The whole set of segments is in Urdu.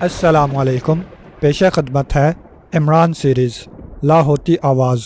السلام علیکم۔ پیش خدمت ہے عمران سیریز لا ہوتی آواز،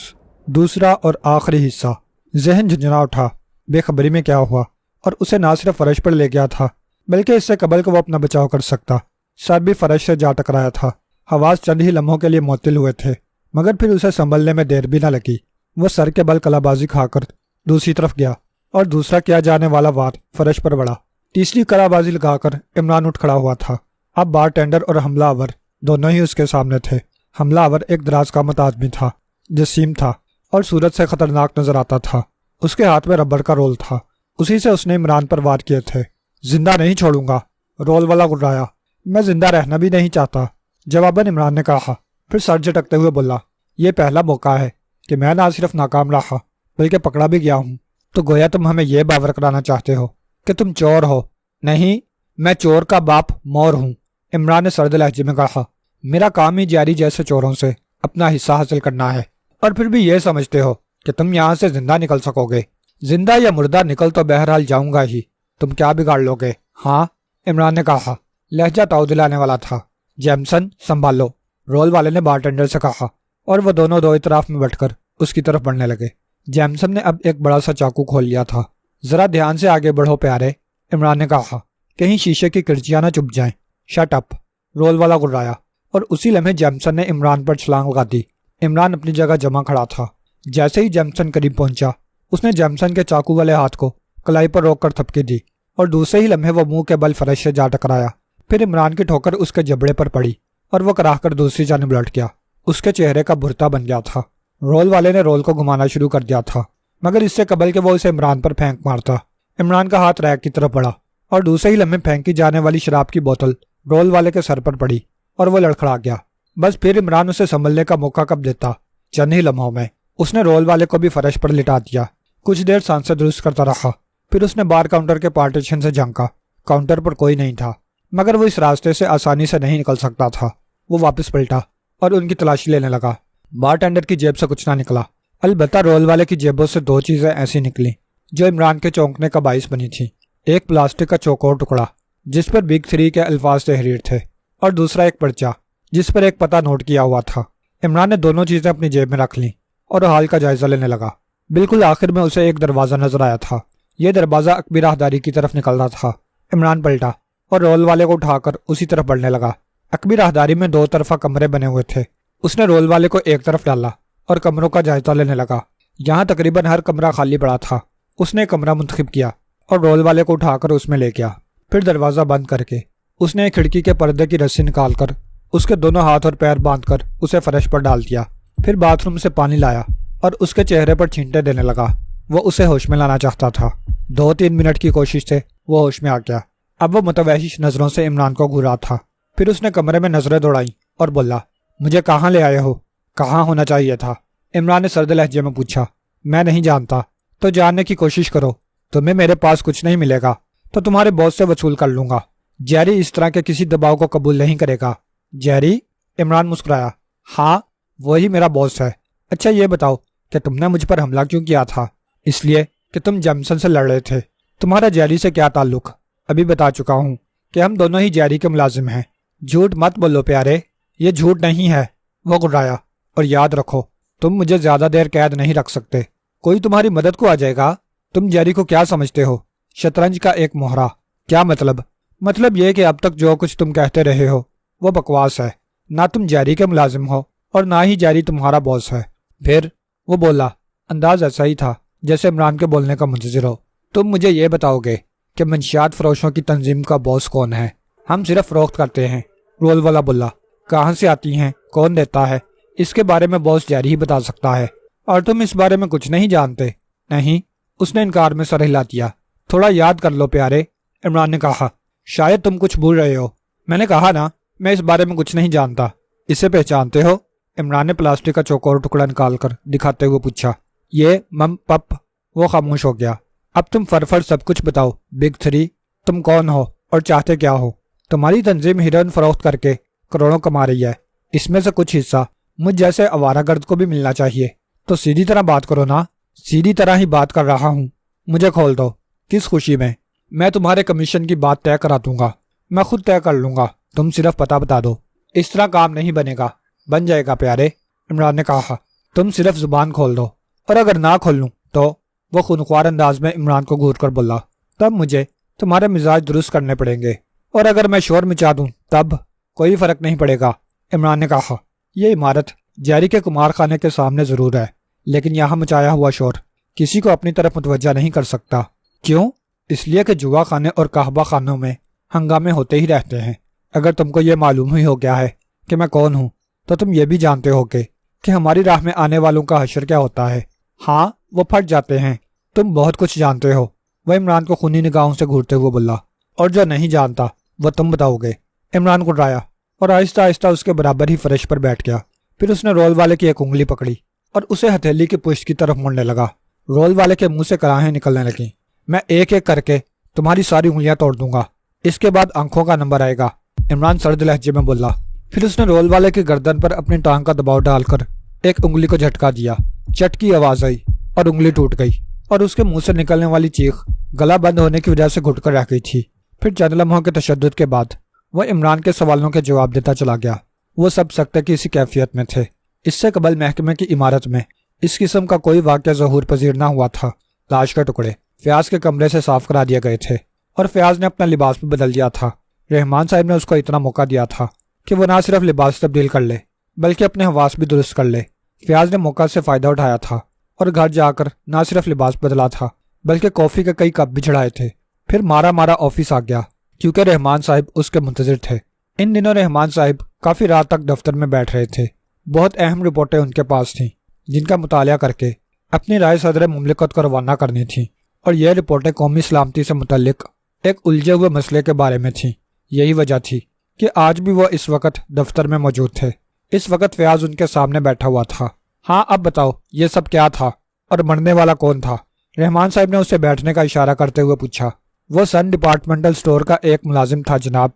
دوسرا اور آخری حصہ۔ ذہن جھنجھنا اٹھا، بے خبری میں کیا ہوا، اور اسے نہ صرف فرش پر لے گیا تھا بلکہ اس سے قبل کہ وہ اپنا بچاؤ کر سکتا۔ سر بھی فرش سے جا ٹکرایا تھا۔ حواس چند ہی لمحوں کے لیے معطل ہوئے تھے، مگر پھر اسے سنبھلنے میں دیر بھی نہ لگی۔ وہ سر کے بل کلا بازی کھا کر دوسری طرف گیا اور دوسرا کیا جانے والا وار فرش پر بڑھا۔ تیسری کلا بازی لگا کر عمران اٹھ کھڑا ہوا تھا۔ اب بار ٹینڈر اور حملہ آور دونوں ہی اس کے سامنے تھے۔ حملہ آور ایک دراز قامت آدمی تھا، جسیم تھا اور صورت سے خطرناک نظر آتا تھا۔ اس کے ہاتھ میں ربڑ کا رول تھا، اسی سے اس نے عمران پر وار کیے تھے۔ زندہ نہیں چھوڑوں گا، رول والا گرایا۔ میں زندہ رہنا بھی نہیں چاہتا، جواباً عمران نے کہا، پھر سر جھٹکتے ہوئے بولا، یہ پہلا موقع ہے کہ میں نہ صرف ناکام رہا بلکہ پکڑا بھی گیا ہوں۔ تو گویا تم ہمیں یہ باور کرانا چاہتے ہو کہ تم چور ہو۔ نہیں، میں چور کا باپ مور ہوں، عمران نے سرد لہجے میں کہا۔ میرا کام ہی جاری جیسے چوروں سے اپنا حصہ حاصل کرنا ہے، اور پھر بھی یہ سمجھتے ہو کہ تم یہاں سے زندہ نکل سکو گے۔ زندہ یا مردہ نکل تو بہرحال جاؤں گا ہی، تم کیا بگاڑ لو گے؟ ہاں، عمران نے کہا، لہجہ تاؤ دلانے والا تھا۔ جیمسن سنبھالو، رول والے نے بارٹینڈر سے کہا، اور وہ دونوں دو اطراف میں بٹ کر اس کی طرف بڑھنے لگے۔ جیمسن نے اب ایک بڑا سا چاقو کھول لیا تھا۔ ذرا دھیان سے آگے بڑھو پیارے، عمران نے کہا، کہیں شیشے کی کرچیاں نہ چپ جائیں۔ شٹ اپ، رول والا گرایا، اور اسی لمحے جیمسن نے عمران پر چھلانگ لگا دی۔ عمران اپنی جگہ جمع کھڑا تھا۔ جیسے ہی جیمسن قریب پہنچا، اس نے جیمسن کے چاقو والے ہاتھ کو کلائی پر روک کر تھپکی دی، اور دوسرے ہی لمحے وہ منہ کے بل فرش سے جا ٹکرایا۔ پھر عمران کی ٹھوکر اس کے جبڑے پر پڑی اور وہ کراہ کر دوسری جانب لٹ گیا۔ اس کے چہرے کا بھرتا بن گیا تھا۔ رول والے نے رول کو گھمانا شروع کر دیا تھا، مگر اس سے قبل کہ وہ اسے عمران پر پھینک مارتا، عمران کا ہاتھ ریک کی طرف بڑھا اور دوسرے ہی لمحے پھینکی جانے والی شراب کی بوتل رول والے کے سر پر پڑی اور وہ لڑکھڑا گیا۔ بس پھر عمران اسے سنبھلنے کا موقع کب دیتا؟ چند ہی لمحوں میں اس نے رول والے کو بھی فرش پر لٹا دیا۔ کچھ دیر سانسیں درست کرتا رہا، پھر اس نے بار کاؤنٹر کے پارٹیشن سے جھانکا۔ کاؤنٹر پر کوئی نہیں تھا، مگر وہ اس راستے سے آسانی سے نہیں نکل سکتا تھا۔ وہ واپس پلٹا اور ان کی تلاشی لینے لگا۔ بار ٹینڈر کی جیب سے کچھ نہ نکلا، البتہ رول والے کی جیبوں سے دو چیزیں ایسی نکلیں جو عمران کے چونکنے کا باعث بنی تھیں۔ ایک پلاسٹک کا چوکور ٹکڑا جس پر بگ 3 کے الفاظ تحریر تھے، اور دوسرا ایک پرچہ جس پر ایک پتہ نوٹ کیا ہوا تھا۔ عمران نے دونوں چیزیں اپنی جیب میں رکھ لیں اور حال کا جائزہ لینے لگا۔ بالکل آخر میں اسے ایک دروازہ نظر آیا تھا۔ یہ دروازہ عقبی راہداری کی طرف نکل رہا تھا۔ عمران پلٹا اور رول والے کو اٹھا کر اسی طرف بڑھنے لگا۔ عقبی راہداری میں دو طرفہ کمرے بنے ہوئے تھے۔ اس نے رول والے کو ایک طرف ڈالا اور کمروں کا جائزہ لینے لگا۔ یہاں تقریباً ہر کمرہ خالی پڑا تھا۔ اس نے کمرہ منتخب کیا اور رول والے کو اٹھا کر اس میں لے گیا۔ پھر دروازہ بند کر کے اس نے کھڑکی کے پردے کی رسی نکال کر اس کے دونوں ہاتھ اور پیر باندھ کر اسے فرش پر ڈال دیا۔ پھر باتھ روم سے پانی لایا اور اس کے چہرے پر چھینٹے دینے لگا۔ وہ اسے ہوش میں لانا چاہتا تھا۔ 2-3 منٹ کی کوشش سے وہ ہوش میں آ گیا۔ اب وہ متوحش نظروں سے عمران کو گھورا تھا۔ پھر اس نے کمرے میں نظریں دوڑائیں اور بولا، مجھے کہاں لے آئے ہو؟ کہاں ہونا چاہیے تھا؟ عمران نے سرد لہجے میں پوچھا۔ میں نہیں جانتا۔ تو جاننے کی کوشش کرو۔ تمہیں میرے پاس کچھ نہیں ملے گا تو تمہارے باس سے وصول کر لوں گا۔ جیری اس طرح کے کسی دباؤ کو قبول نہیں کرے گا۔ جیری؟ عمران مسکرایا۔ ہاں، وہی میرا باس ہے۔ اچھا یہ بتاؤ کہ تم نے مجھ پر حملہ کیوں کیا تھا؟ اس لیے کہ تم جیمسن سے لڑ رہے تھے۔ تمہارا جیری سے کیا تعلق؟ ابھی بتا چکا ہوں کہ ہم دونوں ہی جیری کے ملازم ہیں۔ جھوٹ مت بولو پیارے، یہ جھوٹ نہیں ہے، وہ گرایا۔ اور یاد رکھو، تم مجھے زیادہ دیر قید نہیں رکھ سکتے۔ کوئی تمہاری مدد کو آ جائے گا۔ تم جیری کو کیا سمجھتے ہو؟ شطرنج کا ایک مہرہ۔ کیا مطلب؟ مطلب یہ کہ اب تک جو کچھ تم کہتے رہے ہو وہ بکواس ہے۔ نہ تم جیری کے ملازم ہو اور نہ ہی جیری تمہارا باس ہے۔ پھر؟ وہ بولا، انداز ایسا ہی تھا جیسے عمران کے بولنے کا منتظر ہو۔ تم مجھے یہ بتاؤ گے کہ منشیات فروشوں کی تنظیم کا باس کون ہے؟ ہم صرف فروخت کرتے ہیں، رول والا بولا۔ کہاں سے آتی ہیں؟ کون دیتا ہے؟ اس کے بارے میں باس جیری ہی بتا سکتا ہے۔ اور تم اس بارے میں کچھ نہیں جانتے؟ نہیں، اس نے انکار میں سر ہلا دیا۔ تھوڑا یاد کر لو پیارے، عمران نے کہا، شاید تم کچھ بھول رہے ہو۔ میں نے کہا نا، میں اس بارے میں کچھ نہیں جانتا۔ اسے پہچانتے ہو؟ عمران نے پلاسٹک کا چوکور ٹکڑا نکال کر دکھاتے ہوئے پوچھا۔ یہ مم پپ۔ وہ خاموش ہو گیا۔ اب تم فرفر سب کچھ بتاؤ، بگ 3، تم کون ہو اور چاہتے کیا ہو؟ تمہاری تنظیم ہیروئن فروخت کر کے کروڑوں کما رہی ہے، اس میں سے کچھ حصہ مجھ جیسے آوارہ گرد کو بھی ملنا چاہیے۔ تو سیدھی طرح بات کرو نا۔ سیدھی طرح ہی بات کر رہا ہوں۔ مجھے کھول دو۔ کس خوشی میں؟ میں تمہارے کمیشن کی بات طے کرا دوں گا۔ میں خود طے کر لوں گا تم صرف پتہ بتا دو۔ اس طرح کام نہیں بنے گا۔ بن جائے گا پیارے، عمران نے کہا، تم صرف زبان کھول دو، اور اگر نہ کھول لوں تو؟ وہ خونخوار انداز میں عمران کو گھور کر بولا، تب مجھے تمہارے مزاج درست کرنے پڑیں گے، اور اگر میں شور مچا دوں تب؟ کوئی فرق نہیں پڑے گا، عمران نے کہا۔ یہ عمارت جیری کے کمار خانے کے سامنے ضرور ہے، لیکن یہاں مچایا ہوا شور کسی کو اپنی طرف متوجہ نہیں کر سکتا۔ کیوں؟ اس لیے کہ جوا خانے اور قہوہ خانوں میں ہنگامے ہوتے ہی رہتے ہیں۔ اگر تم کو یہ معلوم ہی ہو گیا ہے کہ میں کون ہوں، تو تم یہ بھی جانتے ہو کہ ہماری راہ میں آنے والوں کا حشر کیا ہوتا ہے۔ ہاں، وہ پھٹ جاتے ہیں۔ تم بہت کچھ جانتے ہو، وہ عمران کو خونی نگاہوں سے گھورتے ہوئے بولا، اور جو نہیں جانتا وہ تم بتاؤ گے۔ عمران گڑایا اور آہستہ آہستہ اس کے برابر ہی فرش پر بیٹھ گیا۔ پھر اس نے رول والے کی ایک انگلی پکڑی اور اسے ہتھیلی کی پشت کی طرف موڑنے لگا۔ رول والے کے منہ سے کراہیں نکلنے لگیں۔ میں ایک ایک کر کے تمہاری ساری انگلیاں توڑ دوں گا، اس کے بعد آنکھوں کا نمبر آئے گا، عمران سرد لہجے میں بولا۔ پھر اس نے رول والے کی گردن پر اپنی ٹانگ کا دباؤ ڈال کر ایک انگلی کو جھٹکا دیا۔ چٹ کی آواز آئی اور انگلی ٹوٹ گئی، اور اس کے منہ سے نکلنے والی چیخ گلا بند ہونے کی وجہ سے گھٹ کر رہ گئی تھی۔ پھر چند لمحوں کے تشدد کے بعد وہ عمران کے سوالوں کے جواب دیتا چلا گیا۔ وہ سب سکتے کی اسی کیفیت میں تھے۔ اس سے قبل محکمے کی عمارت میں اس قسم کا کوئی واقعہ ظہور پذیر نہ ہوا تھا۔ لاش کے ٹکڑے فیاض کے کمرے سے صاف کرا دیے گئے تھے، اور فیاض نے اپنا لباس بھی بدل دیا تھا۔ رحمان صاحب نے اس کو اتنا موقع دیا تھا کہ وہ نہ صرف لباس تبدیل کر لے بلکہ اپنے حواس بھی درست کر لے۔ فیاض نے موقع سے فائدہ اٹھایا تھا اور گھر جا کر نہ صرف لباس بدلا تھا بلکہ کافی کے کئی کپ بھی چڑھائے تھے۔ پھر مارا مارا آفس آ گیا کیونکہ رحمان صاحب اس کے منتظر تھے۔ ان دنوں رحمان صاحب کافی رات تک دفتر میں بیٹھ رہے تھے۔ بہت اہم رپورٹیں ان کے پاس تھیں جن کا مطالعہ کر کے اپنی رائے صدر مملکت کو روانہ کرنی تھیں، اور یہ رپورٹیں قومی سلامتی سے متعلق ایک الجھے ہوئے مسئلے کے بارے میں تھیں۔ یہی وجہ تھی کہ آج بھی وہ اس وقت دفتر میں موجود تھے۔ اس وقت فیاض ان کے سامنے بیٹھا ہوا تھا۔ ہاں، اب بتاؤ یہ سب کیا تھا اور مرنے والا کون تھا؟ رحمان صاحب نے اسے بیٹھنے کا اشارہ کرتے ہوئے پوچھا۔ وہ سن ڈپارٹمنٹل سٹور کا ایک ملازم تھا جناب۔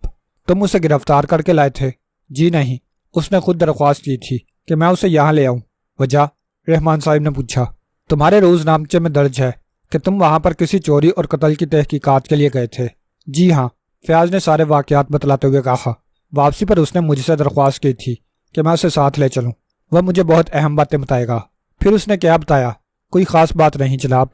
تم اسے گرفتار کر کے لائے تھے؟ جی نہیں، اس نے خود درخواست کی تھی کہ میں اسے یہاں لے آؤں۔ وجہ؟ رحمان صاحب نے پوچھا۔ تمہارے روز نامچے میں درج ہے کہ تم وہاں پر کسی چوری اور قتل کی تحقیقات کے لیے گئے تھے۔ جی ہاں، فیاض نے سارے واقعات بتلاتے ہوئے کہا۔ واپسی پر اس نے مجھ سے درخواست کی تھی کہ میں اسے ساتھ لے چلوں، وہ مجھے بہت اہم باتیں بتائے گا۔ پھر اس نے کیا بتایا؟ کوئی خاص بات نہیں جناب،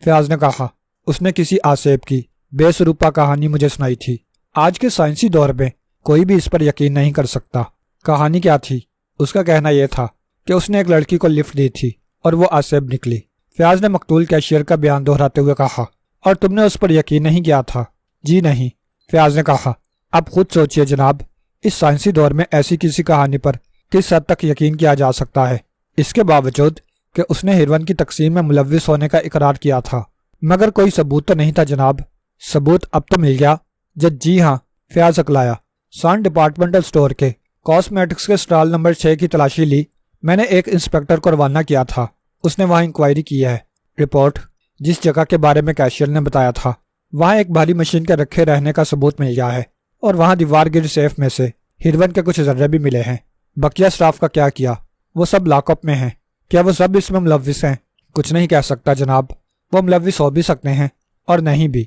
فیاض نے کہا۔ اس نے کسی آسیب کی بے سروپا کہانی مجھے سنائی تھی۔ آج کے سائنسی دور میں کوئی بھی اس پر یقین نہیں کر سکتا۔ کہانی کیا تھی؟ اس کا کہنا یہ تھا کہ اس نے ایک لڑکی کو لفٹ دی تھی اور وہ آسیب نکلی۔ فیاض نے مقتول کیشیئر کا بیان دہراتے ہوئے کہا۔ اور تم نے اس پر یقین نہیں کیا تھا؟ جی نہیں، فیاض نے کہا۔ اب خود سوچئے جناب، اس سائنسی دور میں ایسی کسی کہانی پر کس حد تک یقین کیا جا سکتا ہے، اس کے باوجود کہ اس نے ہیروئن کی تقسیم میں ملوث ہونے کا اقرار کیا تھا؟ مگر کوئی ثبوت تو نہیں تھا جناب۔ ثبوت اب تو مل گیا؟ جی ہاں، فیاض اکلایا۔ سان ڈپارٹمنٹل سٹور کے کاسمیٹکس کے سٹال نمبر 6 کی تلاشی لی۔ میں نے ایک انسپیکٹر کو روانہ کیا تھا، اس نے وہاں انکوائری کی ہے۔ رپورٹ؟ جس جگہ کے بارے میں کیشیئر نے بتایا تھا وہاں ایک بھاری مشین کے رکھے رہنے کا ثبوت مل گیا ہے، اور وہاں دیوار گرد سیف میں سے ہیروئن کے کچھ ذرے بھی ملے ہیں۔ بقیہ اسٹاف کا کیا کیا؟ وہ سب لاک اپ میں ہیں۔ کیا وہ سب اس میں ملوث ہیں؟ کچھ نہیں کہہ سکتا جناب، وہ ملوث ہو بھی سکتے ہیں اور نہیں بھی۔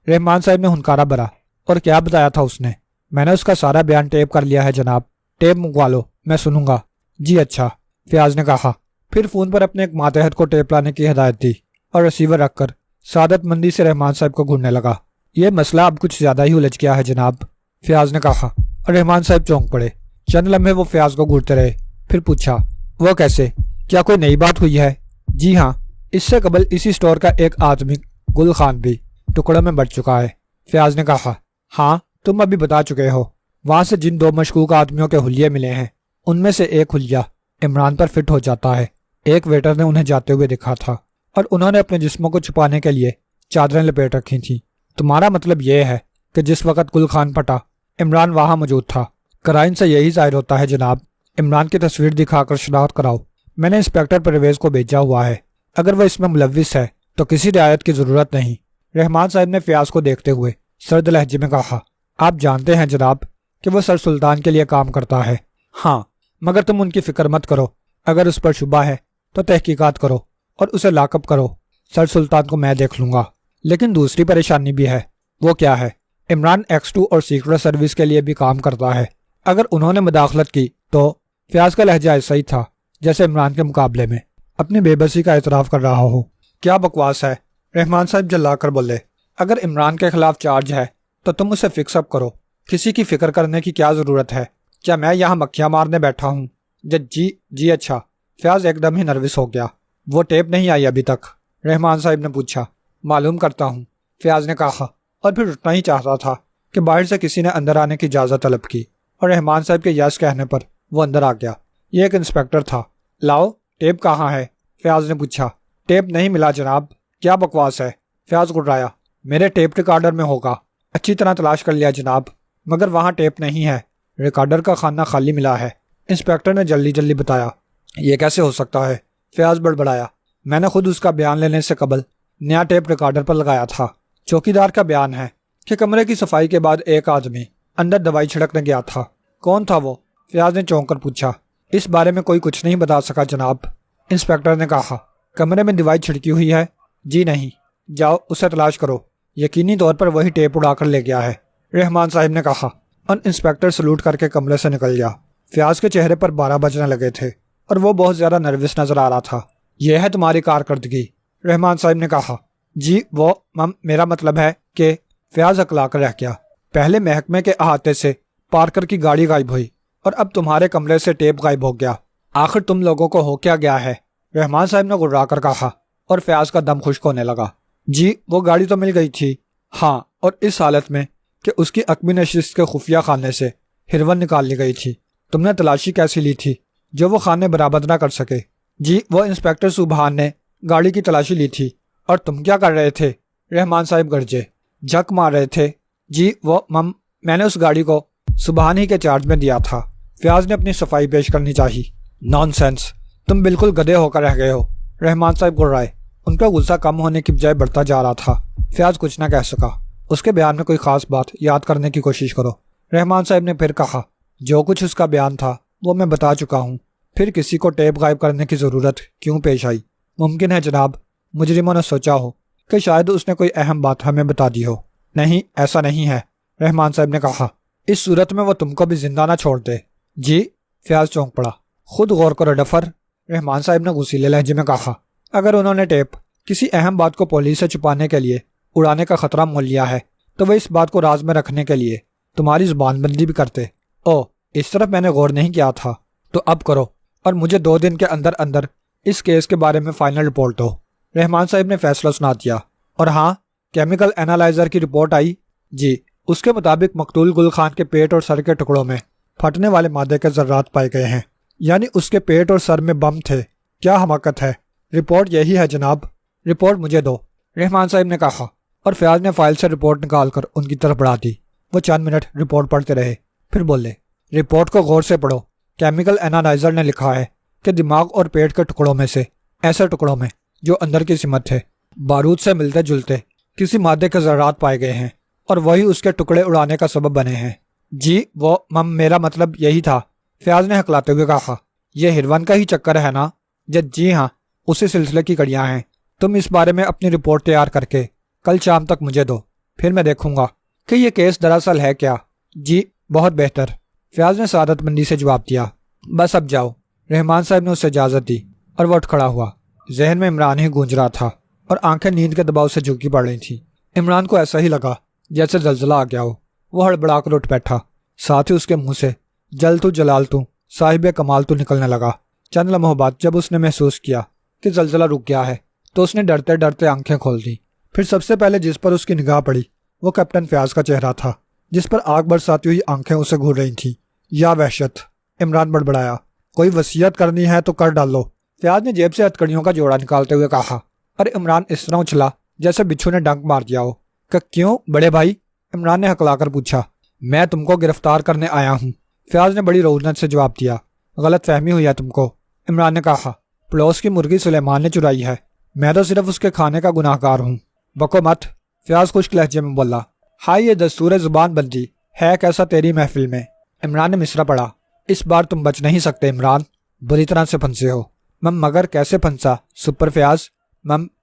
رحمان صاحب نے ہنکارا بھرا۔ اور کیا بتایا تھا اس نے؟ میں نے اس کا سارا بیان ٹیپ کر لیا ہے جناب۔ ٹیپ منگوا لو، میں سنوں گا۔ جی اچھا، فیاض نے کہا۔ پھر فون پر اپنے ایک ماتحت کو ٹیپ لانے کی ہدایت دی اور ریسیور رکھ کر سعادت مندی سے رحمان صاحب کو گھورنے لگا۔ یہ مسئلہ اب کچھ زیادہ ہی الجھ گیا ہے جناب، فیاض نے کہا، اور رحمان صاحب چونک پڑے۔ چند لمحے وہ فیاض کو گھورتے رہے، پھر پوچھا، وہ کیسے؟ کیا کوئی نئی بات ہوئی ہے؟ جی ہاں، اس سے قبل اسی سٹور کا ایک آدمی گل خان بھی ٹکڑوں میں بٹ چکا ہے، فیاض نے کہا۔ ہاں، تم ابھی بتا چکے ہو۔ وہاں سے جن 2 مشکوک آدمیوں کے حلیے ملے ہیں ان میں سے ایک حلیہ عمران پر فٹ ہو جاتا ہے۔ ایک ویٹر نے انہیں جاتے ہوئے دیکھا تھا اور انہوں نے اپنے جسموں کو چھپانے کے لیے چادریں لپیٹ رکھی تھیں۔ تمہارا مطلب یہ ہے کہ جس وقت گل خان پھٹا عمران وہاں موجود تھا؟ قرائن سے یہی ظاہر ہوتا ہے جناب۔ عمران کی تصویر دکھا کر شناخت کراؤ، میں نے انسپیکٹر پرویز کو بھیجا ہوا ہے۔ اگر وہ اس میں ملوث ہے تو کسی رعایت کی ضرورت نہیں۔ رحمان صاحب نے فیاض کو دیکھتے ہوئے سرد لہجے میں کہا۔ آپ جانتے ہیں جناب کہ وہ سر سلطان کے لیے کام کرتا ہے۔ ہاں، مگر تم ان کی فکر مت کرو۔ اگر اس پر شبہ ہے تو تحقیقات کرو اور اسے لاک اپ کرو۔ سر سلطان کو میں دیکھ لوں گا۔ لیکن دوسری پریشانی بھی ہے۔ وہ کیا ہے؟ عمران X2 اور سیکرٹ سروس کے لیے بھی کام کرتا ہے۔ اگر انہوں نے مداخلت کی تو فیاض کا لہجہ ایسا ہی تھا جیسے عمران کے مقابلے میں اپنی بے بسی کا اعتراف کر رہا ہو۔ کیا بکواس ہے، رحمان صاحب جلا کر بولے۔ اگر عمران کے خلاف چارج ہے تو تم اسے فکس اپ کرو، کسی کی فکر کرنے کی کیا ضرورت ہے؟ کیا میں یہاں مکھیاں مارنے بیٹھا ہوں؟ جی اچھا۔ فیاض ایک دم ہی نروس ہو گیا۔ وہ ٹیپ نہیں آئی ابھی تک؟ رحمان صاحب نے پوچھا۔ معلوم کرتا ہوں، فیاض نے کہا، اور پھر اٹھنا ہی چاہتا تھا کہ باہر سے کسی نے اندر آنے کی اجازت طلب کی، اور رحمان صاحب کے یس کہنے پر وہ اندر آ گیا۔ یہ ایک انسپیکٹر تھا۔ لاؤ ٹیپ کہاں ہے؟ فیاض نے پوچھا۔ ٹیپ نہیں ملا جناب۔ کیا بکواس ہے؟ فیاض گڑرایا۔ میرے ٹیپ ریکارڈر میں ہوگا، اچھی طرح تلاش کر لیا جناب، مگر وہاں ٹیپ نہیں ہے، ریکارڈر کا خانہ خالی ملا ہے۔ انسپیکٹر نے جلدی بتایا۔ یہ کیسے ہو سکتا ہے؟ فیاض بڑبڑایا۔ میں نے خود اس کا بیان لینے سے قبل نیا ٹیپ ریکارڈر پر لگایا تھا۔ چوکیدار کا بیان ہے کہ کمرے کی صفائی کے بعد ایک آدمی اندر دوائی چھڑکنے گیا تھا۔ کون تھا وہ؟ فیاض نے چونک کر پوچھا۔ اس بارے میں کوئی کچھ نہیں بتا سکا جناب، انسپیکٹر نے کہا۔ کمرے میں دوائی چھڑکی ہوئی ہے؟ جی نہیں۔ جاؤ اسے تلاش کرو، یقینی طور پر وہی ٹیپ اڑا کر لے گیا ہے، رحمان صاحب نے کہا، اور انسپیکٹر سلوٹ کر کے کمرے سے نکل گیا۔ فیاض کے چہرے پر 12 بجنے لگے تھے اور وہ بہت زیادہ نروس نظر آ رہا تھا۔ یہ ہے تمہاری کارکردگی، رحمان صاحب نے کہا۔ جی وہ میرا مطلب ہے کہ فیاض اکلا کر رہ گیا۔ پہلے محکمے کے احاطے سے پارکر کی گاڑی غائب ہوئی اور اب تمہارے کمرے سے ٹیپ غائب ہو گیا۔ آخر تم لوگوں کو ہو کیا گیا ہے؟ رحمان صاحب نے گڑرا کر کہا، اور فیاض کا دم خشک ہونے لگا۔ جی وہ گاڑی تو مل گئی تھی، ہاں، اور اس حالت میں کہ اس کی عقبی نشست کے خفیہ خانے سے ہیروین نکال لی گئی تھی۔ تم نے تلاشی کیسی لی تھی جو وہ خانے برآمد نہ کر سکے؟ جی وہ انسپیکٹر سبحان نے گاڑی کی تلاشی لی تھی۔ اور تم کیا کر رہے تھے؟ رحمان صاحب گرجے۔ جھک مار رہے تھے۔ جی وہ میں نے اس گاڑی کو سبحان ہی کے چارج میں دیا تھا۔ فیاض نے اپنی صفائی پیش کرنی چاہی۔ نان سینس، تم بالکل گدھے ہو کر رہ گئے ہو، رحمان صاحب گڑرائے۔ ان کا غصہ کم ہونے کی بجائے بڑھتا جا رہا تھا۔ فیاض کچھ نہ کہہ سکا۔ اس کے بیان میں کوئی خاص بات یاد کرنے کی کوشش کرو، رحمان صاحب نے پھر کہا۔ جو کچھ اس کا بیان تھا وہ میں بتا چکا ہوں، پھر کسی کو ٹیپ غائب کرنے کی ضرورت کیوں پیش آئی؟ ممکن ہے جناب مجرموں نے سوچا ہو کہ شاید اس نے کوئی اہم بات ہمیں بتا دی ہو۔ نہیں، ایسا نہیں ہے، رحمان صاحب نے کہا۔ اس صورت میں وہ تم کو بھی زندہ نہ چھوڑ دے۔ جی؟ فیاض چونک پڑا۔ خود غور کرو ڈفر، رحمان صاحب نے غصیلے لہجے میں کہا۔ اگر انہوں نے ٹیپ کسی اہم بات کو پولیس سے چھپانے کے لیے اڑانے کا خطرہ مول لیا ہے تو وہ اس بات کو راز میں رکھنے کے لیے تمہاری زبان بندی بھی کرتے۔ او، اس طرف میں نے غور نہیں کیا تھا، تو اب کرو، اور مجھے 2 دن کے اندر اندر اس کیس کے بارے میں فائنل رپورٹ دو۔ رحمان صاحب نے فیصلہ سنا دیا۔ اور ہاں، کیمیکل اینالائزر کی رپورٹ آئی؟ جی، اس کے مطابق مقتول گل خان کے پیٹ اور سر کے ٹکڑوں میں پھٹنے والے مادے کے ذرات پائے گئے ہیں، یعنی اس کے پیٹ اور سر میں بم تھے۔ کیا حماقت ہے! رپورٹ یہی ہے جناب۔ رپورٹ مجھے دو، رحمان صاحب نے کہا، اور فیاض نے فائل سے رپورٹ نکال کر ان کی طرف بڑھا دی۔ وہ چند منٹ رپورٹ پڑھتے رہے، پھر بولے، رپورٹ کو غور سے پڑھو۔ کیمیکل اینالائزر نے لکھا ہے کہ دماغ اور پیٹ کے ٹکڑوں میں سے ایسے ٹکڑوں میں جو اندر کی سمت تھے بارود سے ملتے جلتے کسی مادے کے ذرات پائے گئے ہیں، اور وہی اس کے ٹکڑے اڑانے کا سبب بنے ہیں۔ جی وہ میرا مطلب یہی تھا، فیاض نے ہکلاتے ہوئے کہا۔ یہ ہیروین کا ہی چکر ہے نا؟ جی ہاں، اسی سلسلے کی کڑیاں ہیں۔ تم اس بارے میں اپنی رپورٹ تیار کر کے کل شام تک مجھے دو، پھر میں دیکھوں گا کہ یہ کیس دراصل ہے کیا۔ جی بہت بہتر، فیاض نے سعادت مندی سے جواب دیا۔ بس اب جاؤ، رحمان صاحب نے اسے اجازت دی اور وہ اٹھ کھڑا ہوا۔ ذہن میں عمران ہی گونج رہا تھا اور آنکھیں نیند کے دباؤ سے جھکی پڑ رہی تھیں۔ عمران کو ایسا ہی لگا جیسے زلزلہ آ گیا ہو۔ وہ ہڑبڑا کر اٹھ بیٹھا، ساتھ ہی اس کے منہ سے جل تو جلال تو صاحب کمال تو نکلنے لگا۔ چند لمحوں بعد جب اس نے محسوس کیا کہ زلزلہ رک گیا ہے تو اس نے ڈرتے ڈرتے آنکھیں کھول دی۔ پھر سب سے پہلے جس پر اس کی نگاہ پڑی وہ کیپٹن فیاض کا چہرہ تھا، جس پر آگ برساتی ہوئی آنکھیں اسے گھور رہی تھیں۔ یا وحشت! عمران بڑبڑایا۔ کوئی وصیت کرنی ہے تو کر ڈالو، فیاض نے جیب سے ہتکڑیوں کا جوڑا نکالتے ہوئے کہا، اور عمران اس طرح اچھلا جیسے بچھو نے ڈنک مار دیا ہو۔ کہ کیوں بڑے بھائی؟ عمران نے ہکلا کر پوچھا۔ میں تم کو گرفتار کرنے آیا ہوں، فیاض نے بڑی رعونت سے جواب دیا۔ غلط فہمی ہوئی ہے تم کو، عمران نے کہا۔ پڑوس کی مرغی سلیمان نے چرائی ہے، میں تو صرف اس کے کھانے کا گناہ گار ہوں۔ بکو مت، فیاض خشک لہجے میں بولا۔ ہائی یہ دستور زبان بندی ہے کیسا تیری محفل میں؟ عمران نے مصرع پڑھا۔ اس بار تم بچ نہیں سکتے عمران، بری طرح سے پھنسے ہو۔ مگر کیسے پھنسا سپر فیاض؟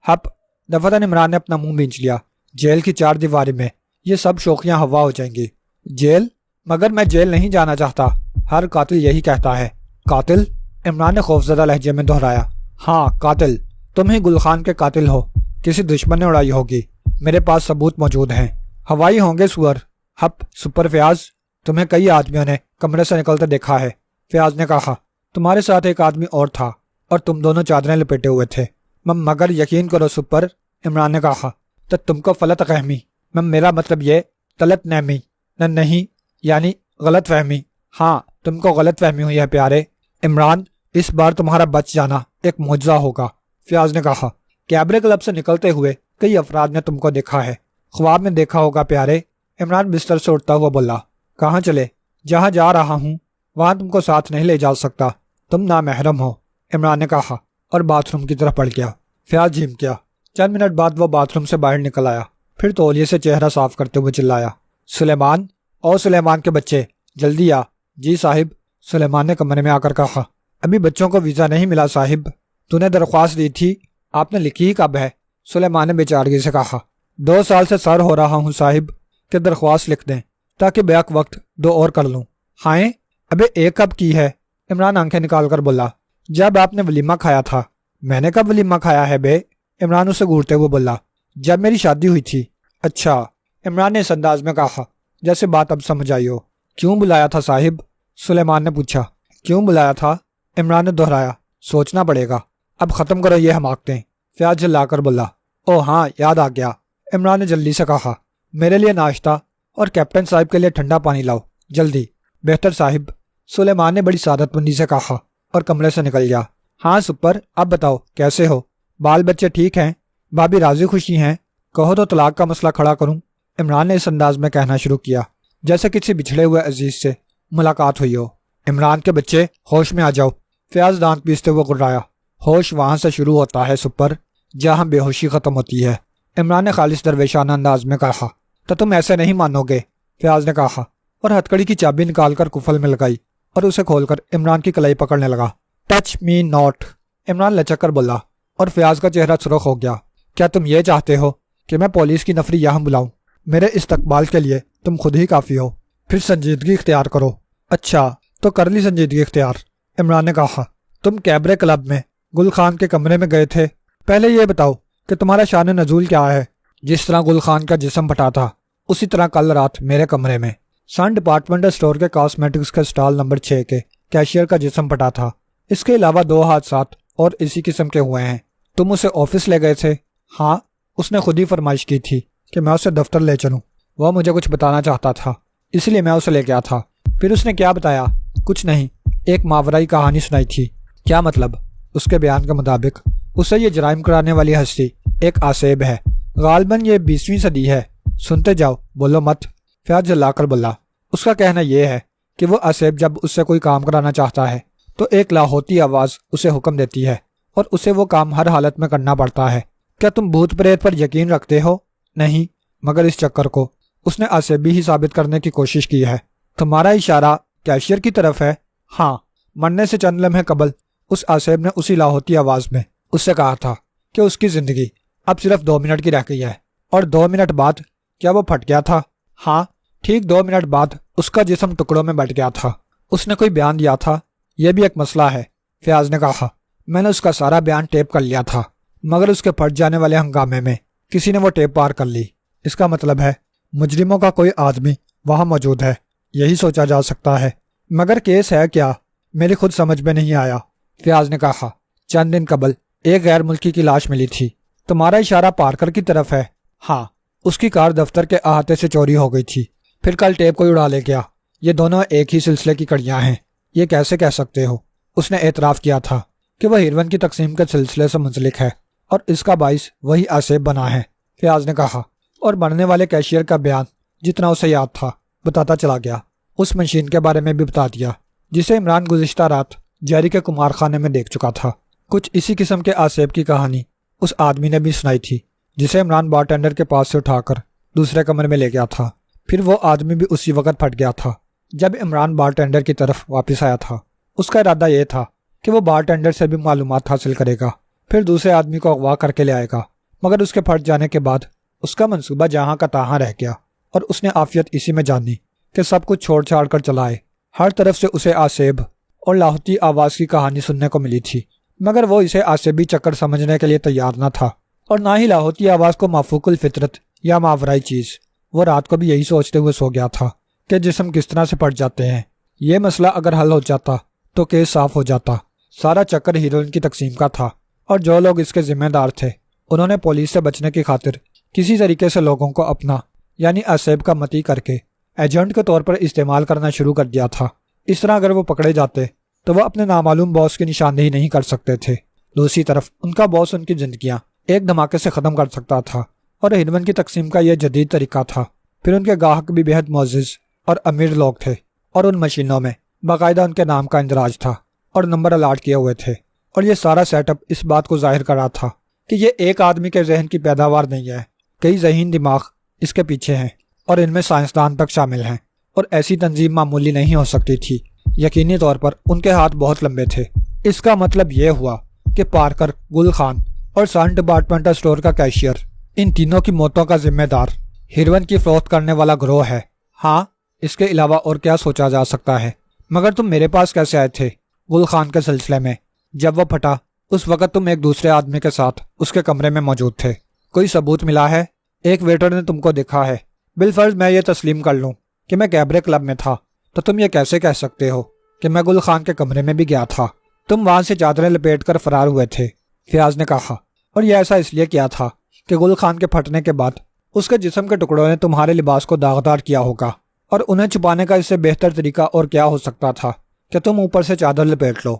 ہپ! دفتن عمران نے اپنا منہ بھینچ لیا۔ جیل کی 4 دیواری میں یہ سب شوخیاں ہوا ہو جائیں گی۔ جیل؟ مگر میں جیل نہیں جانا چاہتا، ہر قاتل یہی کہتا ہے۔ قاتل؟ عمران نے خوفزدہ لہجے میں دہرایا۔ ہاں قاتل، تم ہی گل خان کے قاتل ہو، کسی دشمن نے اڑائی ہوگی، میرے پاس ثبوت موجود ہیں۔ ہوائی ہوں گے سور۔ ہپ سپر فیاض، تمہیں کئی آدمیوں نے کمرے سے نکلتے دیکھا ہے۔ فیاض نے کہا۔ تمہارے ساتھ ایک آدمی اور تھا اور تم دونوں چادریں لپیٹے ہوئے تھے۔ مگر یقین کرو سپر، عمران نے کہا، تو تم کو فلط فہمی، میرا مطلب یہ طلت نہمی نہیں، یعنی غلط فہمی۔ ہاں تم کو غلط فہمی ہوئی ہے پیارے۔ عمران، اس بار تمہارا بچ جانا ایک معجزہ ہوگا، فیاض نے کہا۔ کیبرے کلب سے نکلتے ہوئے کئی افراد نے تم کو دیکھا ہے، خواب میں دیکھا ہوگا پیارے۔ عمران بستر سے اٹھتا ہوا بولا۔ کہاں چلے؟ جہاں جا رہا ہوں وہاں تم کو ساتھ نہیں لے جا سکتا، تم نامحرم ہو، عمران نے کہا اور باتھ روم کی طرف بڑھ گیا۔ فیاض جھیم گیا۔ چند منٹ بعد وہ باتھ روم سے باہر نکل آیا، پھر تولیے سے چہرہ صاف کرتے ہوئے چلایا، سلیمان، او سلیمان کے بچے، جلدی آ۔ جی صاحب، سلیمان نے کمرے میں آ کر کہا۔ ابھی بچوں کو ویزا نہیں ملا صاحب، تو نے درخواست دی تھی، آپ نے لکھی ہی کب ہے؟ سلیمان نے بے چارگی سے کہا۔ 2 سال سے سر ہو رہا ہوں صاحب کہ درخواست لکھ دیں تاکہ بیک وقت 2 اور کر لوں۔ ہائیں، ابے 1 کب کی ہے؟ عمران آنکھیں نکال کر بولا۔ جب آپ نے ولیمہ کھایا تھا۔ میں نے کب ولیمہ کھایا ہے بے؟ عمران اسے گھورتے ہوئے بولا۔ جب میری شادی ہوئی تھی۔ اچھا، عمران نے اس انداز میں کہا جیسے بات اب سمجھ آئی ہو۔ کیوں بلایا تھا صاحب؟ سلیمان نے پوچھا۔ کیوں بلایا تھا؟ عمران نے دہرایا۔ سوچنا پڑے گا، اب ختم کرو یہ حماقتیں، فیاض جلا کر بولا۔ او ہاں یاد آ گیا، عمران نے جلدی سے کہا۔ میرے لیے ناشتہ اور کیپٹن صاحب کے لیے ٹھنڈا پانی لاؤ، جلدی۔ بہتر صاحب، سلیمان نے بڑی سعادت مندی سے کہا اور کمرے سے نکل گیا۔ ہاں سپر، اب بتاؤ کیسے ہو؟ بال بچے ٹھیک ہیں؟ بھابھی راضی خوشی ہیں؟ کہو تو طلاق کا مسئلہ کھڑا کروں، عمران نے اس انداز میں کہنا شروع کیا جیسے کسی بچھڑے ہوئے عزیز سے ملاقات ہوئی ہو۔ عمران کے بچے، ہوش میں آ جاؤ، فیاض دانت پیستے ہوئے گرایا۔ ہوش وہاں سے شروع ہوتا ہے سپر جہاں بے ہوشی ختم ہوتی ہے، عمران نے خالص درویشانہ انداز میں کہا۔ تو تم ایسے نہیں مانو گے، فیاض نے کہا اور ہتھکڑی کی چابی نکال کر کفل میں لگائی اور اسے کھول کر عمران کی کلائی پکڑنے لگا۔ ٹچ می ناٹ، عمران لچک کر بولا اور فیاض کا چہرہ سرخ ہو گیا۔ کیا تم یہ چاہتے ہو کہ میں پولیس کی نفری یہاں بلاؤں؟ میرے استقبال کے لیے تم خود ہی کافی ہو، پھر سنجیدگی اختیار کرو۔ اچھا تو کر لی سنجیدگی اختیار، عمران نے کہا۔ تم کیبرے کلب میں گل خان کے کمرے میں گئے تھے، پہلے یہ بتاؤ کہ تمہارا شان نزول کیا ہے؟ جس طرح گل خان کا جسم پھٹا تھا اسی طرح کل رات میرے کمرے میں سن ڈپارٹمنٹل اسٹور کے کاسمیٹکس کے سٹال نمبر 6 کے کیشیئر کا جسم پھٹا تھا۔ اس کے علاوہ 2 حادثات اور اسی قسم کے ہوئے ہیں۔ تم اسے آفس لے گئے تھے؟ ہاں، اس نے خود ہی فرمائش کی تھی کہ میں اسے دفتر لے چلوں، وہ مجھے کچھ بتانا چاہتا تھا اس لیے میں اسے لے گیا تھا۔ پھر اس نے کیا بتایا؟ کچھ نہیں، ایک ماورائی کہانی سنائی تھی۔ کیا مطلب؟ اس کے بیان کے مطابق اسے یہ جرائم کرانے والی ہستی ایک آسیب ہے، غالباً یہ 20ویں صدی ہے۔ سنتے جاؤ، بولو مت، فیاض جلا کر بولا۔ اس کا کہنا یہ ہے کہ وہ آسیب جب اس سے کوئی کام کرانا چاہتا ہے تو ایک لاہوتی آواز اسے حکم دیتی ہے اور اسے وہ کام ہر حالت میں کرنا پڑتا ہے۔ کیا تم بھوت پریت پر یقین رکھتے ہو؟ نہیں، مگر اس چکر کو اس نے آسیبی ہی ثابت کرنے کی کوشش کی ہے۔ تمہارا اشارہ کیشیئر کی طرف ہے؟ ہاں، مرنے سے چند لمحے قبل اس آسیب نے اسی لاہوتی آواز میں اس سے کہا تھا کہ اس کی زندگی اب صرف 2 منٹ کی رہ گئی ہے، اور 2 منٹ بعد کیا وہ پھٹ گیا تھا؟ ہاں، ٹھیک 2 منٹ بعد اس کا جسم ٹکڑوں میں بٹ گیا تھا۔ اس نے کوئی بیان دیا تھا؟ یہ بھی ایک مسئلہ ہے، فیاض نے کہا۔ میں نے اس کا سارا بیان ٹیپ کر لیا تھا، مگر اس کے پھٹ جانے والے ہنگامے میں کسی نے وہ ٹیپ پار کر لی۔ اس کا مطلب ہے مجرموں کا کوئی آدمی وہاں موجود ہے، یہی سوچا جا سکتا ہے۔ مگر کیس ہے کیا؟ میری خود سمجھ میں نہیں آیا، فیاض نے کہا۔ چند دن قبل ایک غیر ملکی کی لاش ملی تھی۔ تمہارا اشارہ پارکر کی طرف ہے؟ ہاں، اس کی کار دفتر کے احاطے سے چوری ہو گئی تھی، پھر کل ٹیپ کو اڑا لے گیا۔ یہ دونوں ایک ہی سلسلے کی کڑیاں ہیں۔ یہ کیسے کہہ سکتے ہو؟ اس نے اعتراف کیا تھا کہ وہ ہیروین کی تقسیم کے سلسلے سے منسلک ہے اور اس کا باعث وہی آسیب بنا ہے، فیاض نے کہا، اور مرنے والے کیشیئر کا بیان جتنا اسے یاد تھا بتاتا چلا گیا۔ اس مشین کے بارے میں بھی بتا دیا جسے عمران گزشتہ رات جیری کے کمار خانے میں دیکھ چکا تھا۔ کچھ اسی قسم کے آسیب کی کہانی اس آدمی نے بھی سنائی تھی جسے عمران بارٹینڈر کے پاس سے اٹھا کر دوسرے کمرے میں لے گیا تھا۔ پھر وہ آدمی بھی اسی وقت پھٹ گیا تھا جب عمران بارٹینڈر کی طرف واپس آیا تھا۔ اس کا ارادہ یہ تھا کہ وہ بارٹینڈر سے بھی معلومات حاصل کرے گا، پھر دوسرے آدمی کو اغوا کر کے لے آئے گا، مگر اس کے پھٹ جانے کے بعد اس کا منصوبہ جہاں کا تہاں رہ گیا اور اس نے عافیت اسی میں جانی کہ سب کچھ چھوڑ چھاڑ کر چلائے۔ ہر طرف سے اسے آسیب اور لاہوتی آواز کی کہانی سننے کو ملی تھی، مگر وہ اسے آسیبی چکر سمجھنے کے لیے تیار نہ تھا، اور نہ ہی لاہوتی آواز کو مافوق الفطرت یا ماورائی چیز۔ وہ رات کو بھی یہی سوچتے ہوئے سو گیا تھا کہ جسم کس طرح سے پٹ جاتے ہیں۔ یہ مسئلہ اگر حل ہو جاتا تو کیس صاف ہو جاتا۔ سارا چکر ہیروئن کی تقسیم کا تھا، اور جو لوگ اس کے ذمہ دار تھے انہوں نے پولیس سے بچنے کی خاطر کسی طریقے سے لوگوں کو اپنا یعنی آسیب کا متی کر کے ایجنٹ کے طور پر استعمال کرنا شروع کر دیا تھا۔ اس طرح اگر وہ پکڑے جاتے تو وہ اپنے نامعلوم باس کی نشاندہی نہیں کر سکتے تھے۔ دوسری طرف ان کا باس ان کی زندگیاں ایک دھماکے سے ختم کر سکتا تھا، اور ہیروئن کی تقسیم کا یہ جدید طریقہ تھا۔ پھر ان کے گاہک بھی بہت معزز اور امیر لوگ تھے، اور ان مشینوں میں باقاعدہ ان کے نام کا اندراج تھا اور نمبر الاٹ کیے ہوئے تھے، اور یہ سارا سیٹ اپ اس بات کو ظاہر کر رہا تھا کہ یہ ایک آدمی کے ذہن کی پیداوار نہیں ہے، کئی ذہین دماغ اس کے پیچھے ہیں، اور ان میں سائنسدان تک شامل ہیں، اور ایسی تنظیم معمولی نہیں ہو سکتی تھی۔ یقینی طور پر ان کے ہاتھ بہت لمبے تھے۔ اس کا مطلب یہ ہوا کہ پارکر، گل خان اور سن ڈپارٹمنٹل اسٹور کا کیشیئر ان تینوں کی موتوں کا ذمہ دار ہیروئن کی فروخت کرنے والا گروہ ہے۔ ہاں، اس کے علاوہ اور کیا سوچا جا سکتا ہے؟ مگر تم میرے پاس کیسے آئے تھے گل خان کے سلسلے میں؟ جب وہ پھٹا اس وقت تم ایک دوسرے آدمی کے ساتھ اس کے کمرے میں موجود تھے۔ کوئی ثبوت ملا ہے؟ ایک ویٹر نے تم کو دیکھا ہے؟ بالفرض میں یہ تسلیم کر لوں کہ میں کیبرے کلب میں تھا، تو تم یہ کیسے کہہ سکتے ہو کہ میں گل خان کے کمرے میں بھی گیا تھا؟ تم وہاں سے چادریں لپیٹ کر فرار ہوئے تھے، فیاض نے کہا، اور یہ ایسا اس لیے کیا تھا کہ گل خان کے پھٹنے کے بعد اس کے جسم کے ٹکڑوں نے تمہارے لباس کو داغدار کیا ہوگا، اور انہیں چھپانے کا اس سے بہتر طریقہ اور کیا ہو سکتا تھا کہ تم اوپر سے چادر لپیٹ لو۔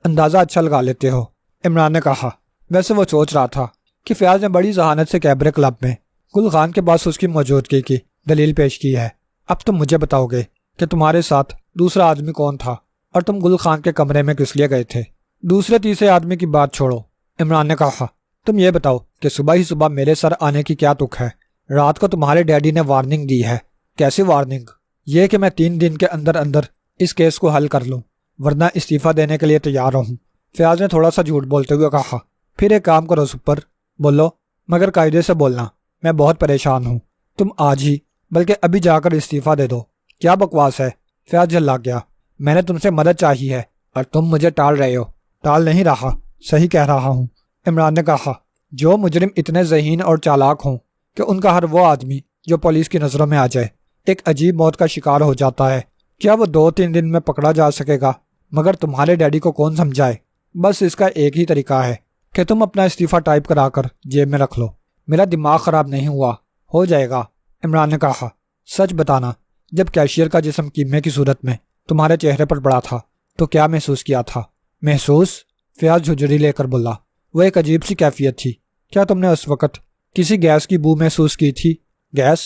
اندازہ اچھا لگا لیتے ہو، عمران نے کہا۔ ویسے وہ سوچ رہا تھا کہ فیاض نے بڑی ذہانت سے کیبرے کلب میں گل خان کے پاس اس کی موجودگی کی دلیل پیش کی ہے۔ اب تم مجھے بتاؤ گے کہ تمہارے ساتھ دوسرا آدمی کون تھا، اور تم گل خان کے کمرے میں کس لیے گئے تھے؟ دوسرے تیسرے آدمی کی بات چھوڑو، عمران نے کہا، تم یہ بتاؤ کہ صبح ہی صبح میرے سر آنے کی کیا تک ہے؟ رات کو تمہارے ڈیڈی نے وارننگ دی ہے۔ کیسی وارننگ؟ یہ کہ میں 3 دن کے اندر اندر اس کیس کو حل کر لوں، ورنہ استعفیٰ دینے کے لیے تیار ہوں۔ فیاض نے تھوڑا سا جھوٹ بولتے ہوئے کہا۔ پھر ایک کام کرو سپر، بولو، مگر قاعدے سے بولنا، میں بہت پریشان ہوں۔ تم آج ہی بلکہ ابھی جا کر استعفیٰ دے دو۔ کیا بکواس ہے؟ فیاض جھلا گیا۔ میں نے تم سے مدد چاہی ہے اور تم مجھے ٹال رہے ہو۔ ٹال نہیں رہا، صحیح کہہ رہا ہوں، عمران نے کہا۔ جو مجرم اتنے ذہین اور چالاک ہوں کہ ان کا ہر وہ آدمی جو پولیس کی نظروں میں آ جائے ایک عجیب موت کا شکار ہو جاتا ہے، کیا وہ 2-3 دن میں پکڑا جا سکے گا؟ مگر تمہارے ڈیڈی کو کون سمجھائے؟ بس اس کا ایک ہی طریقہ ہے کہ تم اپنا استعفیٰ ٹائپ کرا کر جیب میں رکھ لو۔ میرا دماغ خراب نہیں ہوا، ہو جائے گا، عمران نے کہا۔ سچ بتانا، جب کیشیئر کا جسم کیمے کی صورت میں تمہارے چہرے پر پڑا تھا تو کیا محسوس کیا تھا؟ محسوس؟ فیاض جھجری لے کر بولا۔ وہ ایک عجیب سی کیفیت تھی۔ کیا تم نے اس وقت کسی گیس کی بو محسوس کی تھی؟ گیس؟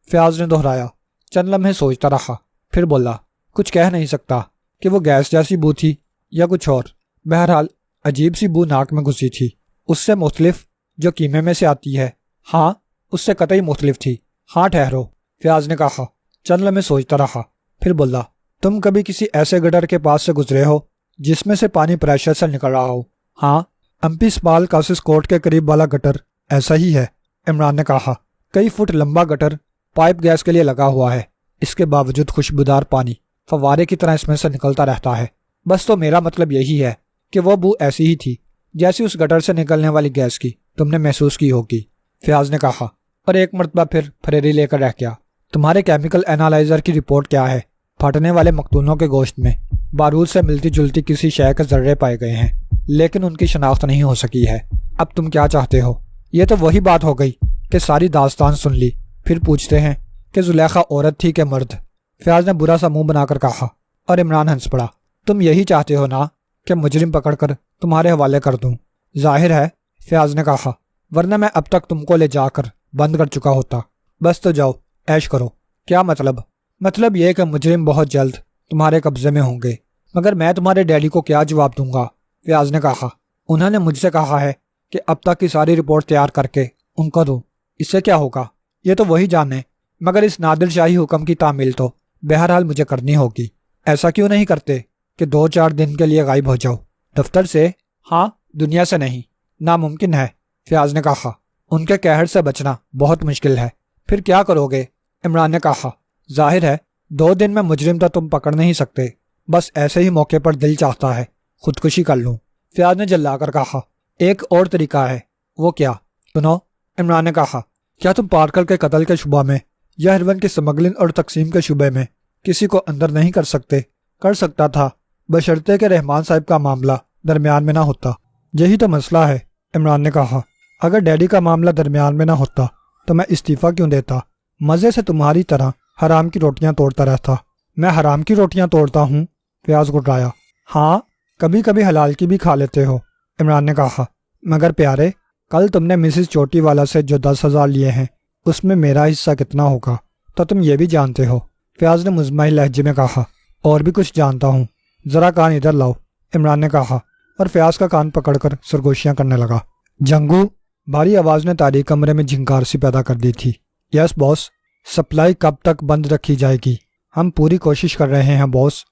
فیاض نے دہرایا۔ چند لمحے سوچتا رہا، پھر بولا، کچھ کہہ نہیں سکتا کہ وہ گیس جیسی بو تھی یا کچھ اور۔ بہرحال عجیب سی بو ناک میں گھسی تھی، اس سے مختلف جو کیمے میں سے آتی ہے۔ ہاں، اس سے قطعی مختلف تھی۔ ہاں ٹھہرو، فیاض نے کہا۔ چند لمحے سوچتا رہا، پھر بولا، تم کبھی کسی ایسے گٹر کے پاس سے گزرے ہو جس میں سے پانی پریشر سے نکل رہا ہو؟ ہاں، امپی اسپال کاسس کوٹ کے قریب والا گٹر ایسا ہی ہے، عمران نے کہا۔ کئی فٹ لمبا گٹر پائپ گیس کے لیے لگا ہوا ہے، اس کے باوجود خوشبودار پانی فوارے کی طرح اس میں سے نکلتا رہتا ہے۔ بس تو میرا مطلب یہی ہے کہ وہ بو ایسی ہی تھی جیسی اس گٹر سے نکلنے والی گیس کی تم نے محسوس کی ہوگی، فیاض نے کہا، اور ایک مرتبہ پھر پھریری لے کر رہ گیا۔ تمہارے کیمیکل اینالائزر کی رپورٹ کیا ہے؟ پھٹنے والے مقتولوں کے گوشت میں بارود سے ملتی جلتی کسی شے کے ذرے پائے گئے ہیں، لیکن ان کی شناخت نہیں ہو سکی ہے۔ اب تم کیا چاہتے ہو؟ یہ تو وہی بات ہو گئی کہ ساری داستان سن لی، پھر پوچھتے ہیں کہ زلیخا عورت تھی کہ مرد؟ فیاض نے برا سا منہ بنا کر کہا، اور عمران ہنس پڑا۔ تم یہی چاہتے ہو نا کہ مجرم پکڑ کر تمہارے حوالے کر دوں؟ ظاہر ہے، فیاض نے کہا، ورنہ میں اب تک تم کو لے جا کر بند کر چکا ہوتا۔ بس تو جاؤ، عیش کرو۔ کیا مطلب؟ مطلب یہ کہ مجرم بہت جلد تمہارے قبضے میں ہوں گے۔ مگر میں تمہارے ڈیڈی کو کیا جواب دوں گا؟ فیاض نے کہا۔ انہوں نے مجھ سے کہا ہے کہ اب تک کی ساری رپورٹ تیار کر کے ان کو دوں۔ اس سے کیا ہوگا یہ تو وہی جانے، مگر اس نادر شاہی حکم کی تعمیل تو بہرحال مجھے کرنی ہوگی۔ ایسا کیوں نہیں کرتے کہ 2-4 دن کے لیے غائب ہو جاؤ دفتر سے؟ ہاں، دنیا سے نہیں، ناممکن ہے، فیاض نے کہا۔ ان کے قہر سے بچنا بہت مشکل ہے۔ پھر کیا کرو گے؟ عمران نے کہا۔ ظاہر ہے 2 دن میں مجرم تو تم پکڑ نہیں سکتے، بس ایسے ہی موقع پر دل چاہتا ہے خودکشی کر لوں۔ فیاض نے جلا کر کہا۔ ایک اور طریقہ ہے۔ وہ کیا؟ سنو، عمران نے کہا۔ کیا تم پارکر کے قتل کے شبہ میں یا ہیروئن کی سمگلنگ اور تقسیم کے شبے میں کسی کو اندر نہیں کر سکتے؟ کر سکتا تھا، بشرطے کہ رحمان صاحب کا معاملہ درمیان میں نہ ہوتا۔ یہی تو مسئلہ ہے، عمران نے کہا۔ اگر ڈیڈی کا معاملہ درمیان میں نہ ہوتا تو میں استعفیٰ کیوں دیتا؟ مزے سے تمہاری طرح حرام کی روٹیاں توڑتا رہتا۔ میں حرام کی روٹیاں توڑتا ہوں؟ فیاض گھٹرایا۔ ہاں، کبھی کبھی حلال کی بھی کھا لیتے ہو، عمران نے کہا۔ مگر پیارے، کل تم نے مسز چوٹی والا سے جو 10,000 لیے ہیں اس میں میرا حصہ کتنا ہوگا تو تم یہ بھی جانتے ہو، فیاض نے مزمحل لہجے میں کہا۔ اور بھی کچھ جانتا ہوں، ذرا کان ادھر لاؤ، عمران نے کہا، اور فیاض کا کان پکڑ کر سرگوشیاں کرنے لگا۔ جنگو، بھاری آواز نے تاریک کمرے میں جھنکار سی پیدا کر دی تھی۔ یس باس، سپلائی کب تک بند رکھی جائے گی؟ ہم پوری کوشش کر رہے ہیں باس،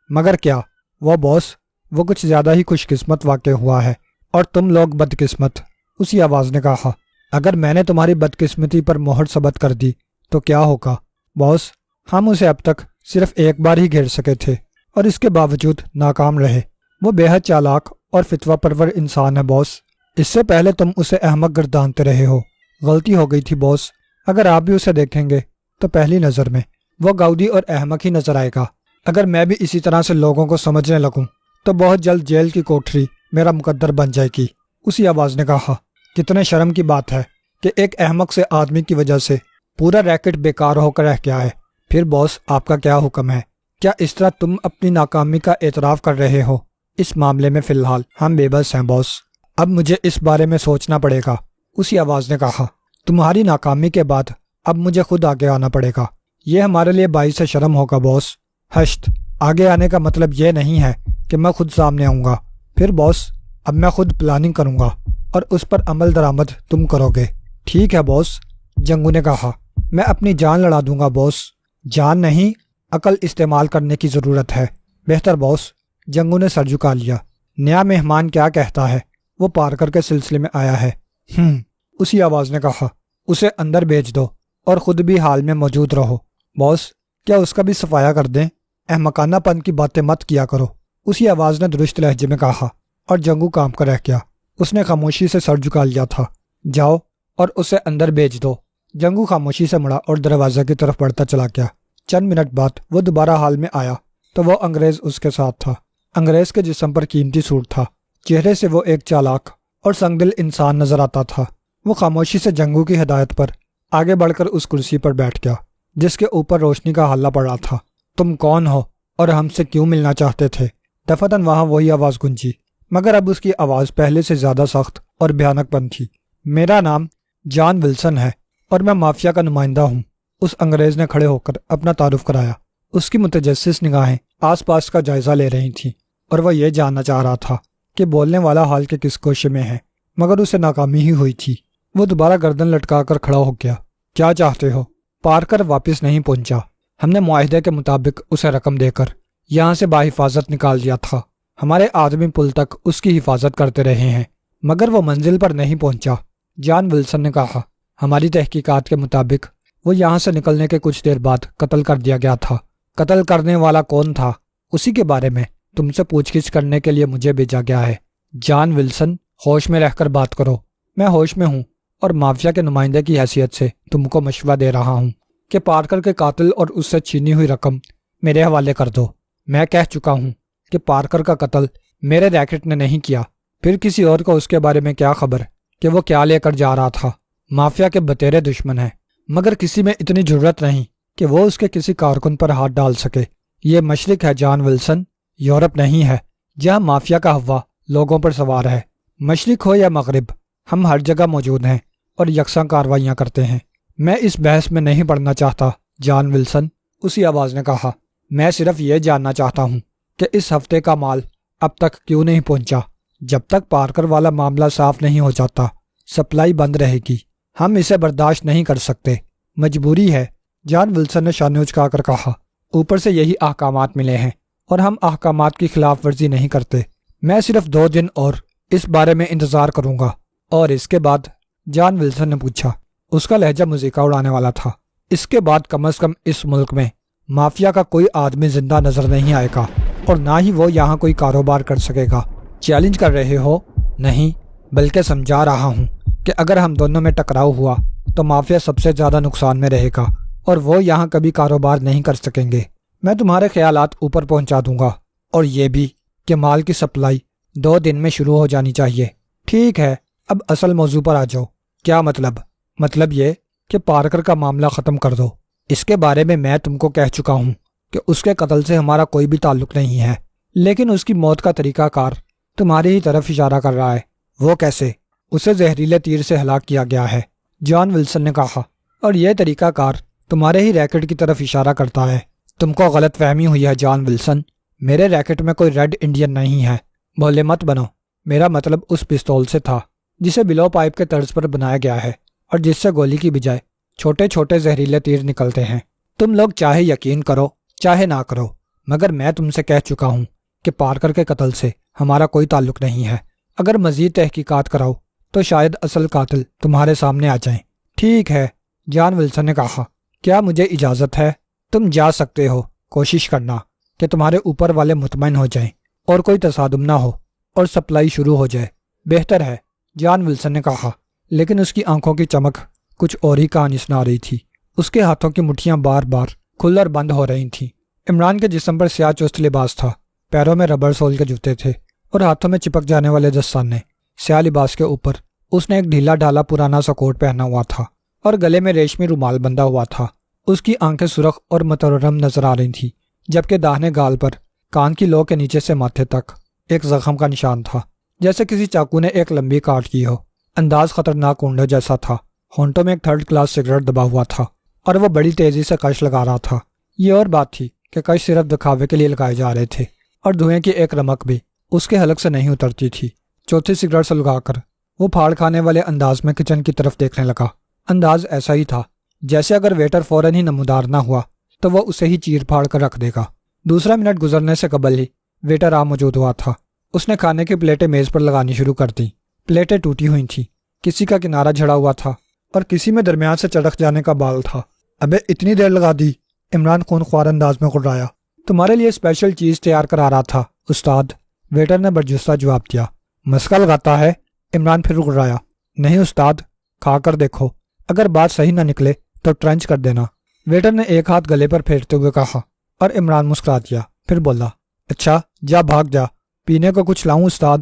مگر کیا؟ وہ باس، وہ کچھ زیادہ ہی خوش قسمت واقع ہوا ہے اور تم لوگ بدقسمت، اسی آواز نے کہا۔ اگر میں نے تمہاری بدقسمتی پر مہر ثبت کر دی تو کیا ہوگا باس؟ ہم اسے اب تک صرف ایک بار ہی گھیر سکے تھے اور اس کے باوجود ناکام رہے۔ وہ بے حد چالاک اور فتویٰ پرور انسان ہے باس۔ اس سے پہلے تم اسے احمق گردانتے رہے ہو۔ غلطی ہو گئی تھی باس۔ اگر آپ بھی اسے دیکھیں گے تو پہلی نظر میں وہ گاؤڈی اور احمق ہی نظر آئے گا۔ اگر میں بھی اسی طرح سے لوگوں کو سمجھنے لگوں تو بہت جلد جیل کی کوٹری میرا مقدر بن جائے گی، اسی آواز نے کہا۔ کتنے شرم کی بات ہے کہ ایک احمق سے آدمی کی وجہ سے پورا ریکٹ بیکار ہو کر رہ گیا ہے۔ پھر باس، آپ کا کیا حکم ہے؟ کیا اس طرح تم اپنی ناکامی کا اعتراف کر رہے ہو؟ اس معاملے میں فی الحال ہم بے بس ہیں باس۔ اب مجھے اس بارے میں سوچنا پڑے گا، اسی آواز نے کہا۔ تمہاری ناکامی کے بعد اب مجھے خود آگے آنا پڑے گا، یہ ہمارے لیے باعث شرم ہوگا باس۔ ہشت، آگے آنے کا مطلب یہ نہیں ہے کہ میں خود سامنے آؤں گا۔ پھر باس، اب میں خود پلاننگ کروں گا اور اس پر عمل درآمد تم کرو گے۔ ٹھیک ہے باس، جنگو نے کہا۔ میں اپنی جان لڑا دوں گا باس۔ جان نہیں، عقل استعمال کرنے کی ضرورت ہے۔ بہتر باس، جنگو نے سر جھکا لیا۔ نیا مہمان کیا کہتا ہے؟ وہ پارکر کے سلسلے میں آیا ہے۔ اسی آواز نے کہا۔ اسے اندر بھیج دو اور خود بھی حال میں موجود رہو۔ باس، کیا اس کا بھی صفایا کر دیں؟ احمقانہ پن کی باتیں مت کیا کرو، اسی آواز نے درست لہجے میں کہا، اور جنگو کام کر رہ گیا۔ اس نے خاموشی سے سر جھکا لیا تھا۔ جاؤ اور اسے اندر بھیج دو۔ جنگو خاموشی سے مڑا اور دروازے کی طرف بڑھتا چلا گیا۔ چند منٹ بعد وہ دوبارہ حال میں آیا تو وہ انگریز اس کے ساتھ تھا۔ انگریز کے جسم پر قیمتی سوٹ تھا، چہرے سے وہ ایک چالاک اور سنگدل انسان نظر آتا تھا۔ وہ خاموشی سے جنگو کی ہدایت پر آگے بڑھ کر اس کرسی پر بیٹھ گیا جس کے اوپر روشنی کا حلہ پڑ رہا تھا۔ تم کون ہو اور ہم سے کیوں ملنا چاہتے تھے؟ دفعتاً وہاں وہی آواز گونجی، مگر اب اس کی آواز پہلے سے زیادہ سخت اور بھیانک پن تھی۔ میرا نام جان ولسن ہے اور میں مافیا کا نمائندہ ہوں، اس انگریز نے کھڑے ہو کر اپنا تعارف کرایا۔ اس کی متجسس نگاہیں آس پاس کا جائزہ لے رہی تھیں اور وہ یہ جاننا چاہ رہا تھا کہ بولنے والا حال کے کس کوشے میں ہے، مگر اسے ناکامی ہی ہوئی تھی۔ وہ دوبارہ گردن لٹکا کر کھڑا ہو گیا۔ کیا چاہتے ہو؟ پارکر واپس نہیں پہنچا۔ ہم نے معاہدے کے مطابق اسے رقم دے کر یہاں سے باحفاظت نکال دیا تھا۔ ہمارے آدمی پل تک اس کی حفاظت کرتے رہے ہیں مگر وہ منزل پر نہیں پہنچا، جان ولسن نے کہا۔ ہماری تحقیقات کے مطابق وہ یہاں سے نکلنے کے کچھ دیر بعد قتل کر دیا گیا تھا۔ قتل کرنے والا کون تھا اسی کے بارے میں تم سے پوچھ گچھ کرنے کے لیے مجھے بھیجا گیا ہے۔ جان ولسن، ہوش میں رہ کر بات کرو۔ میں ہوش میں ہوں اور مافیا کے نمائندے کی حیثیت سے تم کو مشورہ دے رہا ہوں کہ پارکر کے قاتل اور اس سے چھینی ہوئی رقم میرے حوالے کر دو۔ میں کہہ چکا ہوں کہ پارکر کا قتل میرے ریکٹ نے نہیں کیا، پھر کسی اور کو اس کے بارے میں کیا خبر کہ وہ کیا لے کر جا رہا تھا۔ مافیا کے بتیرے دشمن ہیں مگر کسی میں اتنی جرت نہیں کہ وہ اس کے کسی کارکن پر ہاتھ ڈال سکے۔ یہ مشرق ہے جان ولسن، یورپ نہیں ہے جہاں مافیا کا ہوا لوگوں پر سوار ہے۔ مشرق ہو یا مغرب، ہم ہر جگہ موجود ہیں اور یکساں کارروائیاں کرتے ہیں۔ میں اس بحث میں نہیں پڑنا چاہتا جان ولسن، اسی آواز نے کہا۔ میں صرف یہ جاننا چاہتا ہوں کہ اس ہفتے کا مال اب تک کیوں نہیں پہنچا۔ جب تک پارکر والا معاملہ صاف نہیں ہو جاتا سپلائی بند رہے گی۔ ہم اسے برداشت نہیں کر سکتے، مجبوری ہے، جان ولسن نے شانے اچکا کر کہا۔ اوپر سے یہی احکامات ملے ہیں اور ہم احکامات کی خلاف ورزی نہیں کرتے۔ میں صرف 2 دن اور اس بارے میں انتظار کروں گا۔ اور اس کے بعد؟ جان ولسن نے پوچھا۔ اس کا لہجہ موسیقی اڑانے والا تھا۔ اس کے بعد کم از کم اس ملک میں مافیا کا کوئی آدمی زندہ نظر نہیں آئے گا اور نہ ہی وہ یہاں کوئی کاروبار کر سکے گا۔ چیلنج کر رہے ہو؟ نہیں، بلکہ سمجھا رہا ہوں کہ اگر ہم دونوں میں ٹکراؤ ہوا تو مافیا سب سے زیادہ نقصان میں رہے گا اور وہ یہاں کبھی کاروبار نہیں کر سکیں گے۔ میں تمہارے خیالات اوپر پہنچا دوں گا، اور یہ بھی کہ مال کی سپلائی 2 دن میں شروع ہو جانی چاہیے۔ ٹھیک ہے، اب اصل موضوع پر آ جاؤ۔ کیا مطلب؟ مطلب یہ کہ پارکر کا معاملہ ختم کر دو۔ اس کے بارے میں تم کو کہہ چکا ہوں کہ اس کے قتل سے ہمارا کوئی بھی تعلق نہیں ہے، لیکن اس کی موت کا طریقہ کار تمہاری ہی طرف اشارہ کر رہا ہے۔ وہ کیسے؟ اسے زہریلے تیر سے ہلاک کیا گیا ہے، جان ولسن نے کہا، اور یہ طریقہ کار تمہارے ہی ریکٹ کی طرف اشارہ کرتا ہے۔ تم کو غلط فہمی ہوئی ہے جان ولسن، میرے ریکٹ میں کوئی ریڈ انڈین نہیں ہے۔ بھولے مت بنو، میرا مطلب اس پستول سے تھا جسے بلو پائپ کے طرز پر بنایا گیا ہے اور جس سے گولی کی بجائے چھوٹے چھوٹے زہریلے تیر نکلتے ہیں۔ تم لوگ چاہے یقین کرو چاہے نہ کرو، مگر میں تم سے کہہ چکا ہوں کہ پارکر کے قتل سے ہمارا کوئی تعلق نہیں ہے۔ اگر مزید تحقیقات کراؤ تو شاید اصل قاتل تمہارے سامنے آ جائیں۔ ٹھیک ہے، جان ولسن نے کہا، کیا مجھے اجازت ہے؟ تم جا سکتے ہو، کوشش کرنا کہ تمہارے اوپر والے مطمئن ہو جائیں اور کوئی تصادم نہ ہو اور سپلائی شروع ہو جائے۔ بہتر ہے، جان ولسن نے کہا، لیکن اس کی آنکھوں کی چمک کچھ اور ہی کہانی سنا رہی تھی۔ اس کے ہاتھوں کی مٹھیاں بار بار کھل اور بند ہو رہی تھیں۔ عمران کے جسم پر سیاہ چست لباس تھا، پیروں میں ربڑ سول کے جوتے تھے اور ہاتھوں میں چپک جانے والے دستانے۔ سیاہ لباس کے اوپر اس نے ایک ڈھیلا ڈھالا پرانا سا کوٹ پہنا ہوا تھا اور گلے میں ریشمی رومال بندھا ہوا تھا۔ اس کی آنکھیں سرخ اور متورم نظر آ رہی تھیں، جبکہ داہنے گال پر کان کی لو کے نیچے سے ماتھے تک ایک زخم کا نشان تھا، جیسے کسی چاقو نے ایک لمبی کاٹ کی ہو۔ انداز خطرناک اونڈے جیسا تھا، ہونٹوں میں ایک 3rd کلاس سگریٹ دبا ہوا تھا اور وہ بڑی تیزی سے کش لگا رہا تھا۔ یہ اور بات تھی کہ کش صرف دکھاوے کے لیے لگائے جا رہے تھے اور دھوئیں کی ایک رمک بھی اس کے حلق سے نہیں اترتی تھی۔ چوتھی سگریٹ سے لگا کر وہ پھاڑ کھانے والے انداز میں کچن کی طرف دیکھنے لگا۔ انداز ایسا ہی تھا جیسے اگر ویٹر فوراً ہی نمودار نہ ہوا تو وہ اسے ہی چیر پھاڑ کر رکھ دے گا۔ دوسرا منٹ گزرنے سے قبل ہی ویٹر آ موجود ہوا تھا۔ اس نے کھانے کی پلیٹیں میز پر لگانی شروع کر دیں۔ پلیٹیں ٹوٹی ہوئی تھیں، کسی کا کنارہ جھڑا ہوا تھا اور کسی میں درمیان سے چڑک جانے کا بال تھا۔ ابے اتنی دیر لگا دی، عمران خون خوار انداز میں گڑایا۔ تمہارے لیے اسپیشل چیز تیار کرا رہا تھا استاد، ویٹر نے برجستہ جواب دیا۔ مسکا لگاتا ہے؟ عمران پھر گڑایا۔ نہیں استاد، کھا کر دیکھو، اگر بات صحیح نہ نکلے تو ٹرنچ کر دینا۔ ویٹر نے ایک ہاتھ گلے پر پھیرتے ہوئے کہا اور عمران مسکرا دیا، پھر بولا، اچھا جا بھاگ جا، پینے کو کچھ لاؤں استاد؟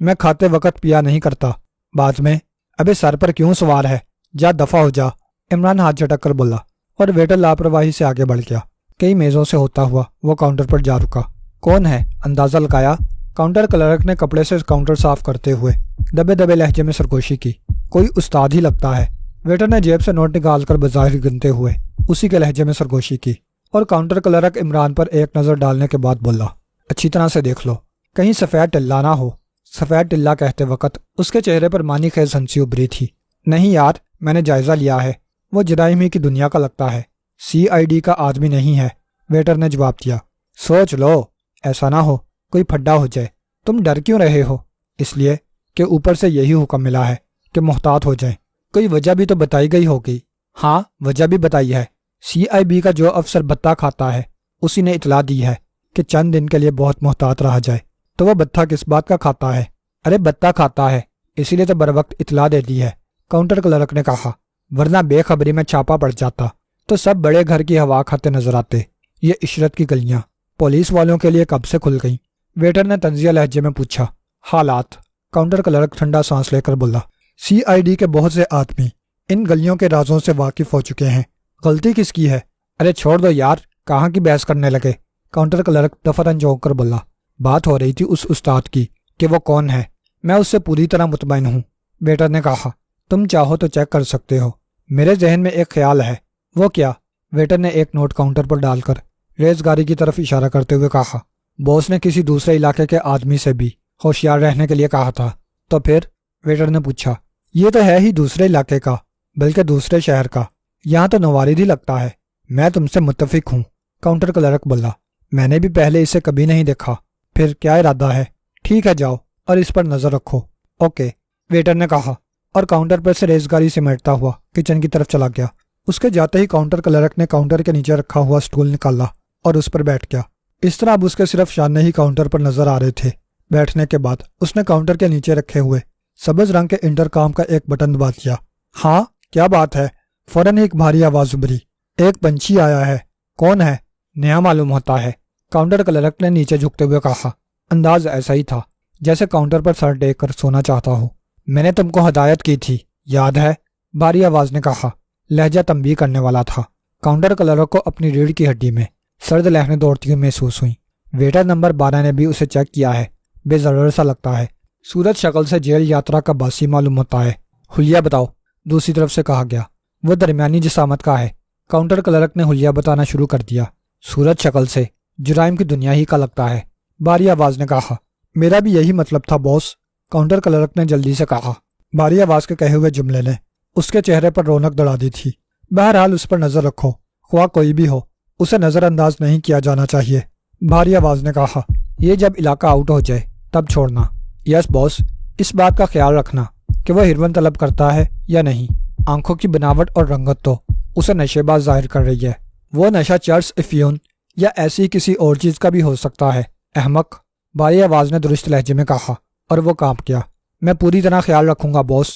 میں کھاتے وقت پیا نہیں کرتا، بعد میں۔ ابے سر پر کیوں سوار ہے، جا دفع ہو جا، عمران ہاتھ جھٹک کر بولا، اور ویٹر لاپرواہی سے آگے بڑھ گیا۔ کئی میزوں سے ہوتا ہوا وہ کاؤنٹر پر جا رکا۔ کون ہے؟ اندازہ لگایا؟ کاؤنٹر کلرک نے کپڑے سے کاؤنٹر صاف کرتے ہوئے دبے دبے لہجے میں سرگوشی کی۔ کوئی استاد ہی لگتا ہے۔ ویٹر نے جیب سے نوٹ نکال کر بظاہر گنتے ہوئے اسی کے لہجے میں سرگوشی کی، اور کاؤنٹر کلرک عمران پر ایک نظر ڈالنے کے بعد بولا، اچھی طرح سے دیکھ لو، کہیں سفید ٹلہ نہ ہو۔ سفید ٹلہ کہتے وقت اس کے چہرے پر معنی خیز ہنسی ابھری تھی۔ نہیں یار، میں نے جائزہ لیا ہے، وہ جرائم ہی کی دنیا کا لگتا ہے، CID کا آدمی نہیں ہے، ویٹر نے جواب دیا۔ سوچ لو، ایسا نہ ہو کوئی پھڈا ہو جائے۔ تم ڈر کیوں رہے ہو؟ اس لیے کہ اوپر سے یہی حکم ملا ہے کہ محتاط ہو جائیں۔ کوئی وجہ بھی تو بتائی گئی ہوگی؟ ہاں، وجہ بھی بتائی ہے۔ CIB کا جو افسر بتہ کھاتا ہے اسی نے اطلاع دی ہے کہ چند دن کے لیے بہت محتاط رہا جائے۔ تو وہ بتہ کس بات کا کھاتا ہے؟ ارے بتہ کھاتا ہے، اسی لیے تو بر وقت اطلاع دے دی ہے، کاؤنٹر کلرک نے کہا، ورنہ بے خبری میں چھاپا پڑ جاتا تو سب بڑے گھر کی ہوا کھاتے نظر آتے۔ یہ عشرت کی گلیاں پولیس والوں کے لیے کب سے کھل گئیں؟ ویٹر نے طنزیہ لہجے میں پوچھا۔ حالات، کاؤنٹر کلرک ٹھنڈا سانس لے کر بولا، CID کے بہت سے آدمی ان گلیوں کے رازوں سے واقف ہو چکے ہیں۔ غلطی کس کی ہے؟ ارے چھوڑ دو یار، کہاں کی بحث کرنے لگے؟ کاؤنٹر کلرک دفتراً چونک کر بولا، بات ہو رہی تھی اس استاد کی کہ وہ کون ہے، میں اس سے پوری طرح مطمئن ہوں۔ ویٹر نے کہا، تم چاہو تو چیک کر سکتے ہو، میرے ذہن میں ایک خیال ہے۔ وہ کیا؟ ویٹر نے ایک نوٹ کاؤنٹر پر ڈال کر ریز گاری کی طرف اشارہ کرتے ہوئے کہا، باس نے کسی دوسرے علاقے کے آدمی سے بھی ہوشیار رہنے کے لیے کہا تھا۔ تو پھر؟ ویٹر نے پوچھا۔ یہ تو ہے ہی دوسرے علاقے کا، بلکہ دوسرے شہر کا، یہاں تو نوارد ہی لگتا ہے۔ میں تم سے متفق ہوں، کاؤنٹر کلرک بولا، میں نے بھی پہلے اسے کبھی نہیں دیکھا۔ پھر کیا ارادہ ہے؟ ٹھیک ہے جاؤ اور اس پر نظر رکھو۔ اوکے، ویٹر نے کہا، اور کاؤنٹر پر سے ریزگاری سمیٹتا ہوا کچن کی طرف چلا گیا۔ اس کے جاتے ہی کاؤنٹر کلرک نے کاؤنٹر کے نیچے رکھا ہوا سٹول نکالا اور اس پر بیٹھ گیا۔ اس طرح اب اس کے صرف شانے ہی کاؤنٹر پر نظر آ رہے تھے۔ بیٹھنے کے بعد اس نے کاؤنٹر کے نیچے رکھے ہوئے سبز رنگ کے انٹرکام کا ایک بٹن دبا دیا۔ ہاں کیا بات ہے؟ فوراً ایک بھاری آواز ابھری۔ ایک پنچھی آیا ہے۔ کون ہے؟ نیا معلوم ہوتا ہے، کاؤنٹر کلرک نے نیچے جھکتے ہوئے کہا۔ انداز ایسا ہی تھا جیسے کاؤنٹر پر سر ٹیک کر سونا چاہتا ہو۔ میں نے تم کو ہدایت کی تھی، یاد ہے؟ بھاری آواز نے کہا۔ لہجہ تنبیہ کرنے والا تھا۔ کاؤنٹر کلرک کو اپنی ریڑھ کی ہڈی میں سرد لہریں دوڑتی ہوئی محسوس ہوئیں۔ ویٹر نمبر 12 نے بھی اسے چیک کیا ہے، بے ضرر سا لگتا ہے، صورت شکل سے جیل یاترا کا باسی معلوم ہوتا ہے۔ حلیہ بتاؤ، دوسری طرف سے کہا گیا۔ وہ درمیانی جسامت کا ہے۔ کاؤنٹر کلرک نے حلیہ بتانا شروع کر دیا۔ صورت شکل سے جرائم کی دنیا ہی کا لگتا ہے، بھاری آواز نے کہا۔ میرا بھی یہی مطلب تھا باس، کاؤنٹر کلرک نے جلدی سے کہا۔ بھاری آواز کے کہے ہوئے جملے نے اس کے چہرے پر رونق دڑا دی تھی۔ بہرحال اس پر نظر رکھو، خواہ کوئی بھی ہو، اسے نظر انداز نہیں کیا جانا چاہیے، بھاری آواز نے کہا۔ یہ جب علاقہ آؤٹ ہو جائے تب چھوڑنا۔ یس باس، اس بات کا خیال رکھنا کہ وہ ہیروئن طلب کرتا ہے یا نہیں۔ آنکھوں کی بناوٹ اور رنگت تو اسے نشے باز ظاہر کر رہی ہے۔ وہ نشہ چرس افیون یا ایسی کسی اور چیز کا بھی ہو سکتا ہے، احمق، بھاری آواز نے درست لہجے میں کہا، اور وہ کانپ گیا۔ میں پوری طرح خیال رکھوں گا باس،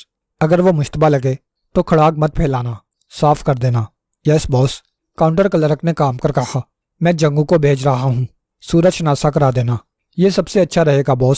اگر وہ مشتبہ لگے تو کھڑاک مت پھیلانا، صاف کر دینا۔ یس باس، کاؤنٹر کلرک نے کام کر کہا۔ میں جنگو کو بھیج رہا ہوں، صورت شناسا کرا دینا، یہ سب سے اچھا رہے گا باس۔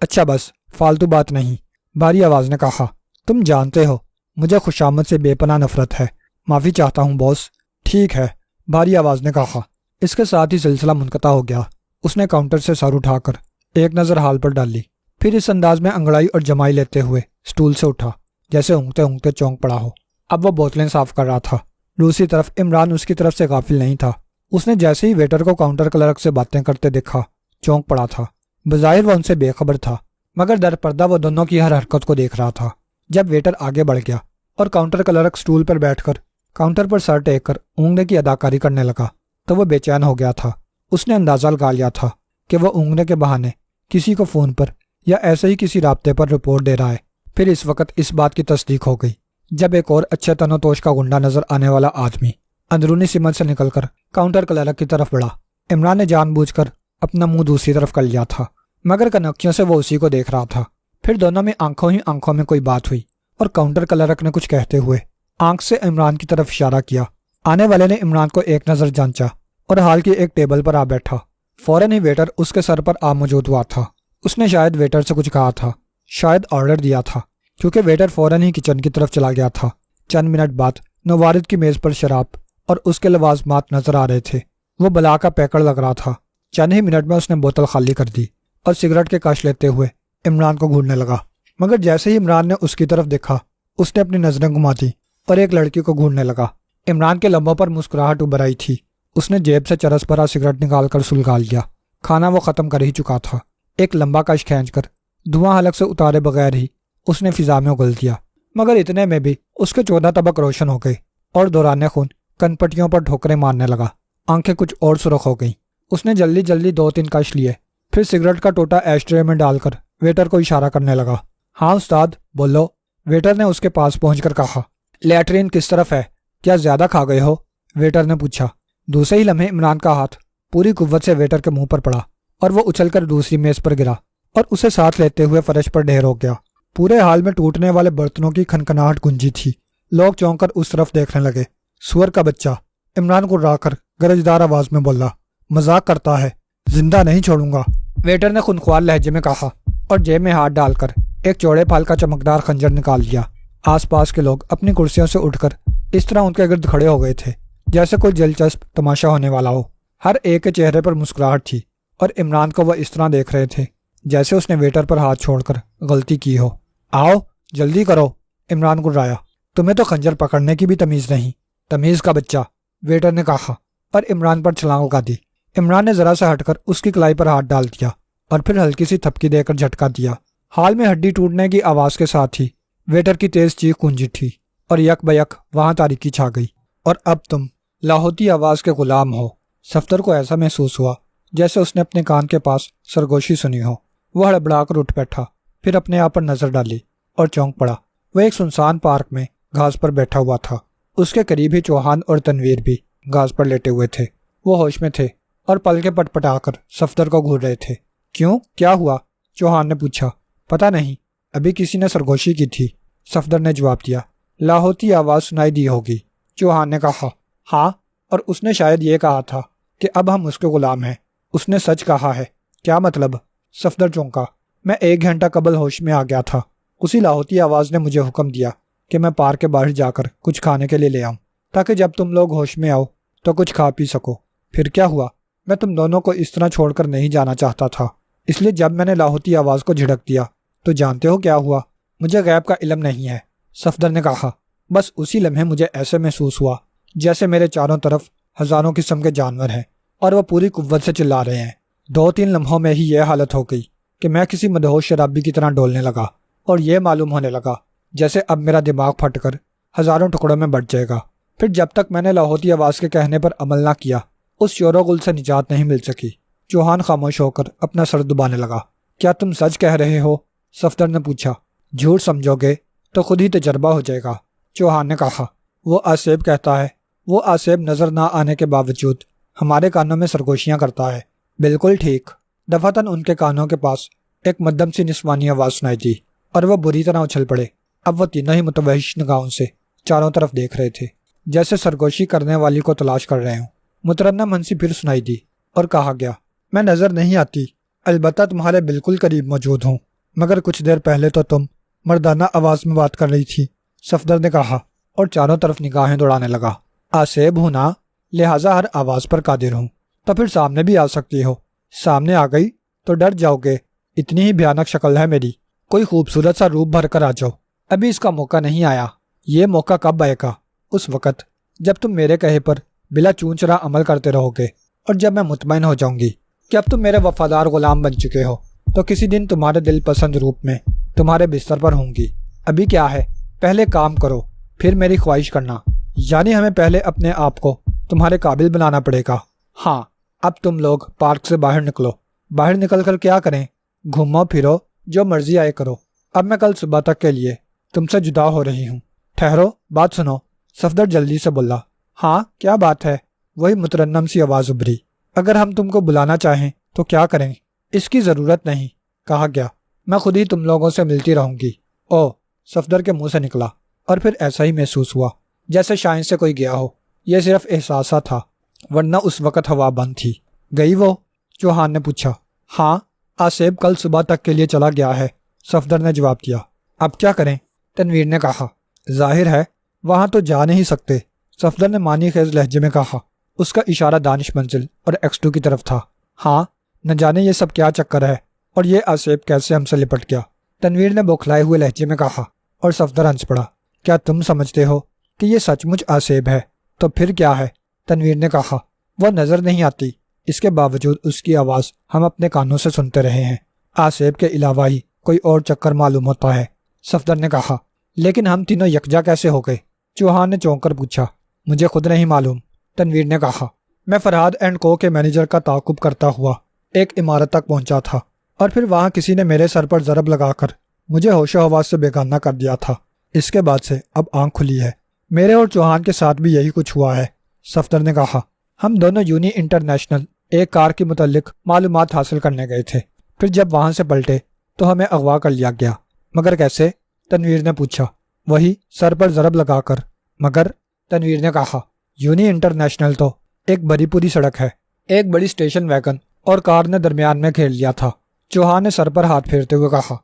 اچھا بس، فالتو بات نہیں، بھاری آواز نے کہا۔ تم جانتے ہو مجھے خوشامد سے بے پناہ نفرت ہے، معافی چاہتا ہوں باس۔ ٹھیک ہے، بھاری آواز نے کہا۔ اس کے ساتھ ہی سلسلہ منقطع ہو گیا۔ اس نے کاؤنٹر سے سر اٹھا کر ایک نظر حال پر ڈالی، پھر اس انداز میں انگڑائی اور جمائی لیتے ہوئے سٹول سے اٹھا جیسے اونگتے اونگتے چونک پڑا ہو۔ اب وہ بوتلیں صاف کر رہا تھا۔ دوسری طرف عمران اس کی طرف سے غافل نہیں تھا۔ اس نے جیسے ہی ویٹر کو کاؤنٹر کلرک سے باتیں کرتے دیکھا چونک پڑا تھا۔ بظاہر وہ ان سے بے خبر تھا، مگر در پردہ وہ دونوں کی ہر حرکت کو دیکھ رہا تھا۔ جب ویٹر آگے بڑھ گیا اور کاؤنٹر کلرک سٹول پر بیٹھ کر کاؤنٹر پر سر ٹیک کر اونگنے کی اداکاری کرنے لگا تو وہ بے چین ہو گیا تھا۔ اس نے اندازہ لگا لیا تھا کہ وہ اونگنے کے بہانے کسی کو فون پر یا ایسے ہی کسی رابطے پر رپورٹ دے رہا ہے۔ پھر اس وقت اس بات کی تصدیق ہو گئی جب ایک اور اچھے تن و توش کا گنڈا نظر آنے والا آدمی اندرونی سمت سے نکل کر کاؤنٹر کلرک کی طرف بڑھا۔ عمران نے جان بوجھ کر اپنا منہ دوسری طرف کر لیا تھا، مگر کنکھیوں سے وہ اسی کو دیکھ رہا تھا۔ پھر دونوں میں آنکھوں ہی آنکھوں میں کوئی بات ہوئی اور کاؤنٹر کلرک نے کچھ کہتے ہوئے آنکھ سے عمران کی طرف اشارہ کیا۔ آنے والے نے عمران کو ایک نظر جانچا اور حال کی ایک ٹیبل پر آ بیٹھا۔ فوراً ہی ویٹر اس کے سر پر آ موجود ہوا تھا۔ اس نے شاید ویٹر سے کچھ کہا تھا، شاید آرڈر دیا تھا، کیونکہ ویٹر فوراً ہی کچن کی طرف چلا گیا تھا۔ چند منٹ بعد نوارد کی میز پر شراب اور اس کے لوازمات نظر آ رہے تھے۔ وہ بلا کا پیکڑ لگ رہا تھا۔ چند ہی منٹ میں اس نے بوتل خالی کر دی اور سگریٹ کے کش لیتے ہوئے عمران کو گھورنے لگا، مگر جیسے ہی عمران نے اس کی طرف دیکھا اس نے اپنی نظریں گھما دی اور ایک لڑکی کو گھورنے لگا۔ عمران کے لبوں پر مسکراہٹ ابھر آئی تھی۔ اس نے جیب سے چرس بھرا سگریٹ نکال کر سلگا لیا۔ کھانا وہ ختم کر ہی چکا تھا۔ ایک لمبا کش کھینچ کر دھواں حلق سے اتارے بغیر ہی اس نے فضا میں اگل دیا، مگر اتنے میں بھی اس کے 14 طبق روشن ہو گئے اور دوران خون کن پٹیوں پر ٹھوکریں مارنے لگا۔ آنکھیں کچھ اور سرخ ہو گئیں۔ اس نے جلدی جلدی 2-3 کش لیے، پھر سگریٹ کا ٹوٹا ایش ٹرے میں ڈال کر ویٹر کو اشارہ کرنے لگا۔ ہاں استاد بولو، ویٹر نے اس کے پاس پہنچ کر کہا۔ لیٹرین کس طرف ہے؟ کیا زیادہ کھا گئے ہو؟ ویٹر نے پوچھا۔ دوسرے ہی لمحے عمران کا ہاتھ پوری قوت سے ویٹر کے منہ پر پڑا اور وہ اچھل کر دوسری میز پر گرا اور اسے ساتھ لیتے ہوئے فرش پر ڈھیر ہو گیا۔ پورے حال میں ٹوٹنے والے برتنوں کی کھنکھناہٹ گونجی تھی۔ لوگ چونک کر اس طرف دیکھنے لگے۔ سور کا بچہ، عمران کو ڈرا کر گرجدار آواز میں بولا، مذاق کرتا ہے، زندہ نہیں چھوڑوں گا، ویٹر نے خونخوار لہجے میں کہا اور جیب میں ہاتھ ڈال کر ایک چوڑے پھال کا چمکدار خنجر نکال لیا۔ آس پاس کے لوگ اپنی کرسیوں سے اٹھ کر اس طرح ان کے گرد کھڑے ہو گئے تھے جیسے کوئی دلچسپ تماشا ہونے والا ہو۔ ہر ایک کے چہرے پر مسکراہٹ تھی اور عمران کو وہ اس طرح دیکھ رہے تھے جیسے اس نے ویٹر پر ہاتھ چھوڑ کر غلطی کی ہو۔ آؤ جلدی کرو، عمران گرایا، تمہیں تو خنجر پکڑنے کی بھی تمیز نہیں، تمیز کا بچہ، ویٹر نے کہا اور عمران پر چھلانگ لگا دی۔ عمران نے ذرا سا ہٹ کر اس کی کلائی پر ہاتھ ڈال دیا اور پھر ہلکی سی تھپکی دے کر جھٹکا دیا۔ حال میں ہڈی ٹوٹنے کی آواز کے ساتھ ہی ویٹر کی تیز چیخ گونجی تھی اور یک بیک وہاں تاریکی چھا گئی۔ اور اب تم لاہوتی آواز کے غلام ہو۔ صفدر کو ایسا محسوس ہوا جیسے اس نے اپنے کان کے پاس سرگوشی سنی ہو۔ وہ ہڑبڑا کر اٹھ بیٹھا، پھر اپنے آپ پر نظر ڈالی اور چونک پڑا۔ وہ ایک سنسان پارک میں گھاس پر بیٹھا ہوا تھا۔ اس کے قریب ہی چوہان اور تنویر بھی گھاس پر لیٹے ہوئے تھے۔ وہ ہوش میں تھے اور پل کے پٹپٹا کر صفدر کو گھور رہے تھے۔ کیوں، کیا ہوا؟ چوہان نے پوچھا۔ پتہ نہیں، ابھی کسی نے سرگوشی کی تھی، صفدر نے جواب دیا۔ لاہوتی آواز سنائی دی ہوگی، چوہان نے کہا۔ ہاں، اور اس نے شاید یہ کہا تھا کہ اب ہم اس کے غلام ہیں۔ اس نے سچ کہا ہے؟ کیا مطلب؟ صفدر چونکا۔ میں 1 گھنٹہ قبل ہوش میں آ گیا تھا۔ اسی لاہوتی آواز نے مجھے حکم دیا کہ میں پارک کے باہر جا کر کچھ کھانے کے لیے لے آؤں، تاکہ جب تم لوگ ہوش میں آؤ تو کچھ کھا پی سکو۔ پھر کیا ہوا؟ میں تم دونوں کو اس طرح چھوڑ کر نہیں جانا چاہتا تھا، اس لیے جب میں نے لاہوتی آواز کو جھڑک دیا تو جانتے ہو کیا ہوا؟ مجھے غیب کا علم نہیں ہے، صفدر نے کہا۔ بس اسی لمحے مجھے ایسے محسوس ہوا جیسے میرے چاروں طرف ہزاروں قسم کے جانور ہیں اور وہ پوری قوت سے چلا رہے ہیں۔ 2-3 لمحوں میں ہی یہ حالت ہو گئی کہ میں کسی مدہوش شرابی کی طرح ڈولنے لگا، اور یہ معلوم ہونے لگا جیسے اب میرا دماغ پھٹ کر ہزاروں ٹکڑوں میں بٹ جائے گا۔ پھر جب تک میں نے لاہوتی آواز کے کہنے پر عمل نہ کیا، اس شور و غل سے نجات نہیں مل سکی۔ چوہان خاموش ہو کر اپنا سر دبانے لگا۔ کیا تم سچ کہہ رہے ہو؟ صفدر نے پوچھا۔ جھوٹ سمجھو گے تو خود ہی تجربہ ہو جائے گا، چوہان نے کہا۔ وہ آصف کہتا ہے، وہ آصف نظر نہ آنے کے باوجود ہمارے کانوں میں سرگوشیاں کرتا ہے۔ بالکل ٹھیک۔ دفعتاً ان کے کانوں کے پاس ایک مدھم سی نسوانی آواز سنائی دی اور وہ بری طرح اچھل پڑے۔ اب وہ تینوں ہی متوحش نگاہوں سے چاروں طرف دیکھ رہے تھے، جیسے سرگوشی کرنے والی کو تلاش کر رہے ہوں۔ مترنم ہنسی پھر سنائی دی اور کہا گیا، میں نظر نہیں آتی، البتہ تمہارے بالکل قریب موجود ہوں، مگر کچھ دیر پہلے تو تم مردانہ آواز میں بات کر رہی تھی، صفدر نے کہا اور چاروں طرف نگاہیں دوڑانے لگا۔ آصف ہوں نا، لہٰذا ہر آواز پر قادر ہوں، تو پھر سامنے بھی آ سکتی ہو۔ سامنے آ گئی تو ڈر جاؤ گے، اتنی ہی بھیانک شکل ہے میری۔ کوئی خوبصورت سا روپ بھر کر آ جاؤ، ابھی اس کا موقع نہیں آیا۔ یہ موقع کب آئے گا؟ اس وقت جب تم میرے کہے پر بلا چون چرا عمل کرتے رہو گے، اور جب میں مطمئن ہو جاؤں گی کہ اب تم میرے وفادار غلام بن چکے ہو، تو کسی دن تمہارے دل پسند روپ میں تمہارے بستر پر ہوں گی۔ ابھی کیا ہے، پہلے کام کرو، پھر میری خواہش کرنا، یعنی ہمیں پہلے اپنے آپ کو تمہارے قابل بنانا پڑے گا۔ ہاں، اب تم لوگ پارک سے باہر نکلو۔ باہر نکل کر کیا کریں؟ گھومو پھرو، جو مرضی آئے کرو۔ اب میں کل صبح تک کے لیے تم سے جدا ہو رہی ہوں۔ ٹھہرو، بات سنو، صفدر جلدی سے بولا۔ ہاں، کیا بات ہے؟ وہی مترنم سی آواز ابھری۔ اگر ہم تم کو بلانا چاہیں تو کیا کریں؟ اس کی ضرورت نہیں، کہا گیا، میں خود ہی تم لوگوں سے ملتی رہوں گی۔ او، صفدر کے منہ سے نکلا، اور پھر ایسا ہی محسوس ہوا جیسے شائن سے کوئی گیا ہو۔ یہ صرف احساس تھا، ورنہ اس وقت ہوا بند تھی۔ گئی وہ؟ چوہان نے پوچھا۔ ہاں، آصف کل صبح تک کے لیے چلا گیا ہے، صفدر نے جواب دیا۔ اب کیا کریں؟ تنویر نے کہا۔ ظاہر ہے وہاں تو جا نہیں سکتے، صفدر نے معنی خیز لہجے میں کہا۔ اس کا اشارہ دانش منزل اور X2 کی طرف تھا۔ ہاں، نہ جانے یہ سب کیا چکر ہے، اور یہ آصف کیسے ہم سے لپٹ گیا، تنویر نے بوکھلائے ہوئے لہجے میں کہا، اور صفدر ہنس پڑا۔ کیا تم سمجھتے ہو کہ یہ سچ مچ آصف ہے؟ تو پھر کیا ہے، تنویر نے کہا۔ وہ نظر نہیں آتی، اس کے باوجود اس کی آواز ہم اپنے کانوں سے سنتے رہے ہیں۔ آصف کے علاوہ ہی کوئی اور چکر معلوم ہوتا ہے، صفدر نے کہا۔ لیکن ہم تینوں یکجا کیسے ہو گئے؟ چوہان نے چونک کر پوچھا۔ مجھے خود نہیں معلوم، تنویر نے کہا۔ میں فرہاد اینڈ کو کے مینیجر کا تعاقب کرتا ہوا ایک عمارت تک پہنچا تھا، اور پھر وہاں کسی نے میرے سر پر ضرب لگا کر مجھے ہوش و حواس سے بیگانہ کر دیا تھا۔ اس کے بعد سے اب آنکھ کھلی ہے۔ میرے اور چوہان کے ساتھ بھی یہی کچھ ہوا ہے، صفدر نے کہا۔ ہم دونوں یونی انٹرنیشنل ایک کار کے متعلق معلومات حاصل کرنے گئے تھے، پھر جب وہاں سے پلٹے تو ہمیں اغوا کر لیا گیا۔ مگر کیسے؟ تنویر نے پوچھا۔ وہی، سر پر ضرب لگا کر۔ مگر، تنویر نے کہا، یونی انٹرنیشنل تو ایک بڑی پوری سڑک ہے، ایک بڑی اسٹیشن ویگن اور کار نے درمیان میں گھیر لیا تھا۔ چوہان نے سر پر ہاتھ پھیرتے ہوئے کہا۔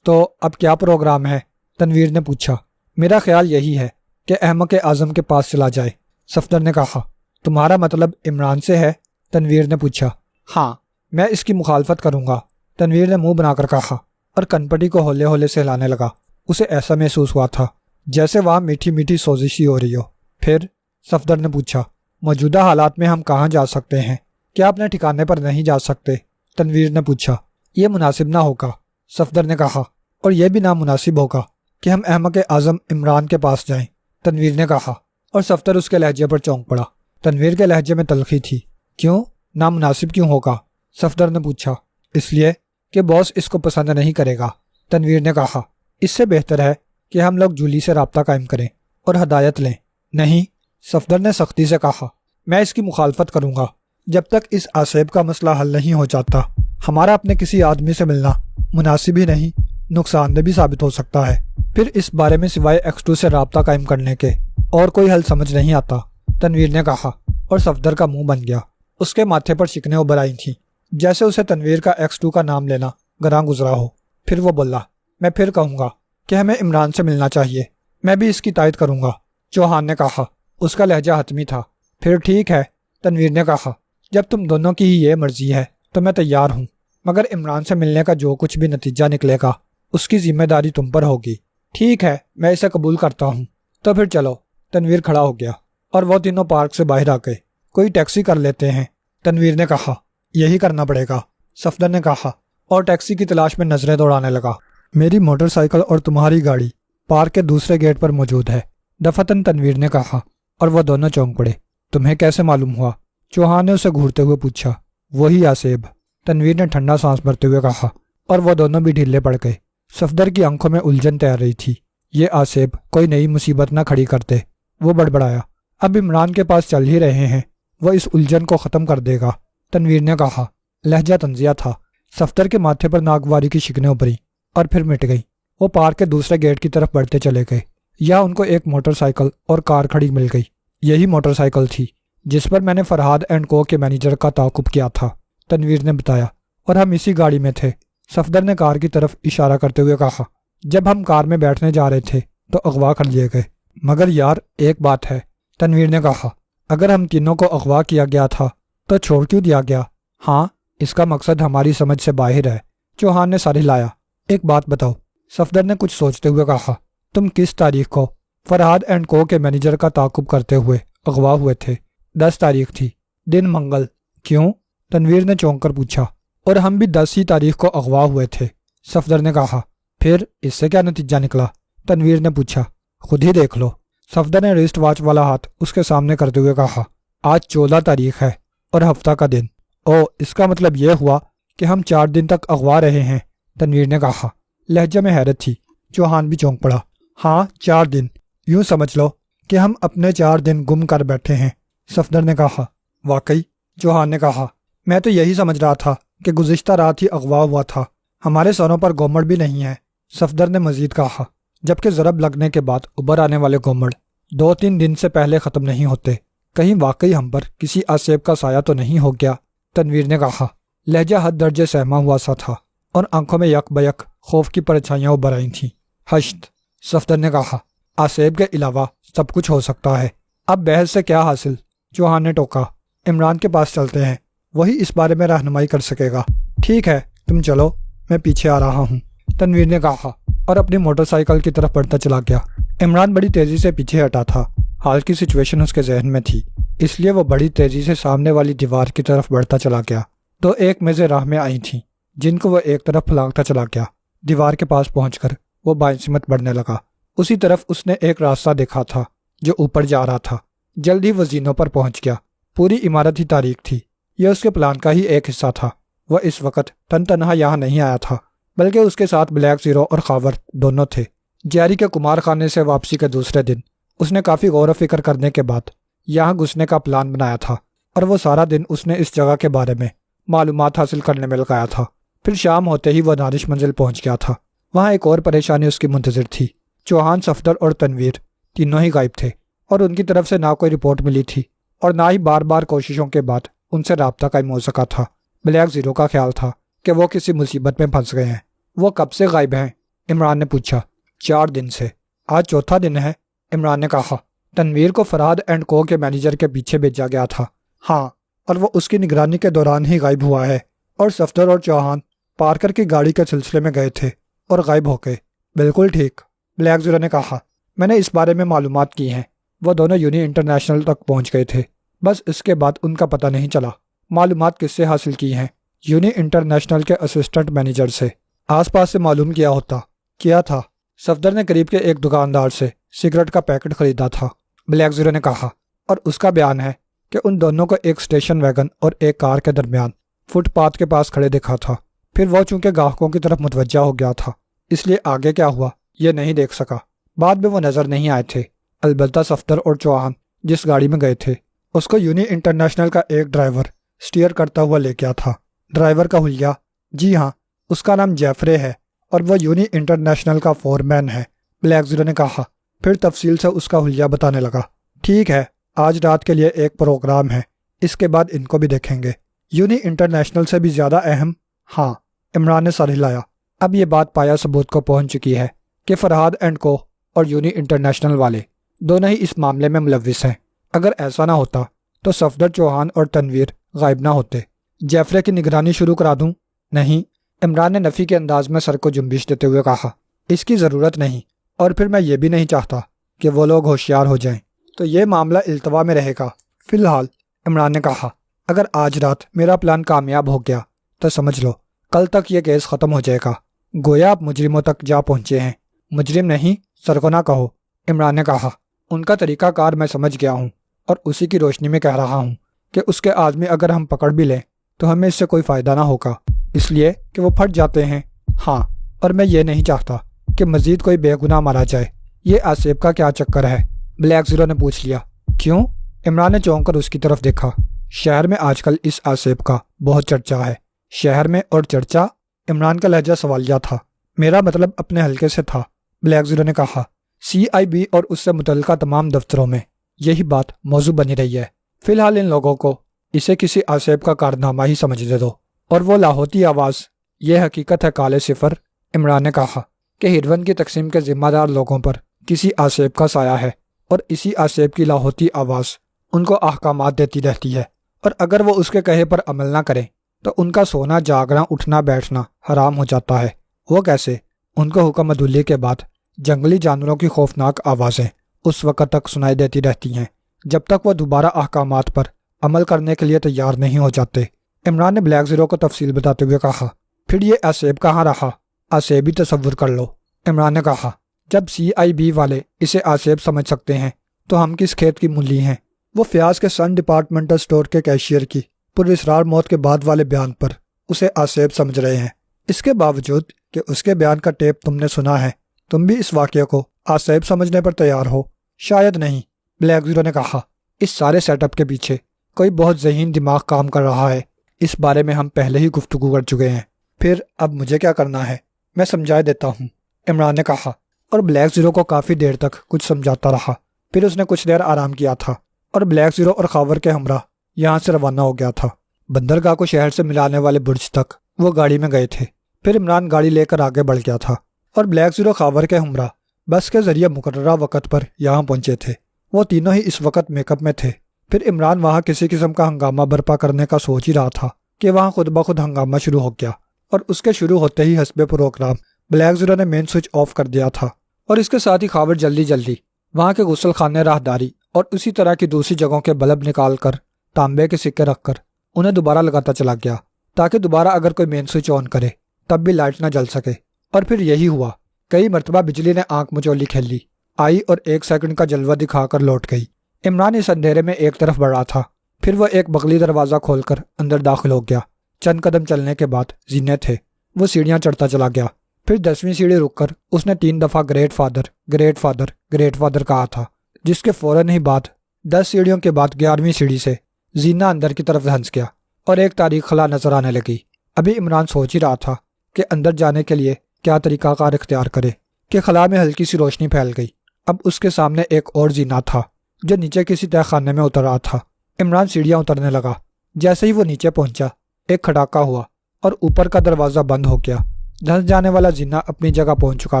تو اب کیا پروگرام ہے؟ تنویر نے پوچھا۔ میرا خیال یہی ہے کہ احمق اعظم کے پاس چلا جائے، صفدر نے کہا۔ تمہارا مطلب عمران سے ہے؟ تنویر نے پوچھا۔ ہاں، میں اس کی مخالفت کروں گا، تنویر نے منہ بنا کر کہا، اور کنپٹی کو ہولے ہولے سے ہلانے لگا۔ اسے ایسا محسوس ہوا تھا جیسے وہاں میٹھی میٹھی سوزش ہی ہو رہی ہو۔ پھر؟ صفدر نے پوچھا۔ موجودہ حالات میں ہم کہاں جا سکتے ہیں؟ کیا اپنے ٹھکانے پر نہیں جا سکتے؟ تنویر نے پوچھا۔ یہ مناسب نہ ہوگا، صفدر نے کہا، اور یہ بھی نامناسب ہوگا کہ ہم احمق اعظم عمران کے پاس جائیں، تنویر نے کہا، اور صفدر اس کے لہجے پر چونک پڑا۔ تنویر کے لہجے میں تلخی تھی۔ کیوں؟ نامناسب کیوں ہوگا؟ صفدر نے پوچھا۔ اس لیے کہ باس اس کو پسند نہیں کرے گا، تنویر نے کہا۔ اس سے بہتر ہے کہ ہم لوگ جولی سے رابطہ قائم کریں اور ہدایت لیں، نہیں، صفدر نے سختی سے کہا، میں اس کی مخالفت کروں گا جب تک اس آصیب کا مسئلہ حل نہیں ہو جاتا۔ ہمارا اپنے کسی آدمی سے ملنا مناسب ہی نہیں، نقصان دہ بھی ثابت ہو سکتا ہے۔ پھر اس بارے میں سوائے X2 سے رابطہ قائم کرنے کے اور کوئی حل سمجھ نہیں آتا، تنویر نے کہا، اور صفدر کا منہ بن گیا۔ اس کے ماتھے پر شکنیں ابھر آئی تھیں، جیسے اسے تنویر کا X2 کا نام لینا گراں گزرا ہو۔ پھر وہ بولا، میں پھر کہوں گا کہ ہمیں عمران سے ملنا چاہیے، میں بھی اس کی تائید کروں گا۔ چوہان نے کہا، اس کا لہجہ حتمی تھا۔ پھر ٹھیک ہے، تنویر نے کہا، جب تم دونوں کی ہی یہ مرضی ہے تو میں تیار ہوں، مگر عمران سے ملنے کا جو کچھ بھی نتیجہ نکلے گا اس کی ذمہ داری تم پر ہوگی۔ ٹھیک ہے، میں اسے قبول کرتا ہوں۔ تو پھر چلو۔ تنویر کھڑا ہو گیا اور وہ تینوں پارک سے باہر آ گئے۔ کوئی ٹیکسی کر لیتے ہیں، تنویر نے کہا۔ یہی کرنا پڑے گا، صفدر نے کہا، اور ٹیکسی کی تلاش میں نظریں دوڑانے لگا۔ میری موٹر سائیکل اور تمہاری گاڑی پارک کے دوسرے گیٹ پر موجود ہے، دفعتاً تنویر نے کہا، اور وہ دونوں چونک پڑے۔ تمہیں کیسے معلوم ہوا؟ چوہان نے اسے گھورتے ہوئے پوچھا۔ وہی آصیب، تنویر نے ٹھنڈا سانس بھرتے ہوئے کہا، اور وہ دونوں بھی ڈھیلے پڑ گئے۔ صفدر کی آنکھوں میں الجھن تیر رہی تھی۔ یہ آصیب کوئی نئی مصیبت نہ کھڑی کرتے۔ وہ بڑبڑایا، اب عمران کے پاس چل ہی رہے ہیں، وہ اس الجھن کو ختم کر دے گا، تنویر نے کہا۔ لہجہ طنزیہ تھا۔ صفدر کے ماتھے پر ناگواری کی شکنیں ابھری اور پھر مٹ گئیں۔ وہ پارک کے دوسرے گیٹ کی طرف بڑھتے چلے گئے۔ یہاں ان کو ایک موٹر سائیکل اور کار کھڑی مل گئی۔ یہی موٹر سائیکل تھی جس پر میں نے فرحاد اینڈ کو کے مینیجر کا تعاقب کیا تھا، تنویر نے بتایا، اور ہم اسی گاڑی میں تھے۔ صفدر نے کار کی طرف اشارہ کرتے ہوئے کہا، جب ہم کار میں بیٹھنے جا رہے تھے تو اغوا کر لیے گئے۔ مگر یار ایک بات ہے، تنویر نے کہا، اگر ہم تینوں کو اغوا کیا گیا تھا تو چھوڑ کیوں دیا گیا؟ ہاں، اس کا مقصد ہماری سمجھ سے باہر ہے، چوہان نے سر ہلایا۔ ایک بات بتاؤ، صفدر نے کچھ سوچتے ہوئے کہا، تم کس تاریخ کو فرحاد اینڈ کو کے مینیجر کا تعاقب کرتے ہوئے اغوا ہوئے تھے؟ 10 تاریخ تھی، دن منگل۔ کیوں؟ تنویر نے چونک کر پوچھا۔ اور ہم بھی 10 ہی تاریخ کو اغوا ہوئے تھے، صفدر نے کہا۔ پھر اس سے کیا نتیجہ نکلا؟ تنویر نے پوچھا۔ خود ہی دیکھ لو، صفدر نے ریسٹ واچ والا ہاتھ اس کے سامنے کرتے ہوئے کہا۔ آج 14 تاریخ ہے اور ہفتہ کا دن۔ او، اس کا مطلب یہ ہوا کہ ہم 4 دن تک اغوا رہے ہیں، تنویر نے کہا۔ لہجے میں حیرت تھی۔ چوہان بھی چونک پڑا۔ ہاں، 4 دن، یوں سمجھ لو کہ ہم اپنے 4 دن گم کر بیٹھے ہیں، صفدر نے کہا۔ واقعی؟ چوہان نے کہا، میں تو یہی سمجھ رہا تھا کہ گزشتہ رات ہی اغوا ہوا تھا، ہمارے سروں پر گومڑ بھی نہیں ہے، صفدر نے مزید کہا، جبکہ ضرب لگنے کے بعد ابھر آنے والے گومڑ 2-3 دن سے پہلے ختم نہیں ہوتے۔ کہیں واقعی ہم پر کسی آصیب کا سایہ تو نہیں ہو گیا، تنویر نے کہا۔ لہجہ حد درجے سہما ہوا سا تھا اور آنکھوں میں یک بیک خوف کی پرچھائیاں ابھر آئی تھیں۔ حشت، صفدر نے کہا، آصیب کے علاوہ سب کچھ ہو سکتا ہے۔ اب بحث سے کیا حاصل؟ چوہان نے ٹوکا۔ عمران کے پاس چلتے ہیں، وہی اس بارے میں رہنمائی کر سکے گا۔ ٹھیک ہے، تم چلو، میں پیچھے آ رہا ہوں، تنویر نے کہا اور اپنی موٹر سائیکل کی طرف بڑھتا چلا گیا۔ عمران بڑی تیزی سے پیچھے ہٹا تھا۔ حال کی سچویشن اس کے ذہن میں تھی، اس لیے وہ بڑی تیزی سے سامنے والی دیوار کی طرف بڑھتا چلا گیا۔ تو ایک میزیں راہ میں آئی تھیں جن کو وہ ایک طرف پھلانگتا چلا گیا۔ دیوار کے پاس پہنچ کر وہ بائیں سمت بڑھنے لگا۔ اسی طرف اس نے ایک راستہ دیکھا تھا جو اوپر جا رہا تھا۔ جلد ہی وہ زینوں پر پہنچ گیا۔ پوری عمارت ہی تاریک تھی۔ یہ اس کے پلان کا ہی ایک حصہ تھا۔ وہ اس وقت تنہا یہاں نہیں آیا تھا، بلکہ اس کے ساتھ بلیک زیرو اور خاور دونوں تھے۔ جیری کے کمار خانے سے واپسی کے دوسرے دن اس نے کافی غور و فکر کرنے کے بعد یہاں گھسنے کا پلان بنایا تھا، اور وہ سارا دن اس نے اس جگہ کے بارے میں معلومات حاصل کرنے میں لگایا تھا۔ پھر شام ہوتے ہی وہ دانش منزل پہنچ گیا تھا۔ وہاں ایک اور پریشانی اس کی منتظر تھی۔ چوہان، صفدر اور تنویر تینوں ہی غائب تھے، اور ان کی طرف سے نہ کوئی رپورٹ ملی تھی اور نہ ہی بار بار کوششوں کے بعد ان سے رابطہ قائم ہو سکا تھا۔ بلیک زیرو کا خیال تھا کہ وہ کسی مصیبت میں پھنس گئے ہیں۔ وہ کب سے غائب ہیں؟ عمران نے پوچھا۔ 4 دن سے۔ آج چوتھا دن ہے، عمران نے کہا۔ تنویر کو فرحاد اینڈ کو کے مینیجر کے پیچھے بھیجا گیا تھا۔ ہاں، اور وہ اس کی نگرانی کے دوران ہی غائب ہوا ہے۔ اور صفدر اور چوہان پارکر کی گاڑی کے سلسلے میں گئے تھے اور غائب ہو گئے۔ بالکل ٹھیک، بلیک زیرو نے کہا۔ میں نے اس بارے میں معلومات کی ہیں۔ وہ دونوں یونی انٹرنیشنل تک پہنچ گئے تھے، بس اس کے بعد ان کا پتہ نہیں چلا۔ معلومات کس سے حاصل کی ہیں؟ یونی انٹرنیشنل کے اسسٹنٹ مینیجر سے۔ آس پاس سے معلوم کیا ہوتا؟ کیا تھا؟ صفدر نے قریب کے ایک دکاندار سے سگریٹ کا پیکٹ خریدا تھا، بلیک زیرو نے کہا، اور اس کا بیان ہے کہ ان دونوں کو ایک اسٹیشن ویگن اور ایک کار کے درمیان فٹ پاتھ کے پاس کھڑے دیکھا تھا۔ پھر وہ چونکہ گاہکوں کی طرف متوجہ ہو گیا تھا، اس لیے آگے کیا ہوا یہ نہیں دیکھ سکا۔ بعد میں وہ نظر نہیں آئے تھے۔ البتہ صفدر اور چوہان جس گاڑی میں گئے تھے اس کو یونی انٹرنیشنل کا ایک ڈرائیور سٹیئر کرتا ہوا لے گیا تھا۔ ڈرائیور کا حلیہ؟ جی ہاں، اس کا نام جیفرے ہے اور وہ یونی انٹرنیشنل کا فورمین ہے، بلیک زیرو نے کہا، پھر تفصیل سے اس کا حلیہ بتانے لگا۔ ٹھیک ہے، آج رات کے لیے ایک پروگرام ہے، اس کے بعد ان کو بھی دیکھیں گے۔ یونی انٹرنیشنل سے بھی زیادہ اہم؟ ہاں، عمران نے سر ہلایا۔ اب یہ بات پایا ثبوت کو پہنچ چکی ہے کہ فرحاد اینڈ کو اور یونی انٹرنیشنل والے دونوں ہی اس معاملے میں ملوث ہیں۔ اگر ایسا نہ ہوتا تو صفدر چوہان اور تنویر غائب نہ ہوتے۔ جیفرے کی نگرانی شروع کرا دوں؟ نہیں، عمران نے نفی کے انداز میں سر کو جنبش دیتے ہوئے کہا، اس کی ضرورت نہیں، اور پھر میں یہ بھی نہیں چاہتا کہ وہ لوگ ہوشیار ہو جائیں تو یہ معاملہ التوا میں رہے گا۔ فی الحال عمران نے کہا، اگر آج رات میرا پلان کامیاب ہو گیا تو سمجھ لو کل تک یہ کیس ختم ہو جائے گا۔ گویا آپ مجرموں تک جا پہنچے ہیں۔ مجرم نہیں، سر کو نہ کہو، عمران نے کہا، ان کا طریقہ کار میں سمجھ گیا ہوں اور اسی کی روشنی میں کہہ رہا ہوں کہ اس کے آدمی اگر ہم پکڑ بھی لیں تو ہمیں اس سے کوئی فائدہ نہ ہوگا، اس لیے کہ وہ پھٹ جاتے ہیں۔ ہاں، اور میں یہ نہیں چاہتا کہ مزید کوئی بے گناہ مارا جائے۔ یہ آصف کا کیا چکر ہے؟ بلیک زیرو نے پوچھ لیا۔ کیوں؟ عمران نے چونک کر اس کی طرف دیکھا۔ شہر میں آج کل اس آصف کا بہت چرچا ہے۔ شہر میں اور چرچا؟ عمران کا لہجہ سوالیہ تھا۔ میرا مطلب اپنے حلقے سے تھا، بلیک زیرو نے کہا۔ CIB اور اس سے متعلقہ تمام دفتروں میں یہی بات موضوع بنی رہی ہے۔ فی الحال ان لوگوں کو اسے کسی آصف کا کارنامہ ہی سمجھ دے دو، اور وہ لاہوتی آواز یہ حقیقت ہے کالے صفر، عمران نے کہا، کہ ہیروین کی تقسیم کے ذمہ دار لوگوں پر کسی آصف کا سایہ ہے، اور اسی آصف کی لاہوتی آواز ان کو احکامات دیتی رہتی ہے، اور اگر وہ اس کے کہے پر عمل نہ کریں تو ان کا سونا جاگنا اٹھنا بیٹھنا حرام ہو جاتا ہے۔ وہ کیسے؟ ان کو حکم عدولی کے بعد جنگلی جانوروں کی خوفناک آوازیں اس وقت تک سنائی دیتی رہتی ہیں جب تک وہ دوبارہ احکامات پر عمل کرنے کے لیے تیار نہیں ہو جاتے۔ عمران نے بلیک زیرو کو تفصیل بتاتے ہوئے کہا، پھر یہ آصف کہاں رہا؟ آصف ہی تصور کر لو، عمران نے کہا۔ جب CIB والے اسے آصف سمجھ سکتے ہیں تو ہم کس کھیت کی مولی ہیں؟ وہ فیاض کے سن ڈپارٹمنٹل سٹور کے کیشیئر کی پراسرار موت کے بعد والے بیان پر اسے آصف سمجھ رہے ہیں۔ اس کے باوجود کہ اس کے بیان کا ٹیپ تم نے سنا ہے، تم بھی اس واقعے کو آصف سمجھنے پر تیار ہو؟ شاید نہیں، بلیک زیرو نے کہا۔ اس سارے سیٹ اپ کے پیچھے کوئی بہت ذہین دماغ کام کر رہا ہے، اس بارے میں ہم پہلے ہی گفتگو کر چکے ہیں۔ پھر اب مجھے کیا کرنا ہے؟ میں سمجھا دیتا ہوں، عمران نے کہا، اور بلیک زیرو کو کافی دیر تک کچھ سمجھاتا رہا۔ پھر اس نے کچھ دیر آرام کیا تھا اور بلیک زیرو اور خاور کے ہمراہ یہاں سے روانہ ہو گیا تھا۔ بندرگاہ کو شہر سے ملانے والے برج تک وہ گاڑی میں گئے تھے۔ پھر عمران گاڑی لے کر آگے بڑھ گیا تھا اور بلیک زیرو خاور کے ہمراہ بس کے ذریعے مقررہ وقت پر یہاں پہنچے تھے۔ وہ تینوں ہی اس وقت میک اپ میں تھے۔ پھر عمران وہاں کسی قسم کا ہنگامہ برپا کرنے کا سوچ ہی رہا تھا کہ وہاں خود بخود ہنگامہ شروع ہو گیا، اور اس کے شروع ہوتے ہی حسب پروگرام بلیک زیرو نے مین سوئچ آف کر دیا تھا، اور اس کے ساتھ ہی خاور جلدی جلدی وہاں کے غسل خانے، راہداری اور اسی طرح کی دوسری جگہوں کے بلب نکال کر تانبے کے سکے رکھ کر انہیں دوبارہ لگاتا چلا گیا تاکہ دوبارہ اگر کوئی مین سوئچ آن کرے تب بھی لائٹ نہ جل سکے۔ اور پھر یہی ہوا۔ کئی مرتبہ بجلی نے آنکھ مچولی کھیل لی، آئی اور 1 سیکنڈ کا جلوہ دکھا کر لوٹ گئی۔ عمران اس اندھیرے میں ایک طرف بڑھا تھا، پھر وہ ایک بغلی دروازہ کھول کر اندر داخل ہو گیا۔ چند قدم چلنے کے بعد زینے تھے، وہ سیڑھیاں چڑھتا چلا گیا۔ پھر 10ویں سیڑھی رک کر اس نے 3 دفعہ great father great father great father کہا تھا، جس کے فوراً ہی بعد 10 سیڑھیوں کے بعد 11ویں سیڑھی سے زینا اندر کی طرف دھنس گیا اور ایک تاریک خلا نظر آنے لگی۔ ابھی عمران سوچ ہی رہا تھا کہ اندر جانے کے لیے کیا طریقہ کار اختیار کرے کہ خلا میں ہلکی سی روشنی پھیل گئی۔ اب اس کے سامنے ایک اور زینا تھا جو نیچے کسی تہ خانے میں اتر رہا تھا۔ عمران سیڑھیاں اترنے لگا۔ جیسے ہی وہ نیچے پہنچا ایک کھڑاکا ہوا اور اوپر کا دروازہ بند ہو گیا۔ دھنس جانے والا زینا اپنی جگہ پہنچ چکا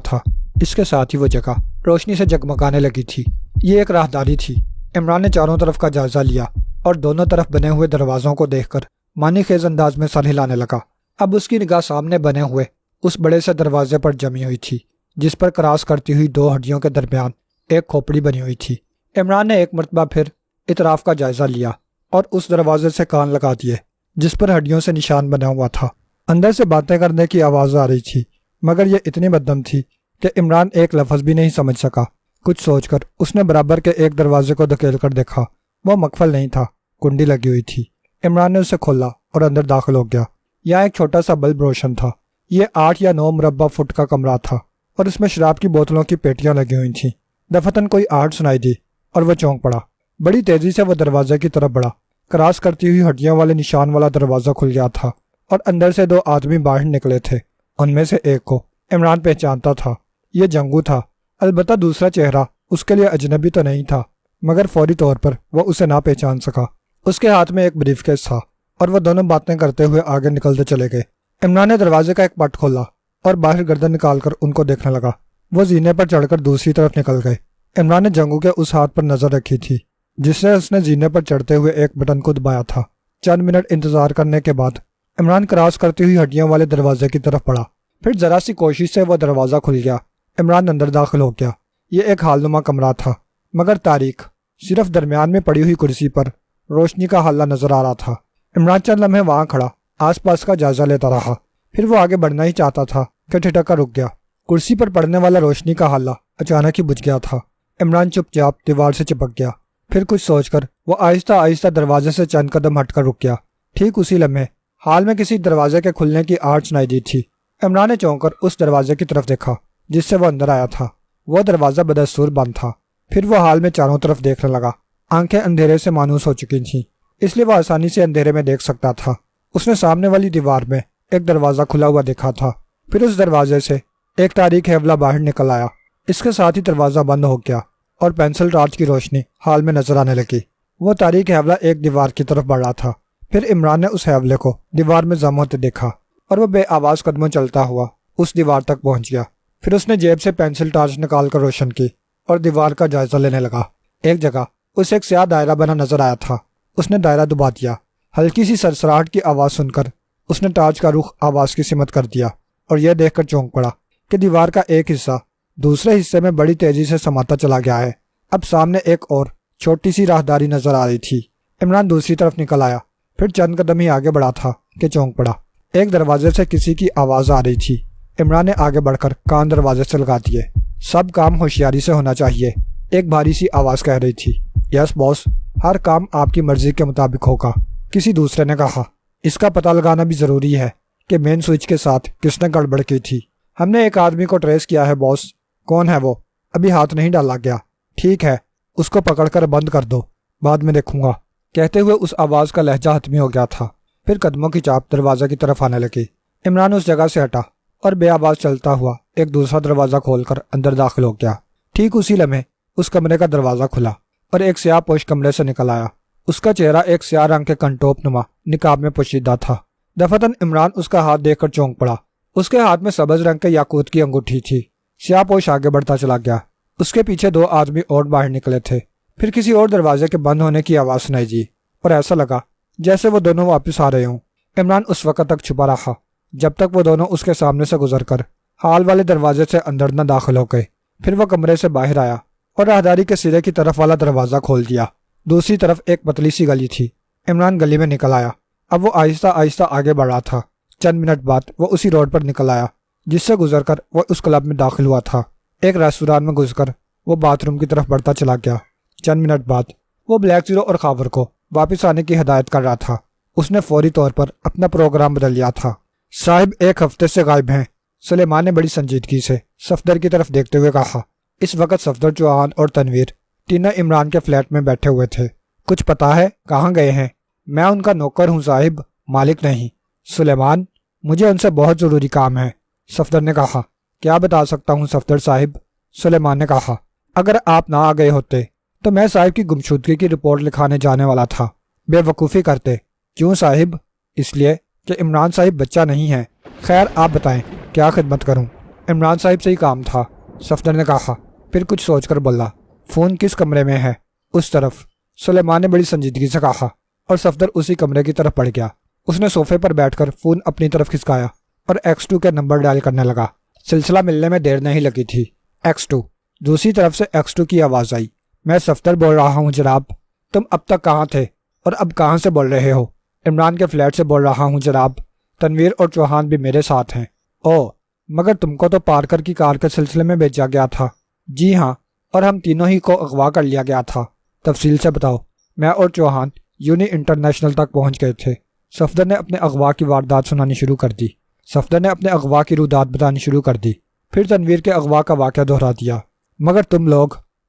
تھا، اس کے ساتھ ہی وہ جگہ روشنی سے جگمگانے لگی تھی۔ یہ ایک راہداری تھی۔ عمران نے چاروں طرف کا جائزہ لیا اور دونوں طرف بنے ہوئے دروازوں کو دیکھ کر معنی خیز انداز میں سر ہلانے لگا۔ اب اس کی نگاہ سامنے بنے ہوئے اس بڑے سے دروازے پر جمی ہوئی تھی جس پر کراس کرتی ہوئی 2 ہڈیوں کے درمیان ایک کھوپڑی بنی ہوئی تھی۔ عمران نے ایک مرتبہ پھر اطراف کا جائزہ لیا اور اس دروازے سے کان لگا دیے جس پر ہڈیوں سے نشان بنا ہوا تھا۔ اندر سے باتیں کرنے کی آواز آ رہی تھی، مگر یہ اتنی بددم تھی کہ عمران ایک لفظ بھی نہیں سمجھ سکا۔ کچھ سوچ کر اس نے برابر کے ایک دروازے کو دھکیل کر دیکھا۔ وہ مقفل نہیں تھا، کنڈی لگی ہوئی تھی۔ عمران نے اسے کھولا اور اندر داخل ہو گیا۔ یہاں ایک چھوٹا سا بلب روشن تھا۔ یہ 8 یا 9 مربع فٹ کا کمرہ تھا اور اس میں شراب کی بوتلوں کی پیٹیاں لگی ہوئی تھیں۔ دفتن کوئی آہٹ سنائی دی اور وہ چونک پڑا۔ بڑی تیزی سے وہ دروازے کی طرف بڑھا۔ کراس کرتی ہوئی ہڈیوں والے نشان والا دروازہ کھل گیا تھا اور اندر سے 2 آدمی باہر نکلے تھے۔ ان میں سے ایک کو عمران پہچانتا تھا، یہ جنگو تھا۔ البتہ دوسرا چہرہ اس کے لیے اجنبی تو نہیں تھا، مگر فوری طور پر وہ اسے نہ پہچان سکا۔ اس کے ہاتھ میں ایک بریف کیس تھا اور وہ دونوں باتیں کرتے ہوئے آگے نکلتے چلے گئے۔ عمران نے دروازے کا ایک پٹ کھولا اور باہر گردن نکال کر ان کو دیکھنے لگا۔ وہ زینے پر چڑھ کر دوسری طرف نکل گئے۔ عمران نے جنگو کے اس ہاتھ پر نظر رکھی تھی جس سے اس نے زینے پر چڑھتے ہوئے ایک بٹن کو دبایا تھا۔ چند منٹ انتظار کرنے کے بعد عمران کراس کرتی ہوئی ہڈیوں والے دروازے کی طرف بڑھا۔ پھر ذرا سی کوشش سے وہ دروازہ کھل گیا۔ عمران اندر داخل ہو گیا۔ یہ ایک حال نما کمرہ تھا مگر تاریک۔ صرف درمیان میں پڑی ہوئی کرسی پر روشنی کا حلہ نظر آ رہا تھا۔ عمران چند لمحے وہاں کھڑا آس پاس کا جائزہ لیتا رہا۔ پھر وہ آگے بڑھنا ہی چاہتا تھا کہ ٹھٹک کر رک گیا۔ کرسی پر پڑنے والا روشنی کا حلہ اچانک ہی بجھ گیا تھا۔ عمران چپ چاپ دیوار سے چپک گیا۔ پھر کچھ سوچ کر وہ آہستہ آہستہ دروازے سے چند قدم ہٹ کر رک گیا۔ ٹھیک اسی لمحے حال میں کسی دروازے کے کھلنے کی آہٹ سنائی دی تھی۔ عمران نے چونک کر اس دروازے کی طرف دیکھا جس سے وہ اندر آیا تھا۔ وہ دروازہ بدستور بند تھا۔ پھر وہ حال میں چاروں طرف دیکھنے لگا۔ آنکھیں اندھیرے سے مانوس ہو چکی تھیں، اس لیے وہ آسانی سے اندھیرے میں دیکھ سکتا تھا۔ اس نے سامنے والی دیوار میں ایک دروازہ کھلا ہوا دیکھا تھا۔ پھر اس دروازے سے ایک تاریک ہیولہ باہر نکل آیا۔ اس کے ساتھ ہی دروازہ بند ہو گیا اور پینسل ٹارچ کی روشنی حال میں نظر آنے لگی۔ وہ تاریک ہیولہ ایک دیوار کی طرف بڑھ رہا تھا۔ پھر عمران نے اس ہیولے کو دیوار میں ضم ہوتے دیکھا اور وہ بے آواز قدموں چلتا ہوا اس دیوار تک پہنچ گیا۔ پھر اس نے جیب سے پینسل ٹارچ نکال کر روشن کی اور دیوار کا جائزہ لینے لگا۔ ایک جگہ اسے ایک سیاہ دائرہ بنا نظر آیا تھا۔ اس نے دائرہ دبا دیا۔ ہلکی سی سرسراہٹ کی آواز سن کر اس نے ٹارچ کا رخ آواز کی سمت کر دیا اور یہ دیکھ کر چونک پڑا کہ دیوار کا ایک حصہ دوسرے حصے میں بڑی تیزی سے سماتا چلا گیا ہے۔ اب سامنے ایک اور چھوٹی سی راہداری نظر آ رہی تھی۔ عمران دوسری طرف نکل آیا۔ پھر چند قدم ہی آگے بڑھا تھا کہ چونک پڑا۔ ایک دروازے سے کسی کی آواز آ رہی تھی۔ عمران نے آگے بڑھ کر کان دروازے سے لگا دیے۔ سب کام ہوشیاری سے ہونا چاہیے، ایک بھاری سی آواز کہہ رہی تھی۔ یس باس، ہر کام آپ کی مرضی کے مطابق ہوگا، کسی دوسرے نے کہا۔ اس کا پتہ لگانا بھی ضروری ہے کہ مین سوئچ کے ساتھ کس نے گڑبڑ کی تھی۔ ہم نے ایک آدمی کو ٹریس کیا ہے باس۔ کون ہے وہ؟ ابھی ہاتھ نہیں ڈالا گیا۔ ٹھیک ہے، اس کو پکڑ کر بند کر دو، بعد میں دیکھوں گا۔ کہتے ہوئے اس آواز کا لہجہ حتمی ہو گیا تھا۔ پھر قدموں کی چاپ دروازے کی طرف آنے لگی۔ عمران اس جگہ سے ہٹا اور بے آواز چلتا ہوا ایک دوسرا دروازہ کھول کر اندر داخل ہو گیا۔ ٹھیک اسی لمحے اس کمرے کا دروازہ کھلا اور ایک سیاہ پوش کمرے سے نکل آیا۔ اس کا چہرہ ایک سیاہ رنگ کے کنٹوپ نما نقاب میں پوشیدہ تھا۔ دفتن عمران اس کا ہاتھ دیکھ کر چونک پڑا۔ اس کے ہاتھ میں سبز رنگ کے یاقوت کی انگوٹھی تھی۔ سیاہ پوش آگے بڑھتا چلا گیا۔ اس کے پیچھے 2 آدمی اور باہر نکلے تھے۔ پھر کسی اور دروازے کے بند ہونے کی آواز سنائی دی اور ایسا لگا جیسے وہ دونوں واپس آ رہے ہوں۔ عمران اس وقت تک چھپا رہا جب تک وہ دونوں اس کے سامنے سے گزر کر حال والے دروازے سے اندر نہ داخل ہو گئے۔ پھر وہ کمرے سے باہر آیا اور راہداری کے سرے کی طرف والا دروازہ کھول دیا۔ دوسری طرف ایک پتلی سی گلی تھی۔ عمران گلی میں نکل آیا۔ اب وہ آہستہ آہستہ آگے بڑھ رہا تھا۔ چند منٹ بعد وہ اسی روڈ پر نکل آیا جس سے گزر کر وہ اس کلب میں داخل ہوا تھا۔ ایک ریستوران میں گھس کر وہ باتھ روم کی طرف بڑھتا چلا گیا۔ چند منٹ بعد وہ بلیک زیرو اور خاور کو واپس آنے کی ہدایت کر رہا تھا۔ اس نے فوری طور پر اپنا پروگرام بدل لیا تھا۔ صاحب 1 ہفتے سے غائب ہیں، سلیمان نے بڑی سنجیدگی سے صفدر کی طرف دیکھتے ہوئے کہا۔ اس وقت صفدر، چوہان اور تنویر تینوں عمران کے فلیٹ میں بیٹھے ہوئے تھے۔ کچھ پتا ہے کہاں گئے ہیں؟ میں ان کا نوکر ہوں صاحب، مالک نہیں۔ سلیمان، مجھے ان سے بہت ضروری کام ہے، صفدر نے کہا۔ کیا بتا سکتا ہوں صفدر صاحب؟ سلیمان نے کہا۔ اگر آپ نہ آ گئے ہوتے تو میں صاحب کی گمشدگی کی رپورٹ لکھانے جانے والا تھا۔ بے وقوفی کرتے۔ کیوں صاحب؟ اس لیے کہ عمران صاحب بچہ نہیں ہے۔ خیر آپ بتائیں کیا خدمت کروں؟ عمران صاحب سے ہی کام تھا، صفدر نے کہا۔ پھر کچھ سوچ کر بولا، فون کس کمرے میں ہے؟ اس طرف، سلیمان نے بڑی سنجیدگی سے کہا، اور صفدر اسی کمرے کی طرف بڑھ گیا۔ اس نے صوفے پر بیٹھ کر فون اپنی طرف کھسکایا اور X2 کے نمبر ڈائل کرنے لگا۔ سلسلہ ملنے میں دیر نہیں لگی تھی۔ X2، دوسری طرف سے X2 کی آواز آئی۔ میں صفدر بول رہا ہوں جناب۔ تم اب تک کہاں تھے اور اب کہاں سے بول رہے ہو؟ عمران کے فلیٹ سے بول رہا ہوں جناب، تنویر اور چوہان بھی میرے ساتھ ہیں۔ او، مگر تم کو تو پارکر کی کار کے سلسلے میں بھیجا گیا تھا۔ جی ہاں، اور ہم تینوں ہی کو اغوا کر لیا گیا تھا۔ تفصیل سے بتاؤ۔ میں اور چوہان یونی انٹرنیشنل تک پہنچ گئے تھے۔ صفدر نے اپنے اغوا کی واردات سنانی شروع کر دی۔ صفدر نے اپنے اغوا کی رودات بتانی شروع کر دی، پھر تنویر کے اغوا کا واقعہ دہرا دیا۔ مگر تم لوگ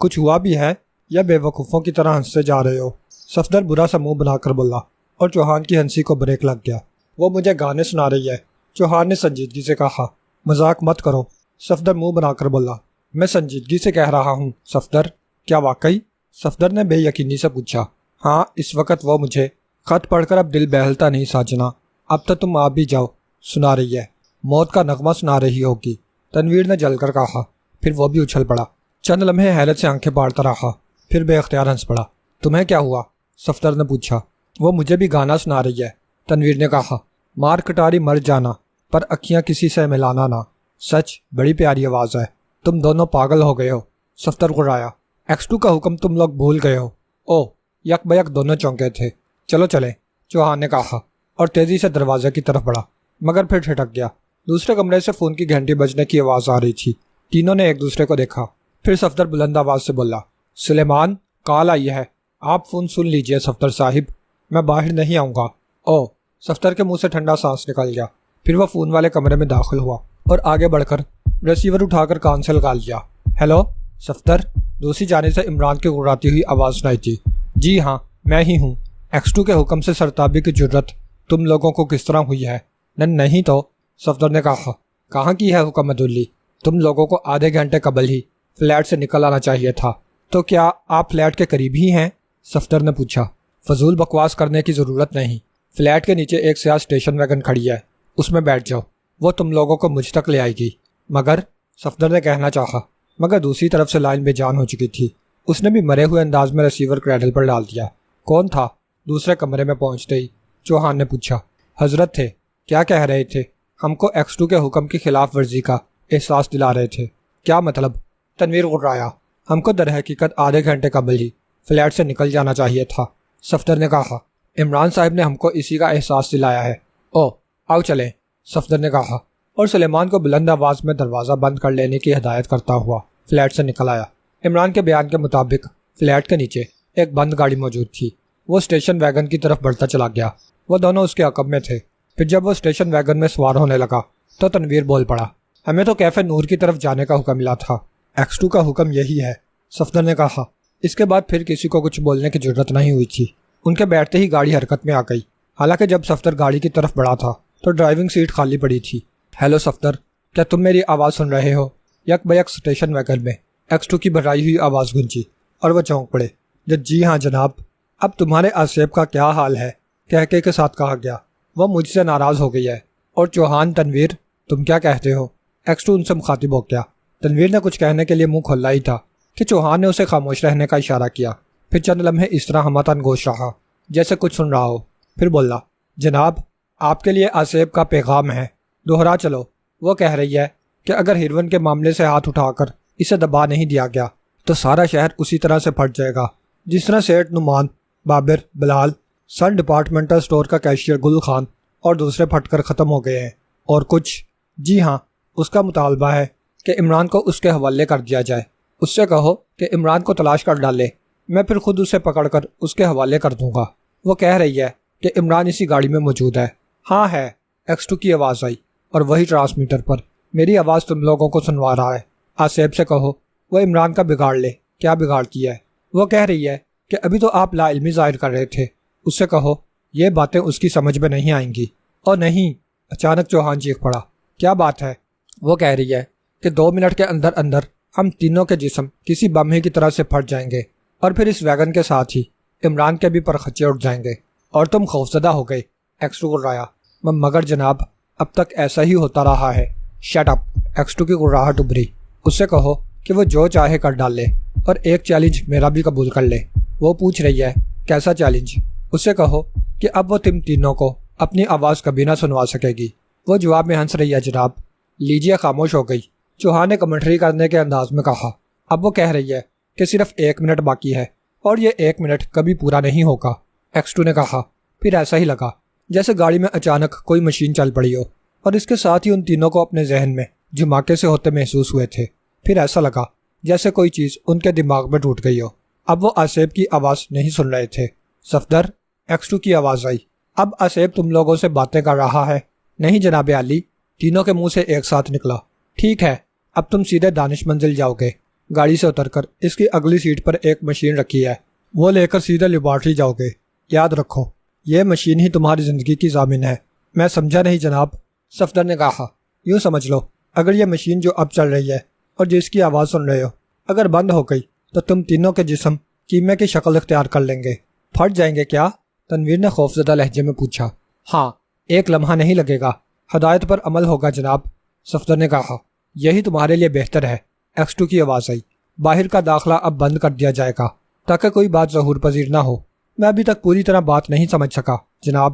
کچھ ہوا بھی ہے یا بے وقوفوں کی طرح ہنستے جا رہے ہو؟ صفدر برا سا منہ بنا کر بولا اور چوہان کی ہنسی کو بریک لگ گیا۔ وہ مجھے گانے سنا رہی ہے، چوہان نے سنجیدگی سے کہا۔ مذاق مت کرو، صفدر منہ بنا کر بولا۔ میں سنجیدگی سے کہہ رہا ہوں صفدر۔ کیا واقعی؟ صفدر نے بے یقینی سے پوچھا۔ ہاں، اس وقت وہ مجھے خط پڑھ کر اب دل بہلتا نہیں ساجنا، اب تو تم آپ بھی جاؤ، سنا رہی ہے، موت کا نغمہ سنا رہی ہوگی، تنویر نے جل کر کہا۔ پھر وہ بھی اچھل پڑا، چند لمحے حیرت سے آنکھیں پاڑتا رہا، پھر بے اختیار ہنس پڑا۔ تمہیں کیا ہوا؟ صفدر نے پوچھا۔ وہ مجھے بھی گانا سنا رہی ہے، تنویر نے کہا۔ مار کٹاری مر جانا پر اکھیاں کسی سے ملانا نہ، سچ بڑی پیاری آواز ہے، تم دونوں پاگل ہو گئے ہو، صفدر غرایا۔ X2 کا حکم تم لوگ بھول گئے ہو۔ او، یک بیک دونوں چونکے تھے۔ چلو چلیں، چوہان نے کہا اور تیزی سے دروازے کی طرف بڑھا، مگر پھر ٹھٹک گیا۔ دوسرے کمرے سے فون کی گھنٹی بجنے کی آواز آ رہی تھی۔ تینوں نے ایک دوسرے کو دیکھا، پھر صفدر بلند آواز سے بولا، سلیمان، کال آئی ہے، آپ فون سن لیجئے صفدر صاحب، میں باہر نہیں آؤں گا۔ او، صفدر کے منہ سے ٹھنڈا سانس نکل گیا، پھر وہ فون والے کمرے میں داخل ہوا اور آگے بڑھ کر ریسیور اٹھا کر کان سے لگا لیا۔ ہیلو صفدر، دوسری جانب سے عمران کی گڑگڑاتی ہوئی آواز سنائی تھی۔ جی ہاں، میں ہی ہوں۔ X2 کے حکم سے سرتابی کی جرت تم لوگوں کو کس طرح ہوئی ہے؟ نہیں تو، صفدر نے کہا۔ کہاں کی ہے حکم عدولی؟ تم لوگوں کو آدھے گھنٹے قبل ہی فلیٹ سے نکل آنا چاہیے تھا۔ تو کیا آپ فلیٹ کے قریب ہی ہیں؟ صفدر نے پوچھا۔ فضول بکواس کرنے کی ضرورت نہیں، فلیٹ کے نیچے ایک سیاہ اسٹیشن ویگن کھڑی ہے، اس میں بیٹھ جاؤ، وہ تم لوگوں کو مجھ تک لے آئے گی۔ مگر، صفدر نے کہنا چاہا، مگر دوسری طرف سے لائن بے جان ہو چکی تھی۔ اس نے بھی مرے ہوئے انداز میں ریسیور کریڈل پر ڈال دیا۔ کون تھا؟ دوسرے کمرے میں پہنچتے ہی چوہان نے پوچھا۔ حضرت تھے۔ کیا کہہ رہے تھے؟ ہم کو X2 کے حکم کی خلاف ورزی کا احساس دلا رہے تھے۔ کیا مطلب؟ تنویر غرایا۔ ہم کو در حقیقت آدھے گھنٹے قبل ہی فلیٹ سے نکل جانا چاہیے تھا، صفدر نے کہا۔ عمران صاحب نے ہم کو اسی کا احساس دلایا ہے۔ او، آؤ چلیں، صفدر نے کہا اور سلیمان کو بلند آواز میں دروازہ بند کر لینے کی ہدایت کرتا ہوا فلیٹ سے نکل آیا۔ عمران کے بیان کے مطابق فلیٹ کے نیچے ایک بند گاڑی موجود تھی۔ وہ اسٹیشن ویگن کی طرف بڑھتا چلا گیا، وہ دونوں اس کے عقب میں تھے۔ پھر جب وہ اسٹیشن ویگن میں سوار ہونے لگا تو تنویر بول پڑا، ہمیں تو کیفے نور کی طرف جانے کا حکم ملا تھا۔ X2 کا حکم یہی ہے، صفدر نے کہا۔ اس کے بعد پھر کسی کو کچھ بولنے کی ضرورت نہیں ہوئی تھی۔ ان کے بیٹھتے ہی گاڑی حرکت میں آ گئی۔ حالانکہ جب صفدر گاڑی کی طرف بڑھا تھا تو ڈرائیونگ سیٹ خالی پڑی تھی۔ ہیلو صفدر، کیا تم میری آواز سن رہے ہو؟ یک بیک اسٹیشن ویگن میں X2 کی بھرائی ہوئی آواز گونجی اور وہ چونک پڑے۔ جی ہاں جناب۔ اب تمہارے آصف کا کیا حال ہے؟ کہکے کے ساتھ کہا گیا۔ وہ مجھ سے ناراض ہو گئی ہے۔ اور چوہان، تنویر، تم کیا کہتے ہو؟ X2 ان سے مخاطب ہو گیا۔ تنویر نے کچھ کہنے کے لیے منہ کھولا ہی تھا کہ چوہان نے اسے خاموش رہنے کا اشارہ کیا۔ پھر چند لمحے اس طرح ہمہ گوش رہا جیسے کچھ سن رہا ہو، پھر بولا، جناب، آپ کے لیے آصف کا پیغام ہے، دوہرا چلو۔ وہ کہہ رہی ہے کہ اگر ہیروئن کے معاملے سے ہاتھ اٹھا کر اسے دبا نہیں دیا گیا تو سارا شہر اسی طرح سے پھٹ جائے گا جس طرح سیٹ نعمان، بابر، بلال، سن ڈپارٹمنٹل سٹور کا کیشیئر گل خان اور دوسرے پھٹ کر ختم ہو گئے ہیں۔ اور کچھ؟ جی ہاں، اس کا مطالبہ ہے کہ عمران کو اس کے حوالے کر دیا جائے۔ اس سے کہو کہ عمران کو تلاش کر ڈالے، میں پھر خود اسے پکڑ کر اس کے حوالے کر دوں گا۔ وہ کہہ رہی ہے کہ عمران اسی گاڑی میں موجود ہے۔ ہاں ہے، X2 کی آواز آئی اور وہی ٹرانسمیٹر پر میری آواز تم لوگوں کو سنوا رہا ہے۔ آصف سے کہو وہ عمران کا بگاڑ لے۔ کیا بگاڑتی ہے؟ وہ کہہ رہی ہے کہ ابھی تو آپ لا علمی ظاہر کر رہے تھے، اس سے کہو یہ باتیں اس کی سمجھ میں نہیں آئیں گی۔ اور نہیں، اچانک چوہان چیخ پڑا، کیا بات ہے؟ وہ کہہ رہی ہے کہ 2 منٹ کے اندر اندر ہم تینوں کے جسم کسی بم ہی کی طرح سے پھٹ جائیں گے اور پھر اس ویگن کے ساتھ ہی عمران کے بھی پرخچے اٹھ جائیں گے اور تم خوفزدہ ہو گئے۔ X2 گرایا۔ مگر جناب، اب تک ایسا ہی ہوتا رہا ہے۔ شٹ اپ، X2 کی گراہٹ ابھری۔ اس سے کہو کہ وہ جو چاہے کر ڈالے اور ایک چیلنج میرا بھی قبول کر لے۔ وہ پوچھ رہی ہے کیسا چیلنج؟ اس سے کہو کہ اب وہ تم تینوں کو اپنی آواز کبھی نہ سنوا سکے گی۔ وہ جواب میں ہنس رہی ہے جناب۔ لیجیے، خاموش ہو گئی۔ چوہان نے کمنٹری کرنے کے انداز میں کہا۔ اب وہ کہہ رہی ہے کہ صرف 1 منٹ باقی ہے اور یہ 1 منٹ کبھی پورا نہیں ہوگا۔ X2 نے کہا۔ پھر ایسا ہی لگا جیسے گاڑی میں اچانک کوئی مشین چل پڑی ہو اور اس کے ساتھ ہی ان تینوں کو اپنے ذہن میں جھماکے سے ہوتے محسوس ہوئے تھے۔ پھر ایسا لگا جیسے کوئی چیز ان کے دماغ میں ٹوٹ گئی ہو۔ اب وہ آصف کی آواز نہیں سن رہے تھے۔ صفدر، X2 کی آواز آئی۔ اب آصف تم لوگوں سے باتیں کر رہا ہے؟ نہیں جناب عالی، تینوں کے منہ سے ایک ساتھ نکلا۔ ٹھیک ہے، اب تم سیدھے دانش منزل جاؤ گے۔ گاڑی سے اتر کر اس کی اگلی سیٹ پر ایک مشین رکھی ہے، وہ لے کر سیدھے لیبارٹری جاؤ گے۔ یاد رکھو یہ مشین ہی تمہاری زندگی کی ضامن ہے۔ میں سمجھا نہیں جناب، صفدر نے کہا۔ یوں سمجھ لو اگر یہ مشین جو اب چل رہی ہے اور جس کی آواز سن رہے ہو اگر بند ہو گئی تو تم تینوں کے جسم کیمیا کی شکل اختیار کر لیں گے۔ پھٹ جائیں گے کیا؟ تنویر نے خوفزدہ لہجے میں پوچھا۔ ہاں، ایک لمحہ نہیں لگے گا، ہدایت پر عمل ہوگا جناب، صفدر نے کہا۔ یہی تمہارے لیے بہتر ہے، X2 کی آواز آئی۔ باہر کا داخلہ اب بند کر دیا جائے گا تاکہ کوئی بات ظہور پذیر نہ ہو۔ میں ابھی تک پوری طرح بات نہیں سمجھ سکا جناب،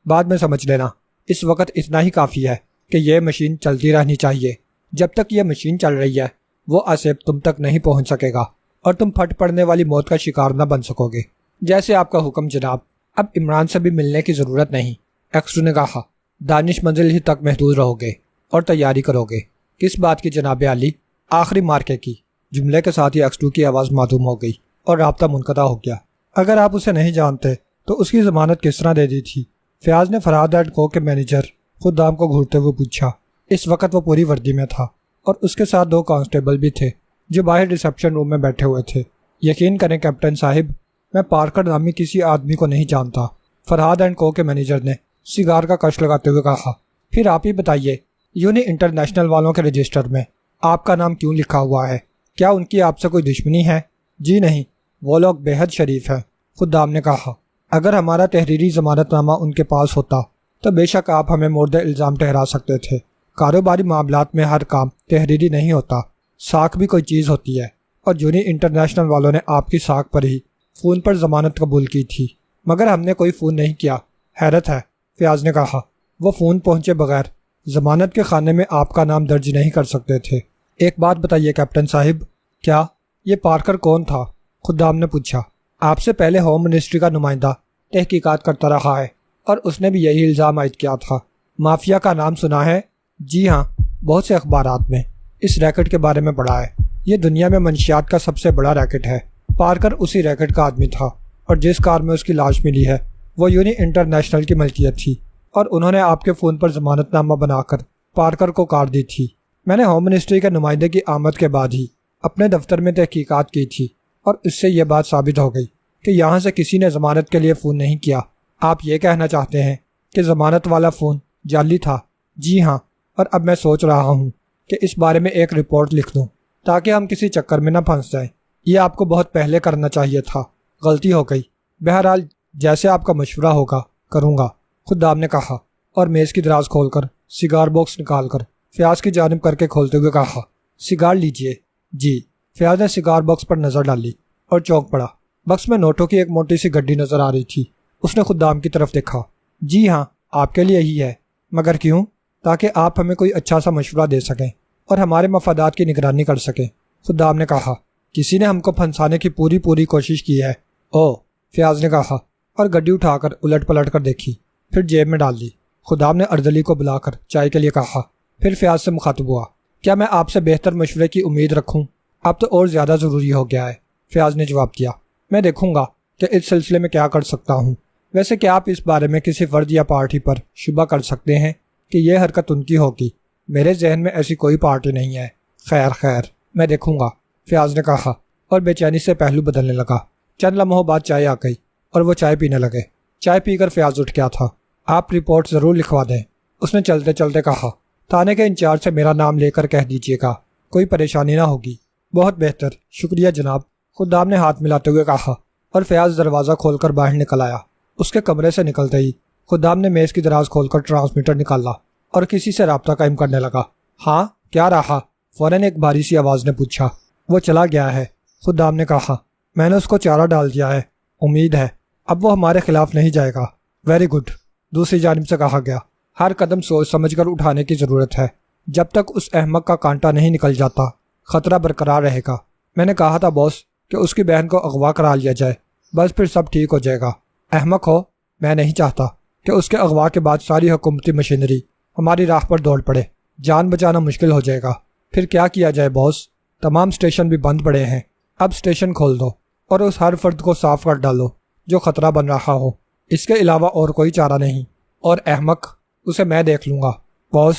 بعد میں سمجھ لینا۔ اس وقت اتنا ہی کافی ہے کہ یہ مشین چلتی رہنی چاہیے۔ جب تک یہ مشین چل رہی ہے وہ آصف تم تک نہیں پہنچ سکے گا اور تم پھٹ پڑنے والی موت کا شکار نہ بن سکو گے۔ جیسے آپ کا حکم جناب، اب عمران سے بھی ملنے کی ضرورت نہیں، X2 نے کہا۔ دانش منزل ہی تک محدود رہو گے اور تیاری کرو گے۔ کس بات کی جناب عالی؟ آخری مارکے کی۔ جملے کے ساتھ ہی X2 کی آواز معدوم ہو گئی اور رابطہ منقطع ہو گیا۔ اگر آپ اسے نہیں جانتے تو اس کی ضمانت کس طرح دے دی تھی؟ فیاض نے فرحاد اینڈ کو کے مینیجر خدام کو گھورتے ہوئے پوچھا۔ اس وقت وہ پوری وردی میں تھا اور اس کے ساتھ 2 کانسٹیبل بھی تھے جو باہر ریسیپشن روم میں بیٹھے ہوئے تھے۔ یقین کریں کیپٹن صاحب، میں پارکر نامی کسی آدمی کو نہیں جانتا، فرحاد اینڈ کو کے مینیجر نے سگار کا کش لگاتے ہوئے کہا۔ پھر آپ ہی بتائیے، یونی انٹرنیشنل والوں کے رجسٹر میں آپ کا نام کیوں لکھا ہوا ہے؟ کیا ان کی آپ سے کوئی دشمنی ہے؟ جی نہیں، وہ لوگ بے حد شریف ہیں، خدام نے کہا۔ اگر ہمارا تحریری ضمانت نامہ ان کے پاس ہوتا تو بے شک آپ ہمیں مورد الزام ٹھہرا سکتے تھے۔ کاروباری معاملات میں ہر کام تحریری نہیں ہوتا، ساکھ بھی کوئی چیز ہوتی ہے، اور یونی انٹرنیشنل والوں نے آپ کی ساکھ پر ہی فون پر ضمانت قبول کی تھی، مگر ہم نے کوئی فون نہیں کیا۔ حیرت ہے، فیاض نے کہا۔ وہ فون پہنچے بغیر ضمانت کے خانے میں آپ کا نام درج نہیں کر سکتے تھے۔ ایک بات بتائیے کیپٹن صاحب، کیا یہ پارکر کون تھا؟ خدام نے پوچھا۔ آپ سے پہلے ہوم منسٹری کا نمائندہ تحقیقات کرتا رہا ہے اور اس نے بھی یہی الزام عائد کیا تھا۔ مافیا کا نام سنا ہے؟ جی ہاں، بہت سے اخبارات میں اس ریکٹ کے بارے میں پڑھا ہے۔ یہ دنیا میں منشیات کا سب سے بڑا ریکٹ ہے۔ پارکر اسی ریکٹ کا آدمی تھا اور جس کار میں اس کی لاش ملی ہے وہ یونی انٹرنیشنل کی ملکیت تھی، اور انہوں نے آپ کے فون پر ضمانت نامہ بنا کر پارکر کو کار دی تھی۔ میں نے ہوم منسٹری کے نمائندے کی آمد کے بعد ہی اپنے دفتر میں تحقیقات کی تھی اور اس سے یہ بات ثابت ہو گئی کہ یہاں سے کسی نے ضمانت کے لیے فون نہیں کیا۔ آپ یہ کہنا چاہتے ہیں کہ ضمانت والا فون جعلی تھا؟ جی ہاں، اور اب میں سوچ رہا ہوں کہ اس بارے میں ایک رپورٹ لکھ دوں تاکہ ہم کسی چکر میں نہ پھنس جائیں۔ یہ آپ کو بہت پہلے کرنا چاہیے تھا، غلطی ہو گئی۔ بہرحال جیسے آپ کا مشورہ ہوگا کروں گا، خدام نے کہا، اور میز کی دراز کھول کر سگار باکس نکال کر فیاض کی جانب کر کے کھولتے ہوئے کہا۔ سگار لیجئے۔ جی۔ فیاض نے سگار باکس پر نظر ڈالی اور چونک پڑا۔ باکس میں نوٹوں کی ایک موٹی سی گڈی نظر آ رہی تھی۔ اس نے خدام کی طرف دیکھا۔ جی ہاں، آپ کے لیے ہی ہے، مگر کیوں؟ تاکہ آپ ہمیں کوئی اچھا سا مشورہ دے سکیں اور ہمارے مفادات کی نگرانی کر سکیں، خدام نے کہا۔ کسی نے ہم کو پھنسانے کی پوری کوشش کی ہے۔ او، فیاض نے کہا اور گڈی اٹھا کر الٹ پلٹ کر دیکھی، پھر جیب میں ڈال دی۔ خدام نے ارذلی کو بلا کر چائے کے لیے کہا، پھر فیاض سے مخاطب ہوا۔ کیا میں آپ سے بہتر مشورے کی امید رکھوں؟ اب تو اور زیادہ ضروری ہو گیا ہے، فیاض نے جواب دیا۔ میں دیکھوں گا کہ اس سلسلے میں کیا کر سکتا ہوں۔ ویسے کیا آپ اس بارے میں کسی فرد یا پارٹی پر شبہ کر سکتے ہیں کہ یہ حرکت ان کی ہوگی؟ میرے ذہن میں ایسی کوئی پارٹی نہیں ہے۔ خیر میں دیکھوں گا، فیاض نے کہا اور بے چینی سے پہلو بدلنے لگا۔ چند لمحوں بعد چائے آ گئی اور وہ چائے پینے لگے۔ چائے پی کر فیاض اٹھ گیا تھا۔ آپ رپورٹ ضرور لکھوا دیں، اس نے چلتے چلتے کہا۔ تھانے کے انچارج سے میرا نام لے کر کہہ دیجیے گا، کوئی پریشانی نہ ہوگی۔ بہت بہتر، شکریہ جناب، خدام نے ہاتھ ملاتے ہوئے کہا، اور فیاض دروازہ کھول کر باہر نکل آیا۔ اس کے کمرے سے نکلتے ہی خدام نے میز کی دراز کھول کر ٹرانسمیٹر نکالا اور کسی سے رابطہ قائم کرنے لگا۔ ہاں، کیا رہا؟ فوراً ایک بھاری سی آواز نے پوچھا۔ وہ چلا گیا ہے، خدام نے کہا۔ میں نے اس کو چارہ ڈال دیا ہے، امید ہے اب وہ ہمارے خلاف نہیں جائے گا۔ ویری گڈ، دوسری جانب سے کہا گیا۔ ہر قدم سوچ سمجھ کر اٹھانے کی ضرورت ہے۔ جب تک اس احمق کا کانٹا نہیں نکل جاتا خطرہ برقرار رہے گا۔ میں نے کہا تھا باس کہ اس کی بہن کو اغوا کرا لیا جائے، بس پھر سب ٹھیک ہو جائے گا۔ احمق ہو، میں نہیں چاہتا کہ اس کے اغوا کے بعد ساری حکومتی مشینری ہماری راہ پر دوڑ پڑے، جان بچانا مشکل ہو جائے گا۔ پھر کیا کیا جائے باس؟ تمام اسٹیشن بھی بند پڑے ہیں، اب اسٹیشن کھول دو اور اس ہر فرد کو صاف کر ڈالو جو خطرہ بن رہا ہو۔ اس کے علاوہ اور کوئی چارہ نہیں، اور احمق اسے میں دیکھ لوں گا۔ باس،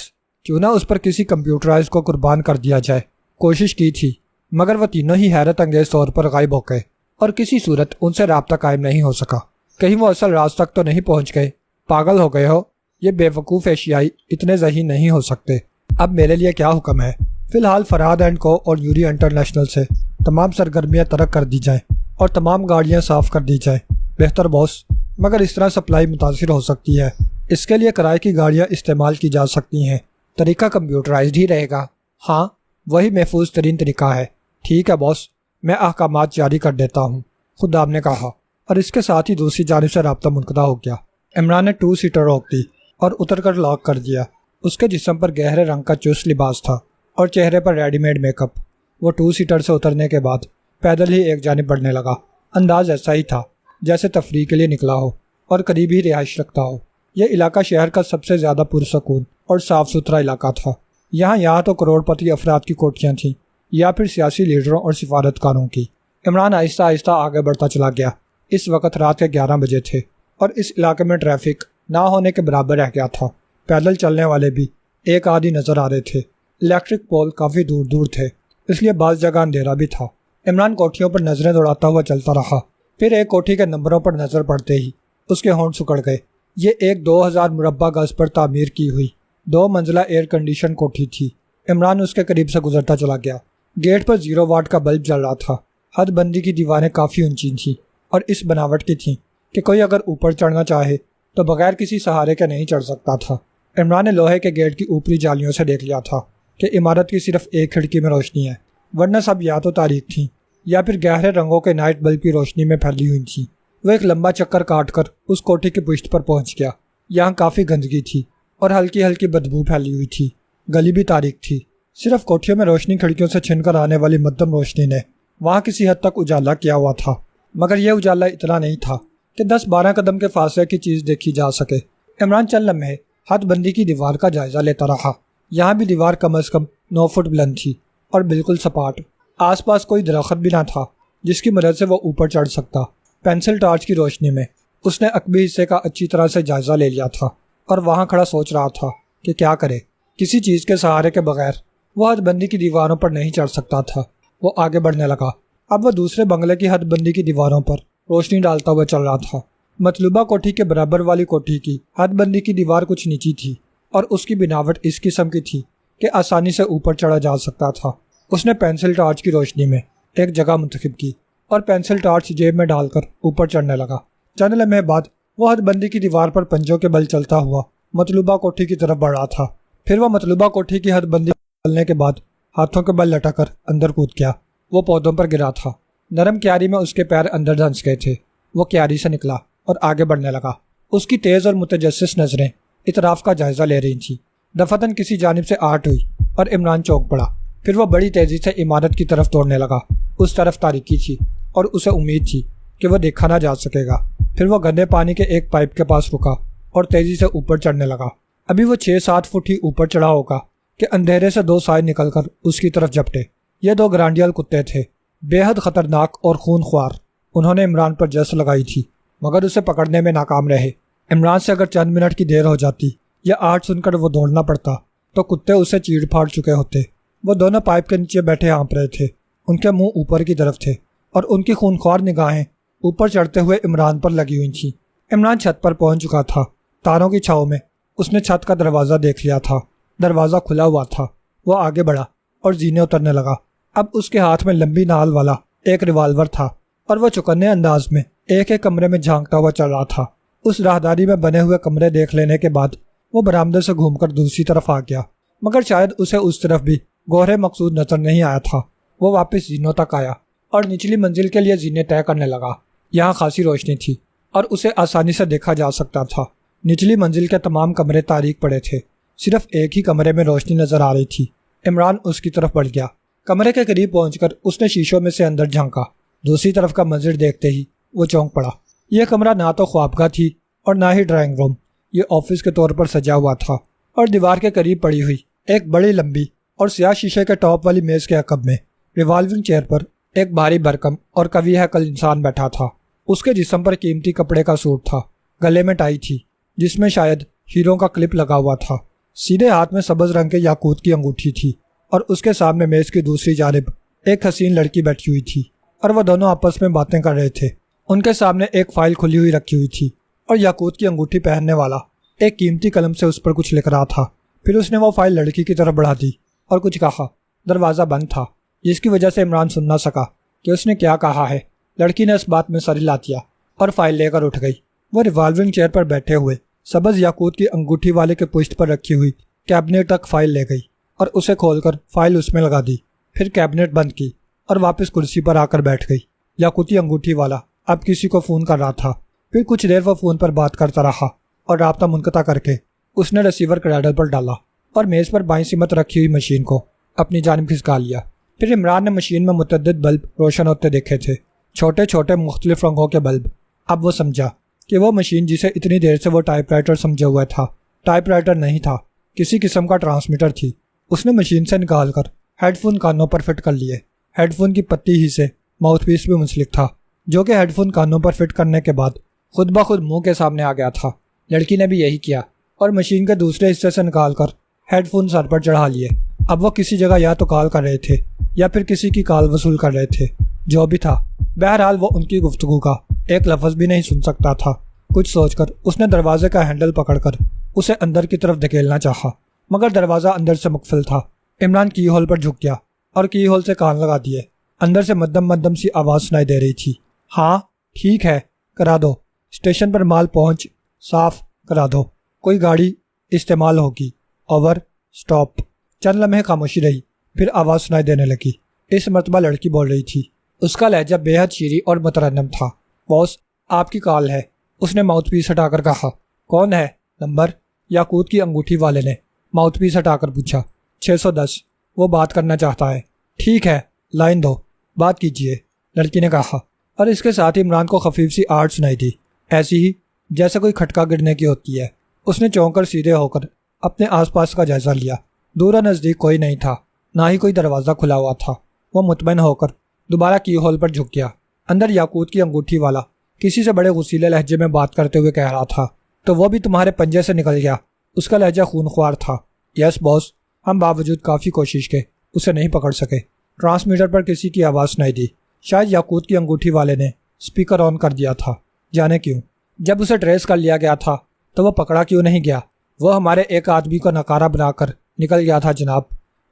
کیوں نہ اس پر کسی کمپیوٹرائز کو قربان کر دیا جائے؟ کوشش کی تھی مگر وہ تینوں ہی حیرت انگیز طور پر غائب ہو گئے اور کسی صورت ان سے رابطہ قائم نہیں ہو سکا۔ کہیں وہ اصل راز تک تو نہیں پہنچ گئے؟ پاگل ہو گئے ہو؟ یہ بے وقوف ایشیائی اتنے ذہین نہیں ہو سکتے۔ اب میرے لیے کیا حکم ہے؟ فی الحال فرہاد اینڈ کو اور یوری انٹرنیشنل سے تمام سرگرمیاں ترک کر دی جائیں اور تمام گاڑیاں صاف کر دی جائیں۔ بہتر باس، مگر اس طرح سپلائی متاثر ہو سکتی ہے۔ اس کے لیے کرائے کی گاڑیاں استعمال کی جا سکتی ہیں۔ طریقہ کمپیوٹرائزڈ ہی رہے گا۔ ہاں، وہی محفوظ ترین طریقہ ہے۔ ٹھیک ہے باس، میں احکامات جاری کر دیتا ہوں، خدام نے کہا، اور اس کے ساتھ ہی دوسری جانب سے رابطہ منقطع ہو گیا۔ عمران نے 2 سیٹر روک دی اور اتر کر لاک کر دیا۔ اس کے جسم پر گہرے رنگ کا چست لباس تھا اور چہرے پر ریڈی میڈ میک اپ۔ وہ 2 سیٹر سے اترنے کے بعد پیدل ہی ایک جانب بڑھنے لگا۔ انداز ایسا ہی تھا جیسے تفریح کے لیے نکلا ہو اور قریب ہی رہائش رکھتا ہو۔ یہ علاقہ شہر کا سب سے زیادہ پرسکون اور صاف ستھرا علاقہ تھا۔ یہاں تو کروڑ پتی افراد کی کوٹھیاں تھیں یا پھر سیاسی لیڈروں اور سفارتکاروں کی۔ عمران آہستہ آہستہ آگے بڑھتا چلا گیا۔ اس وقت رات کے 11 بجے تھے اور اس علاقے میں ٹریفک نہ ہونے کے برابر رہ گیا تھا۔ پیدل چلنے والے بھی ایک آدھی نظر آ رہے تھے۔ الیکٹرک پول کافی دور دور تھے، اس لیے بعض جگہ اندھیرا بھی تھا۔ عمران کوٹھیوں پر نظریں دوڑاتا ہوا چلتا رہا۔ پھر ایک کوٹھی کے نمبروں پر نظر پڑتے ہی اس کے ہونٹ سکڑ گئے۔ یہ ایک 2000 مربع گز پر تعمیر کی ہوئی 2 منزلہ ایئر کنڈیشن کوٹھی تھی۔ عمران اس کے قریب سے گزرتا چلا گیا۔ گیٹ پر 0 واٹ کا بلب جل رہا تھا۔ حد بندی کی دیواریں کافی اونچی تھیں اور اس بناوٹ کی تھیں کہ کوئی اگر اوپر چڑھنا چاہے تو بغیر کسی سہارے کے نہیں چڑھ سکتا تھا۔ عمران نے لوہے کے گیٹ کی اوپری جالیوں سے دیکھ لیا تھا کہ عمارت کی صرف ایک کھڑکی میں روشنی ہے، ورنہ سب یا تو تاریک تھیں یا پھر گہرے رنگوں کے نائٹ بلب کی روشنی میں پھیلی ہوئی تھیں۔ وہ ایک لمبا چکر کاٹ کر اس کوٹھی کی پشت پر پہنچ گیا۔ یہاں کافی گندگی تھی اور ہلکی ہلکی بدبو پھیلی ہوئی تھی۔ گلی بھی تاریک تھی۔ صرف کوٹھیوں میں روشنی کھڑکیوں سے چھن کر آنے والی مدھم روشنی نے وہاں کسی حد تک اجالا کیا ہوا تھا، مگر یہ اجالا اتنا نہیں تھا کہ 10-12 قدم کے فاصلے کی چیز دیکھی جا سکے۔ عمران چند لمحے حد بندی کی دیوار کا جائزہ لیتا رہا۔ یہاں بھی دیوار کم از کم 9 فٹ بلند تھی اور بالکل سپاٹ۔ آس پاس کوئی درخت بھی نہ تھا جس کی مدد سے وہ اوپر چڑھ سکتا۔ پینسل ٹارچ کی روشنی میں اس نے عقبی حصے کا اچھی طرح سے جائزہ لے لیا تھا اور وہاں کھڑا سوچ رہا تھا کہ کیا کرے۔ کسی چیز کے سہارے کے بغیر وہ حد بندی کی دیواروں پر نہیں چڑھ سکتا تھا۔ وہ آگے بڑھنے لگا۔ اب وہ دوسرے بنگلے کی حد بندی کی دیواروں پر روشنی ڈالتا ہوا چل رہا تھا۔ مطلوبہ کوٹھی کے برابر والی کوٹھی کی حد بندی کی دیوار کچھ نیچی تھی اور اس کی بناوٹ اس قسم کی تھی کہ آسانی سے اوپر چڑھا جا سکتا تھا۔ اس نے پینسل ٹارچ کی روشنی میں ایک جگہ منتخب کی اور پینسل ٹارچ جیب میں ڈال کر اوپر چڑھنے لگا۔ چند لمحے بعد وہ حد بندی کی دیوار پر پنجوں کے بل چلتا ہوا مطلوبہ کوٹھی کی طرف بڑھ رہا تھا۔ پھر وہ مطلوبہ کوٹھی کی حد بندی چلنے کے بعد ہاتھوں کے بل لٹا کر اندر کود گیا۔ وہ پودوں پر گرا تھا۔ نرم کیاری میں اس کے پیر اندر دھنس گئے تھے۔ وہ کیاری سے نکلا اور آگے بڑھنے لگا۔ اس کی تیز اور متجسس نظریں اطراف کا جائزہ لے رہی تھیں۔ دفتن کسی جانب سے آہٹ ہوئی اور عمران چونک پڑا۔ پھر وہ بڑی تیزی سے عمارت کی طرف دوڑنے لگا۔ اس طرف تاریکی تھی اور اسے امید تھی کہ وہ دیکھا نہ جا سکے گا۔ پھر وہ گندے پانی کے ایک پائپ کے پاس رکا اور تیزی سے اوپر چڑھنے لگا۔ ابھی وہ 6-7 فٹ ہی اوپر چڑھا ہوگا کہ اندھیرے سے 2 سائے نکل کر اس کی طرف جھپٹے۔ یہ 2 گرانڈیال کتے تھے، بے حد خطرناک اور خون خوار۔ انہوں نے عمران پر جس لگائی تھی مگر اسے پکڑنے میں ناکام رہے۔ عمران سے اگر چند منٹ کی دیر ہو جاتی یا آہٹ سن کر وہ دوڑنا پڑتا تو کتے اسے چیڑ پھاڑ چکے ہوتے۔ وہ دونوں پائپ کے نیچے بیٹھے ہانپ رہے تھے۔ ان کے منہ اوپر کی طرف تھے اور ان کی خونخوار نگاہیں اوپر چڑھتے ہوئے عمران پر لگی ہوئی تھیں۔ عمران چھت پر پہنچ چکا تھا۔ تاروں کی چھاؤں میں اس نے چھت کا دروازہ دیکھ لیا تھا۔ دروازہ کھلا ہوا تھا۔ وہ آگے بڑھا اور زینے اترنے لگا۔ اب اس کے ہاتھ میں لمبی نال والا ایک ریوالور تھا اور وہ چوکنے انداز میں ایک ایک کمرے میں جھانکتا ہوا چل رہا تھا۔ اس راہداری میں بنے ہوئے کمرے دیکھ لینے کے بعد وہ برآمدے سے گھوم کر دوسری طرف آ گیا، مگر شاید اسے اس طرف بھی گوہر مقصود نظر نہیں آیا تھا۔ وہ واپس زینوں تک آیا اور نچلی منزل کے لیے زینے طے کرنے لگا۔ یہاں خاصی روشنی تھی اور اسے آسانی سے دیکھا جا سکتا تھا۔ نچلی منزل کے تمام کمرے تاریک پڑے تھے، صرف ایک ہی کمرے میں روشنی نظر آ رہی تھی۔ عمران اس کی طرف بڑھ گیا۔ کمرے کے قریب پہنچ کر اس نے شیشوں میں سے اندر جھانکا۔ دوسری طرف کا منظر دیکھتے ہی وہ چونک پڑا۔ یہ کمرہ نہ تو خوابگاہ تھی اور نہ ہی ڈرائنگ روم۔ یہ آفس کے طور پر سجا ہوا تھا اور دیوار کے قریب پڑی ہوئی ایک بڑی لمبی اور سیاہ شیشے کے ٹاپ والی میز کے عقب میں ریوالونگ چیئر پر ایک بھاری بھرکم اور قوی ہیکل انسان بیٹھا تھا۔ اس کے جسم پر قیمتی کپڑے کا سوٹ تھا، گلے میں ٹائی تھی جس میں شاید ہیروں کا کلپ لگا ہوا تھا۔ سیدھے ہاتھ میں سبز رنگ کے یاقوت کی انگوٹھی تھی اور اس کے سامنے میز کی دوسری جانب ایک حسین لڑکی بیٹھی ہوئی تھی اور وہ دونوں آپس میں باتیں کر رہے تھے۔ ان کے سامنے ایک فائل کھلی ہوئی رکھی ہوئی تھی اور یاقوت کی انگوٹھی پہننے والا ایک قیمتی قلم سے اس پر کچھ لکھ رہا تھا۔ پھر اس نے وہ فائل لڑکی کی طرف بڑھا دی اور کچھ کہا۔ دروازہ بند تھا، جس کی وجہ سے عمران سن نہ سکا کہ اس نے کیا کہا ہے۔ لڑکی نے اس بات میں سر ہلا دیا اور فائل لے کر اٹھ گئی۔ وہ ریوالونگ چیئر پر بیٹھے ہوئے سبز یاقوت کی انگوٹھی والے کے پشت پر رکھی ہوئی کیبنٹ تک فائل لے گئی اور اسے کھول کر فائل اس میں لگا دی۔ پھر کیبنٹ بند کی اور واپس کرسی پر آ کر بیٹھ گئی۔ یاقوتی انگوٹھی والا اب کسی کو فون کر رہا تھا۔ پھر کچھ دیر وہ فون پر بات کرتا رہا اور رابطہ منقطع کر کے اس نے ریسیور کریڈل پر ڈالا اور میز پر بائیں سمت رکھی ہوئی مشین کو اپنی جانب کھسکا لیا۔ پھر عمران نے مشین میں متعدد بلب روشن ہوتے دیکھے تھے، چھوٹے چھوٹے مختلف رنگوں کے بلب۔ اب وہ سمجھا کہ وہ مشین جسے اتنی دیر سے وہ ٹائپ رائٹر سمجھے ہوا تھا، ٹائپ رائٹر نہیں تھا، کسی قسم کا ٹرانسمیٹر تھی۔ اس نے مشین سے نکال کر ہیڈ فون کانوں پر فٹ کر لیے۔ ہیڈ فون کی پتی ہی سے ماؤتھ پیس بھی منسلک تھا، جو کہ ہیڈ فون کانوں پر فٹ کرنے کے بعد خود بخود منہ کے سامنے آ گیا تھا۔ لڑکی نے بھی یہی کیا اور مشین کے دوسرے حصے سے نکال کر ہیڈ فون سر پر چڑھا لیے۔ اب وہ کسی جگہ یا تو کال کر رہے تھے یا پھر کسی کی کال وصول کر رہے تھے، جو بھی تھا بہرحال وہ ان کی گفتگو کا ایک لفظ بھی نہیں سن سکتا تھا۔ کچھ سوچ کر اس نے دروازے کا ہینڈل پکڑ کر اسے اندر کی طرف دھکیلنا چاہا، مگر دروازہ اندر سے مقفل تھا۔ عمران کی ہول پر جھک گیا اور کی ہول سے کان لگا دیے۔ اندر سے مدم مدم سی آواز سنائی دے رہی تھی، ہاں ٹھیک ہے، کرا دو، اسٹیشن پر مال پہنچ صاف کرا دو، کوئی گاڑی استعمال ہوگی، اوور سٹاپ۔ چند لمحے خاموشی رہی، پھر آواز سنائی دینے لگی۔ اس مرتبہ لڑکی بول رہی تھی، اس کا لہجہ بے حد شیریں اور مترنم تھا۔ باس آپ کی کال ہے، اس نے ماؤتھ پیس ہٹا کر کہا۔ کون ہے؟ نمبر؟ یاقوت کی انگوٹھی والے نے ماؤتھ پیس ہٹا کر پوچھا۔ 610، وہ بات کرنا چاہتا ہے۔ ٹھیک ہے، لائن دو، بات کیجیے، لڑکی نے کہا، اور اس کے ساتھ ہی عمران کو خفیف سی آہٹ سنائی دی، ایسی ہی جیسے کوئی کھٹکا گرنے کی ہوتی ہے۔ اس نے چونک کر سیدھے ہو کر اپنے آس پاس کا جائزہ لیا۔ دور و نزدیک کوئی نہیں تھا، نہ ہی کوئی دروازہ کھلا ہوا تھا۔ وہ مطمئن ہو کر دوبارہ کی ہول پر جھک گیا۔ اندر یاقوت کی انگوٹھی والا کسی سے بڑے غصیلے لہجے میں بات کرتے ہوئے کہہ رہا تھا، تو وہ بھی تمہارے پنجے سے نکل گیا؟ اس کا لہجہ خونخوار تھا۔ یس باس، ہم باوجود کافی کوشش کے اسے نہیں پکڑ سکے۔ ٹرانسمیٹر پر کسی کی آواز سنائی دی، شاید یاقوت کی انگوٹھی والے نے اسپیکر آن کر دیا تھا، جانے کیوں۔ جب اسے ٹریس کر لیا گیا تھا تو وہ پکڑا کیوں نہیں گیا؟ وہ ہمارے ایک آدمی کو نکارہ بنا کر نکل گیا تھا جناب،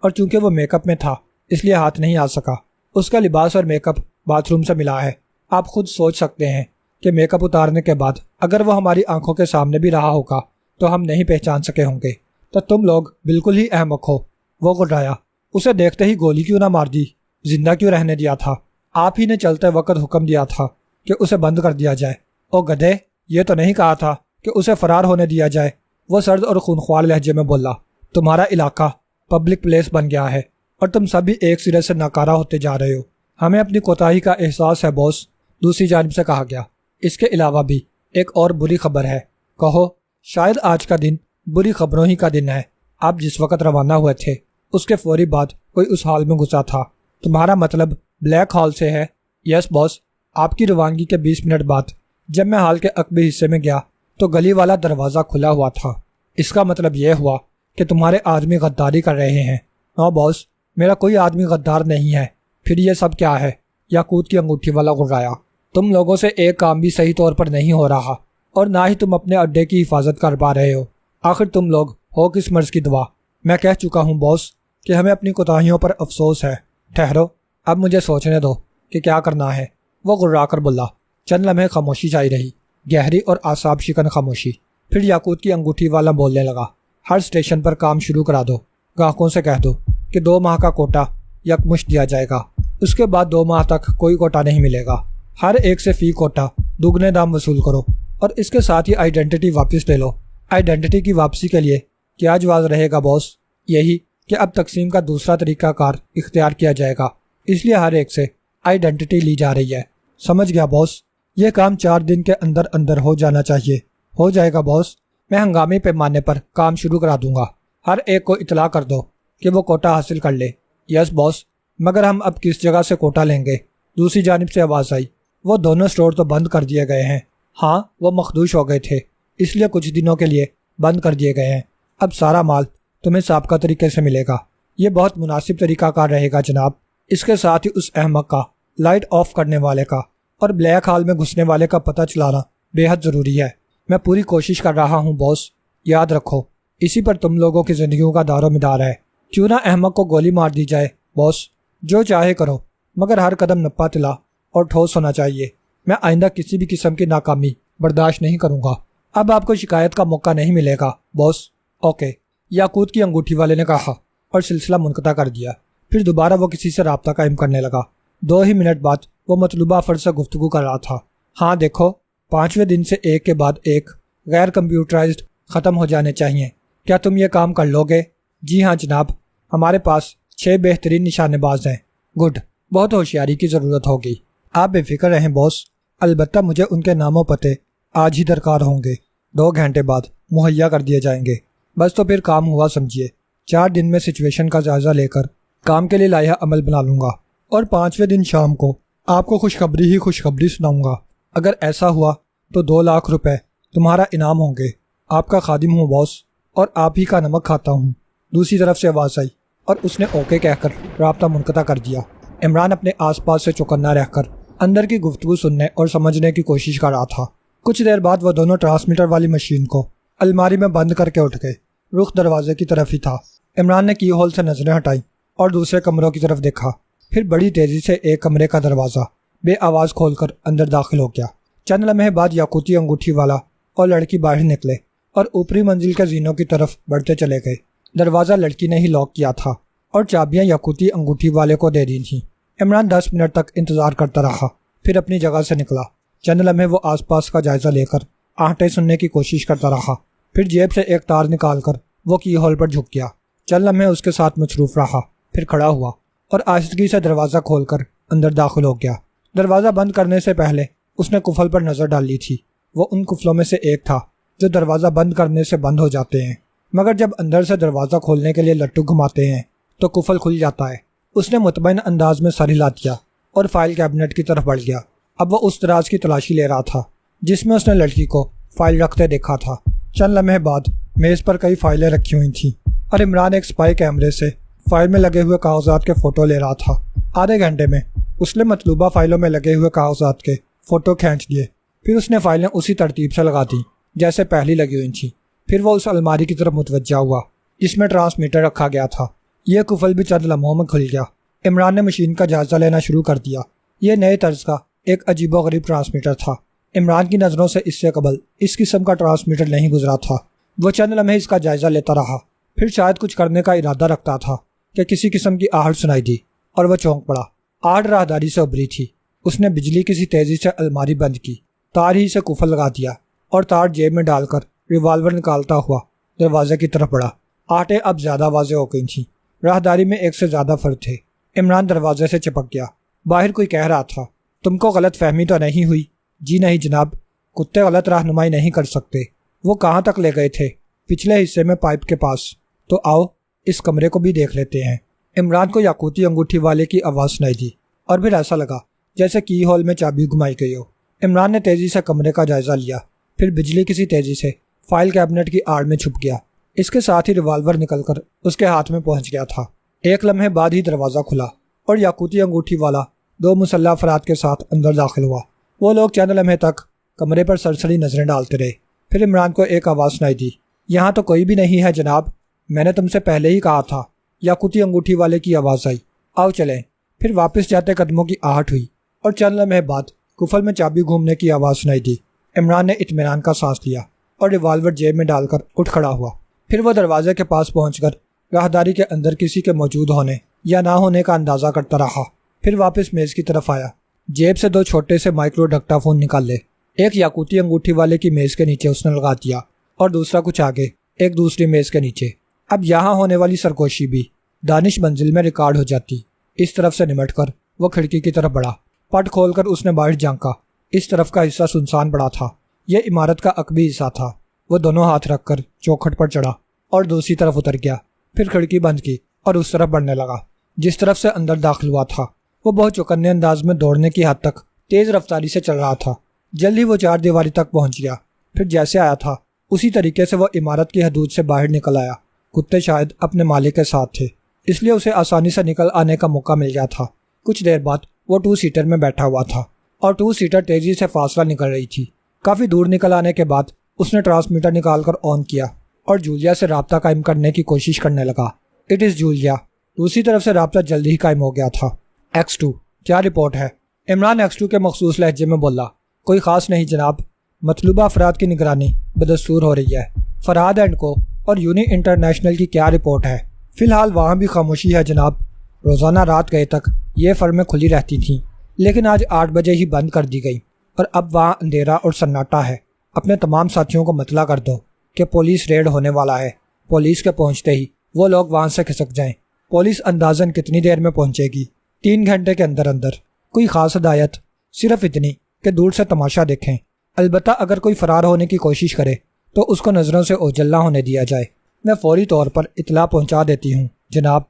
اور چونکہ وہ میک اپ میں تھا اس لیے ہاتھ نہیں آ سکا۔ اس کا لباس اور میک اپ باتھ روم سے ملا ہے۔ آپ خود سوچ سکتے ہیں کہ میک اپ اتارنے کے بعد اگر وہ ہماری آنکھوں کے سامنے بھی رہا ہوگا تو ہم نہیں پہچان سکے ہوں گے۔ تو تم لوگ بالکل ہی احمق ہو۔ وہ گھبرایا۔ اسے دیکھتے ہی گولی کیوں نہ مار دی، زندہ کیوں رہنے دیا تھا؟ آپ ہی نے چلتے وقت حکم دیا تھا کہ اسے بند کر دیا جائے۔ او گدھے، یہ تو نہیں کہا تھا کہ اسے فرار ہونے دیا جائے۔ وہ سرد اور خونخوار لہجے میں بولا، تمہارا علاقہ پبلک پلیس بن گیا ہے اور تم سبھی ایک سرے سے ناکارہ ہوتے جا رہے ہو۔ ہمیں اپنی کوتاہی کا احساس ہے باس، دوسری جانب سے کہا گیا۔ اس کے علاوہ بھی ایک اور بری خبر ہے، کہو۔ شاید آج کا دن بری خبروں ہی کا دن ہے۔ آپ جس وقت روانہ ہوئے تھے اس کے فوری بعد کوئی اس حال میں گھسا تھا۔ تمہارا مطلب بلیک ہال سے ہے؟ یس باس، آپ کی روانگی کے 20 منٹ بعد جب میں ہال کے عقبی حصے میں گیا تو گلی والا دروازہ کھلا ہوا تھا۔ اس کا مطلب یہ ہوا کہ تمہارے آدمی غداری کر رہے ہیں۔ نو باس، میرا کوئی آدمی غدار نہیں ہے۔ پھر یہ سب کیا ہے؟ یاقوت کی انگوٹھی والا گھبرایا۔ تم لوگوں سے ایک کام بھی صحیح طور پر نہیں ہو رہا اور نہ ہی تم اپنے اڈے کی حفاظت کر پا رہے ہو۔ آخر تم لوگ ہو کس مرض کی دوا؟ میں کہہ چکا ہوں باس کہ ہمیں اپنی کوتاہیوں پر افسوس ہے۔ ٹھہرو، اب مجھے سوچنے دو کہ کیا کرنا ہے۔ وہ گھبرا کر بولا۔ چند لمحے خاموشی چھائی رہی، گہری اور اعصاب شکن خاموشی۔ پھر یاقوت کی انگوٹھی والا بولنے لگا، ہر اسٹیشن پر کام شروع کرا دو۔ گاہکوں سے کہہ دو کہ 2 ماہ کا کوٹا یکمشت دیا جائے گا، اس کے بعد 2 ماہ تک کوئی کوٹا نہیں ملے گا۔ ہر ایک سے فی کوٹا دگنے دام وصول کرو اور اس کے ساتھ ہی آئیڈینٹی واپس لے لو۔ آئیڈینٹی کی واپسی کے لیے کیا جواز رہے گا باس؟ یہی کہ اب تقسیم کا دوسرا طریقہ کار اختیار کیا جائے گا، اس لیے ہر ایک سے آئیڈینٹی لی جا رہی ہے۔ سمجھ گیا باس؟ یہ کام 4 دن کے اندر اندر ہو جانا چاہیے۔ ہو جائے گا باس، میں ہنگامی پیمانے پر کام شروع کرا دوں گا۔ ہر ایک کو اطلاع کر دو کہ وہ کوٹا حاصل کر لے۔ یس باس، مگر ہم اب کس جگہ سے کوٹا لیں گے؟ دوسری جانب سے آواز آئی۔ وہ دونوں سٹور تو بند کر دیے گئے ہیں۔ ہاں، وہ مخدوش ہو گئے تھے، اس لیے کچھ دنوں کے لیے بند کر دیے گئے ہیں۔ اب سارا مال تمہیں سابقہ طریقے سے ملے گا۔ یہ بہت مناسب طریقہ کار رہے گا جناب۔ اس کے ساتھ ہی اس احمق کا لائٹ آف کرنے والے کا اور بلیک ہال میں گھسنے والے کا پتہ چلانا بے حد ضروری ہے۔ میں پوری کوشش کر رہا ہوں باس، یاد رکھو اسی پر تم لوگوں کی زندگیوں کا دار و مدار ہے۔ کیوں نہ احمق کو گولی مار دی جائے باس، جو چاہے کرو، مگر ہر قدم نپا تلا اور ٹھوس ہونا چاہیے۔ میں آئندہ کسی بھی قسم کی ناکامی برداشت نہیں کروں گا۔ اب آپ کو شکایت کا موقع نہیں ملے گا باس۔ اوکے، یاقوت کی انگوٹھی والے نے کہا اور سلسلہ منقطع کر دیا۔ پھر دوبارہ وہ کسی سے رابطہ قائم کرنے لگا۔ 2 ہی منٹ بعد وہ مطلوبہ فرد سے گفتگو کر رہا تھا۔ ہاں دیکھو، 5ویں دن سے ایک کے بعد ایک غیر کمپیوٹرائزڈ ختم ہو جانے چاہیے۔ کیا تم یہ کام کر لو گے؟ جی ہاں جناب، ہمارے پاس 6 بہترین نشانے باز ہیں۔ گڈ، بہت ہوشیاری کی ضرورت ہوگی۔ آپ بے فکر رہیں باس، البتہ مجھے ان کے نام و پتے آج ہی درکار ہوں گے۔ 2 گھنٹے بعد مہیا کر دیے جائیں گے۔ بس تو پھر کام ہوا سمجھیے۔ 4 دن میں سچویشن کا جائزہ لے کر کام کے لیے لائحہ عمل بنا لوں گا اور 5ویں دن شام کو آپ کو خوشخبری سناؤں گا۔ اگر ایسا ہوا تو 2 لاکھ روپے تمہارا انعام ہوں گے۔ آپ کا خادم ہوں باس، اور آپ ہی کا نمک کھاتا ہوں۔ دوسری طرف سے آواز آئی اور اس نے اوکے کہہ کر رابطہ منقطع کر دیا۔ عمران اپنے آس پاس سے چوکنا رہ کر اندر کی گفتگو سننے اور سمجھنے کی کوشش کر رہا تھا۔ کچھ دیر بعد وہ دونوں ٹرانسمیٹر والی مشین کو الماری میں بند کر کے اٹھ گئے۔ رخ دروازے کی طرف ہی تھا۔ عمران نے کی ہول سے نظریں ہٹائیں اور دوسرے کمروں کی طرف دیکھا۔ پھر بڑی تیزی سے ایک کمرے کا دروازہ بے آواز کھول کر اندر داخل ہو گیا۔ چند لمحے بعد یاقوتی انگوٹھی والا اور لڑکی باہر نکلے اور اوپری منزل کے زینوں کی طرف بڑھتے چلے گئے۔ دروازہ لڑکی نے ہی لاک کیا تھا اور چابیاں یاقوتی انگوٹھی والے کو دے دی تھیں۔ عمران 10 منٹ تک انتظار کرتا رہا، پھر اپنی جگہ سے نکلا۔ چند لمحے وہ آس پاس کا جائزہ لے کر آہٹیں سننے کی کوشش کرتا رہا، پھر جیب سے ایک تار نکال کر وہ کی ہول پر جھک گیا۔ چند لمحے اس کے ساتھ مصروف رہا، پھر کھڑا ہوا اور آہستگی سے دروازہ کھول کر اندر داخل ہو گیا۔ دروازہ بند کرنے سے پہلے اس نے قفل پر نظر ڈال لی تھی۔ وہ ان قفلوں میں سے ایک تھا جو دروازہ بند کرنے سے بند ہو جاتے ہیں، مگر جب اندر سے دروازہ کھولنے کے لیے لٹو گھماتے ہیں تو قفل کھل جاتا ہے۔ اس نے مطمئن انداز میں سر ہلا دیا اور فائل کیبنٹ کی طرف بڑھ گیا۔ اب وہ اس دراز کی تلاشی لے رہا تھا جس میں اس نے لڑکی کو فائل رکھتے دیکھا تھا۔ چند لمحے بعد میز پر کئی فائلیں رکھی ہوئی تھیں اور عمران ایک سپائی کیمرے سے فائل میں لگے ہوئے کاغذات کے فوٹو لے رہا تھا۔ آدھے گھنٹے میں اس نے مطلوبہ فائلوں میں لگے ہوئے کاغذات کے فوٹو کھینچ دیے۔ پھر اس نے فائلیں اسی ترتیب سے لگا دیں جیسے پہلی لگی ہوئی تھیں۔ پھر وہ اس الماری کی طرف متوجہ ہوا جس میں ٹرانسمیٹر رکھا گیا تھا۔ یہ قفل بھی چند لمحوں میں کھل گیا۔ عمران نے مشین کا جائزہ لینا شروع کر دیا۔ یہ نئے طرز کا ایک عجیب و غریب ٹرانسمیٹر تھا۔ عمران کی نظروں سے اس سے قبل اس قسم کا ٹرانسمیٹر نہیں گزرا تھا۔ وہ چند لمحے اس کا جائزہ لیتا رہا، پھر شاید کچھ کرنے کا ارادہ رکھتا تھا کہ کسی قسم کی آہٹ سنائی دی اور وہ چونک پڑا۔ آہٹ راہداری سے ابھری تھی۔ اس نے بجلی کسی تیزی سے الماری بند کی، تار ہی سے قفل لگا دیا اور تار جیب میں ڈال کر ریوالور نکالتا ہوا دروازے کی طرف بڑھا۔ آہٹیں اب زیادہ واضح ہو گئی تھیں۔ راہداری میں ایک سے زیادہ فرد تھے۔ عمران دروازے سے چپک گیا۔ باہر کوئی کہہ رہا تھا، تم کو غلط فہمی تو نہیں ہوئی؟ جی نہیں جناب، کتے غلط رہنمائی نہیں کر سکتے۔ وہ کہاں تک لے گئے تھے؟ پچھلے حصے میں پائپ کے پاس۔ تو آؤ اس کمرے کو بھی دیکھ لیتے ہیں۔ عمران کو یاقوتی انگوٹھی والے کی آواز سنائی دی اور پھر ایسا لگا جیسے کی ہول میں چابی گھمائی گئی ہو۔ عمران نے تیزی سے کمرے کا جائزہ لیا، پھر بجلی کسی تیزی سے فائل کیبنٹ کی آڑ میں چھپ گیا۔ اس کے ساتھ ہی ریوالور نکل کر اس کے ہاتھ میں پہنچ گیا تھا۔ ایک لمحے بعد ہی دروازہ کھلا اور یاقوتی انگوٹھی والا 2 مسلح افراد کے ساتھ اندر داخل ہوا۔ وہ لوگ چند لمحے تک کمرے پر سرسری نظریں ڈالتے رہے۔ پھر عمران کو ایک آواز سنائی دی، یہاں تو کوئی بھی نہیں ہے جناب، میں نے تم سے پہلے ہی کہا تھا۔ یاقوتی انگوٹھی والے کی آواز آئی، آؤ چلیں۔ پھر واپس جاتے قدموں کی آہٹ ہوئی اور چند لمحے بعد قفل میں چابی گھومنے کی آواز سنائی دی۔ عمران نے اطمینان کا سانس لیا اور ریوالور جیب میں ڈال کر اٹھ کھڑا ہوا۔ پھر وہ دروازے کے پاس پہنچ کر راہداری کے اندر کسی کے موجود ہونے یا نہ ہونے کا اندازہ کرتا رہا۔ پھر واپس میز کی طرف آیا، جیب سے 2 چھوٹے سے مائکرو ڈکٹا فون نکال لے۔ ایک یاقوتی انگوٹھی والے کی میز کے نیچے اس نے لگا دیا اور دوسرا کچھ آگے ایک دوسری میز کے نیچے۔ اب یہاں ہونے والی سرگوشی بھی دانش منزل میں ریکارڈ ہو جاتی۔ اس طرف سے نمٹ کر وہ کھڑکی کی طرف بڑھا۔ پٹ کھول کر اس نے باہر جھانکا۔ اس طرف کا حصہ سنسان پڑا تھا۔ یہ عمارت کا عقبی حصہ تھا۔ وہ دونوں ہاتھ رکھ کر چوکھٹ پر چڑھا اور دوسری طرف اتر گیا، پھر کھڑکی بند کی اور اس طرف بڑھنے لگا جس طرف سے اندر داخل ہوا تھا۔ وہ بہت چوکنے انداز میں دوڑنے کی حد تک تیز رفتاری سے چل رہا تھا۔ جلد ہی وہ 4 دیواری تک پہنچ گیا، پھر جیسے آیا تھا اسی طریقے سے وہ عمارت کی حدود سے باہر نکل آیا۔ کتے شاید اپنے مالک کے ساتھ تھے۔ اس لیے اسے آسانی سے نکل آنے کا موقع مل گیا تھا۔ کچھ دیر بعد وہ 2 سیٹر میں بیٹھا ہوا تھا اور 2 سیٹر تیزی سے فاصلہ نکل رہی تھی۔ کافی دور نکل آنے کے بعد اس نے ٹرانسمیٹر نکال کر آن کیا اور جولیا سے رابطہ قائم کرنے کی کوشش کرنے لگا۔ It is Julia. دوسری طرف سے رابطہ جلدی ہی قائم ہو گیا تھا۔ X2 کیا رپورٹ ہے؟ عمران X2 کے مخصوص لہجے میں بولا۔ کوئی خاص نہیں جناب، مطلوبہ افراد کی نگرانی بدستور ہو رہی ہے۔ فرحاد اینڈ کو اور یونی انٹرنیشنل کی کیا رپورٹ ہے؟ فی الحال وہاں بھی خاموشی ہے جناب۔ روزانہ رات گئے تک یہ فرمیں کھلی رہتی تھیں، لیکن آج 8 بجے ہی بند کر دی گئی اور اب وہاں اندھیرا اور سناٹا ہے۔ اپنے تمام ساتھیوں کو مطلع کر دو کہ پولیس ریڈ ہونے والا ہے۔ پولیس کے پہنچتے ہی وہ لوگ وہاں سے کھسک جائیں۔ پولیس اندازاً کتنی دیر میں پہنچے گی؟ 3 گھنٹے کے اندر اندر۔ کوئی خاص ہدایت؟ صرف اتنی کہ دور سے تماشا دیکھیں، البتہ اگر کوئی فرار ہونے کی کوشش کرے تو اس کو نظروں سے اوجھل نہ ہونے دیا جائے۔ میں فوری طور پر اطلاع پہنچا دیتی ہوں جناب۔